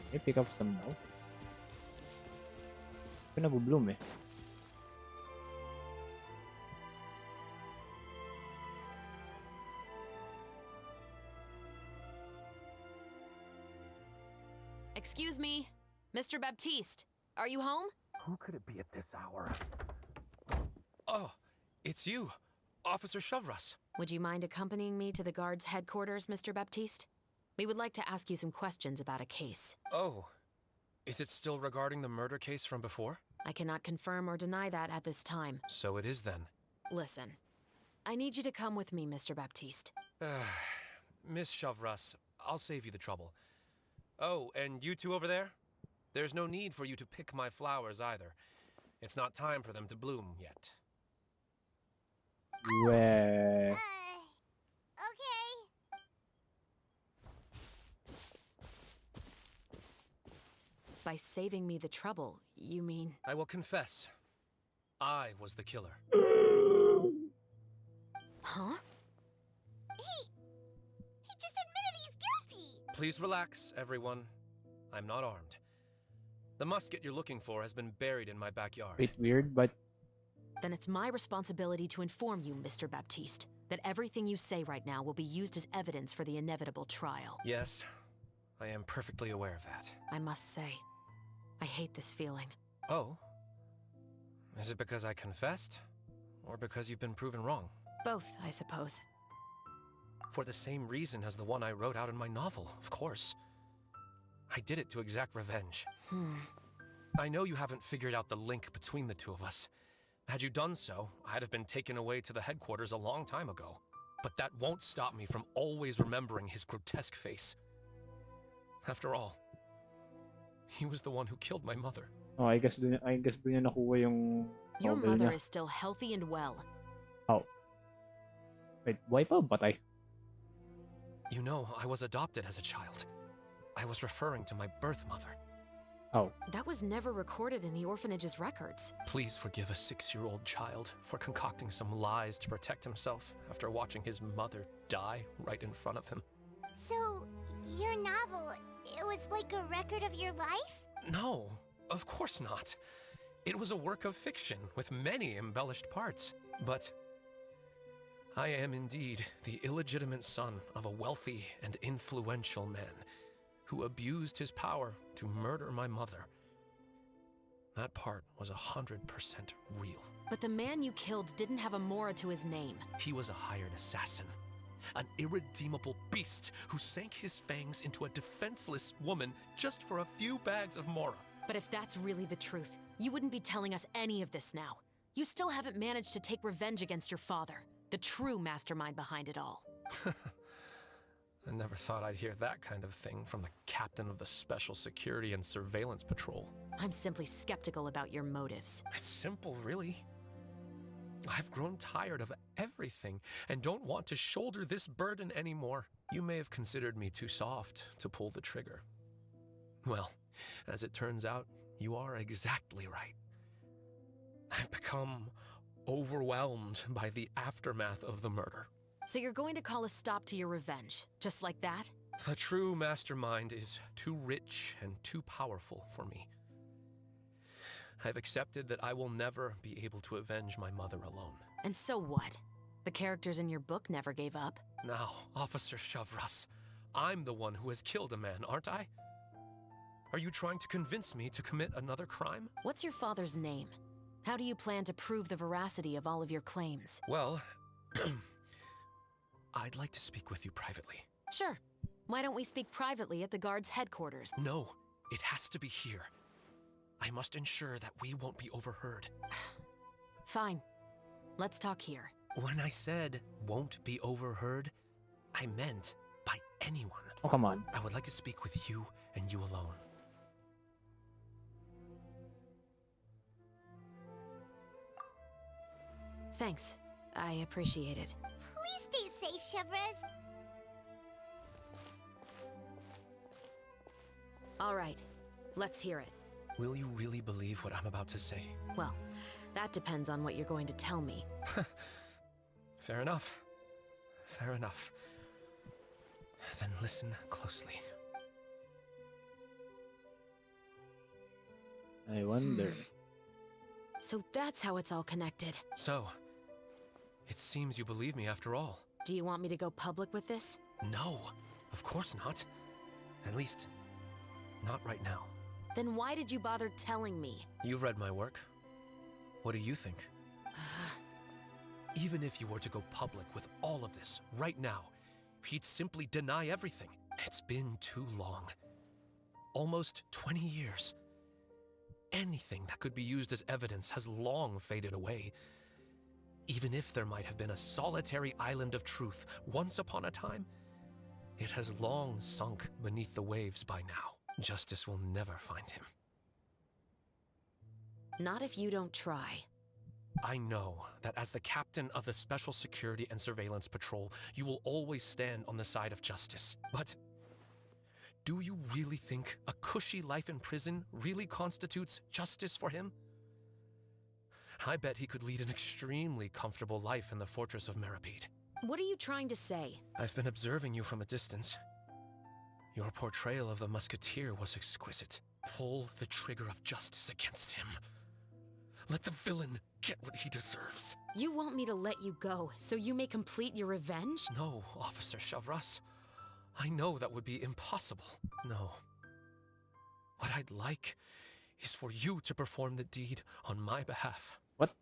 Okay, pick up some now. Pinag-bloom eh. Excuse me, Mr. Baptiste, are you home? Who could it be at this hour? Oh, it's you, Officer Chevras. Would you mind accompanying me to the guard's headquarters, Mr. Baptiste? We would like to ask you some questions about a case. Oh, is it still regarding the murder case from before? I cannot confirm or deny that at this time. So it is then. Listen, I need you to come with me, Mr. Baptiste. Miss Chevras, I'll save you the trouble. Oh, and you two over there? There's no need for you to pick my flowers either. It's not time for them to bloom yet. Where? Okay. By saving me the trouble, you mean... I will confess. I was the killer. Huh? He just admitted he's guilty! Please relax, everyone. I'm not armed. The musket you're looking for has been buried in my backyard. Bit weird, but... Then it's my responsibility to inform you, Mr. Baptiste, that everything you say right now will be used as evidence for the inevitable trial. Yes, I am perfectly aware of that. I must say, I hate this feeling. Oh? Is it because I confessed? Or because you've been proven wrong? Both, I suppose. For the same reason as the one I wrote out in my novel, of course. I did it to exact revenge. I know you haven't figured out the link between the two of us. Had you done so, I'd have been taken away to the headquarters a long time ago. But that won't stop me from always remembering his grotesque face. After all, he was the one who killed my mother. Oh, I guess dun niya nakuha yung Your novel mother niya. is still healthy and well. Oh. Wait, why pa patay? You know, I was adopted as a child. I was referring to my birth mother. Oh. That was never recorded in the orphanage's records. Please forgive a 6-year-old child for concocting some lies to protect himself after watching his mother die right in front of him. So, your novel, it was like a record of your life? No, of course not. It was a work of fiction with many embellished parts. But I am indeed the illegitimate son of a wealthy and influential man who abused his power to murder my mother. That part was 100% real. But the man you killed didn't have a Mora to his name. He was a hired assassin, an irredeemable beast who sank his fangs into a defenseless woman just for a few bags of Mora. But if that's really the truth, you wouldn't be telling us any of this now. You still haven't managed to take revenge against your father, the true mastermind behind it all. I never thought I'd hear that kind of thing from the captain of the Special Security and Surveillance Patrol. I'm simply skeptical about your motives. It's simple, really. I've grown tired of everything and don't want to shoulder this burden anymore. You may have considered me too soft to pull the trigger. Well, as it turns out, you are exactly right. I've become overwhelmed by the aftermath of the murder. So you're going to call a stop to your revenge, just like that? The true mastermind is too rich and too powerful for me. I've accepted that I will never be able to avenge my mother alone. And so what? The characters in your book never gave up. Now, Officer Shavras, I'm the one who has killed a man, aren't I? Are you trying to convince me to commit another crime? What's your father's name? How do you plan to prove the veracity of all of your claims? Well, I'd like to speak with you privately. Sure. Why don't we speak privately at the guard's headquarters? No, it has to be here. I must ensure that we won't be overheard. Fine. Let's talk here. When I said won't be overheard, I meant by anyone. Oh, come on. I would like to speak with you and you alone. Thanks. I appreciate it. Please stay safe, Shavras. All right. Let's hear it. Will you really believe what I'm about to say? Well, that depends on what you're going to tell me. Fair enough. Fair enough. Then listen closely. I wonder. So that's how it's all connected. So, it seems you believe me after all. Do you want me to go public with this? No, of course not. At least, not right now. Then why did you bother telling me? You've read my work. What do you think? Even if you were to go public with all of this right now, he'd simply deny everything. It's been too long. Almost 20 years. Anything that could be used as evidence has long faded away. Even if there might have been a solitary island of truth once upon a time, it has long sunk beneath the waves by now. Justice will never find him. Not if you don't try. I know that as the captain of the Special Security and Surveillance Patrol, you will always stand on the side of justice. But do you really think a cushy life in prison really constitutes justice for him? I bet he could lead an extremely comfortable life in the fortress of Meripede. What are you trying to say? I've been observing you from a distance. Your portrayal of the musketeer was exquisite. Pull the trigger of justice against him. Let the villain get what he deserves. You want me to let you go so you may complete your revenge? No, Officer Shavras. I know that would be impossible. No. What I'd like is for you to perform the deed on my behalf. What?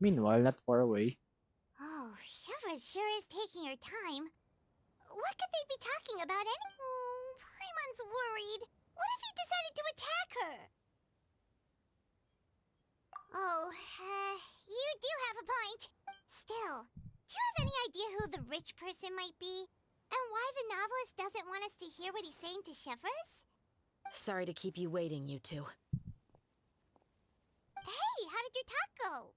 Meanwhile, not far away. Oh, Shavras sure is taking her time. What could they be talking about Paimon's worried. What if he decided to attack her? Oh, you do have a point. Still, do you have any idea who the rich person might be? And why the novelist doesn't want us to hear what he's saying to Shavras? Sorry to keep you waiting, you two. Hey, how did your talk go?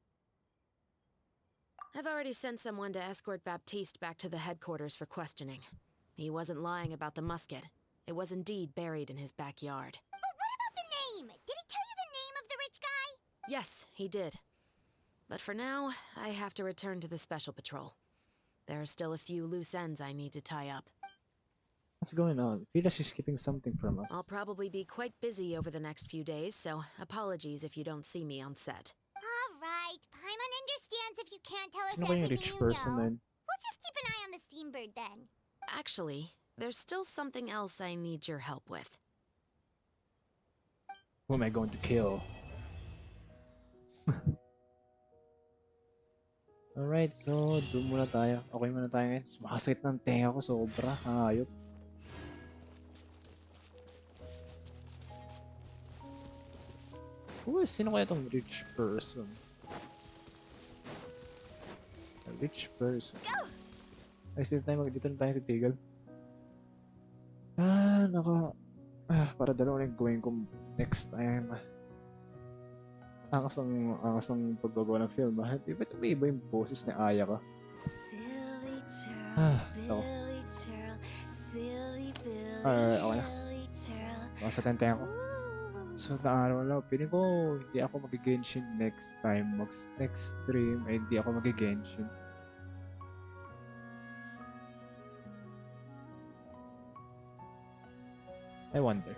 I've already sent someone to escort Baptiste back to the headquarters for questioning. He wasn't lying about the musket. It was indeed buried in his backyard. But what about the name? Did he tell you the name of the rich guy? Yes, he did. But for now, I have to return to the Special Patrol. There are still a few loose ends I need to tie up. What's going on? I feel like she's keeping something from us. I'll probably be quite busy over the next few days, so apologies if you don't see me on set. Alright, Paimon understands if you can't tell us Sino ba yung everything rich you person know. na yun? We'll just keep an eye on the Steambird then. Actually, there's still something else I need your help with. Who am I going to kill? Alright, so doon muna tayo. Okay muna tayo ngayon. Sumakasakit ng tenga ko sobra. Hayop. Sino kaya tong rich person? A rich person. Ay, dito na tayo titigal. Para dalawa na yung gawin ko next time. Angas ng paggagawa ng film. Di ba ito may iba yung boses ni Aya ka? Silly churl, Billy churl, silly Billy, Okay na. Billy churl. Baka sa tenteng ko. So na araw lang, piling ko hindi ako mag-Genshin next time. Next stream ay hindi ako mag-Genshin. I wonder.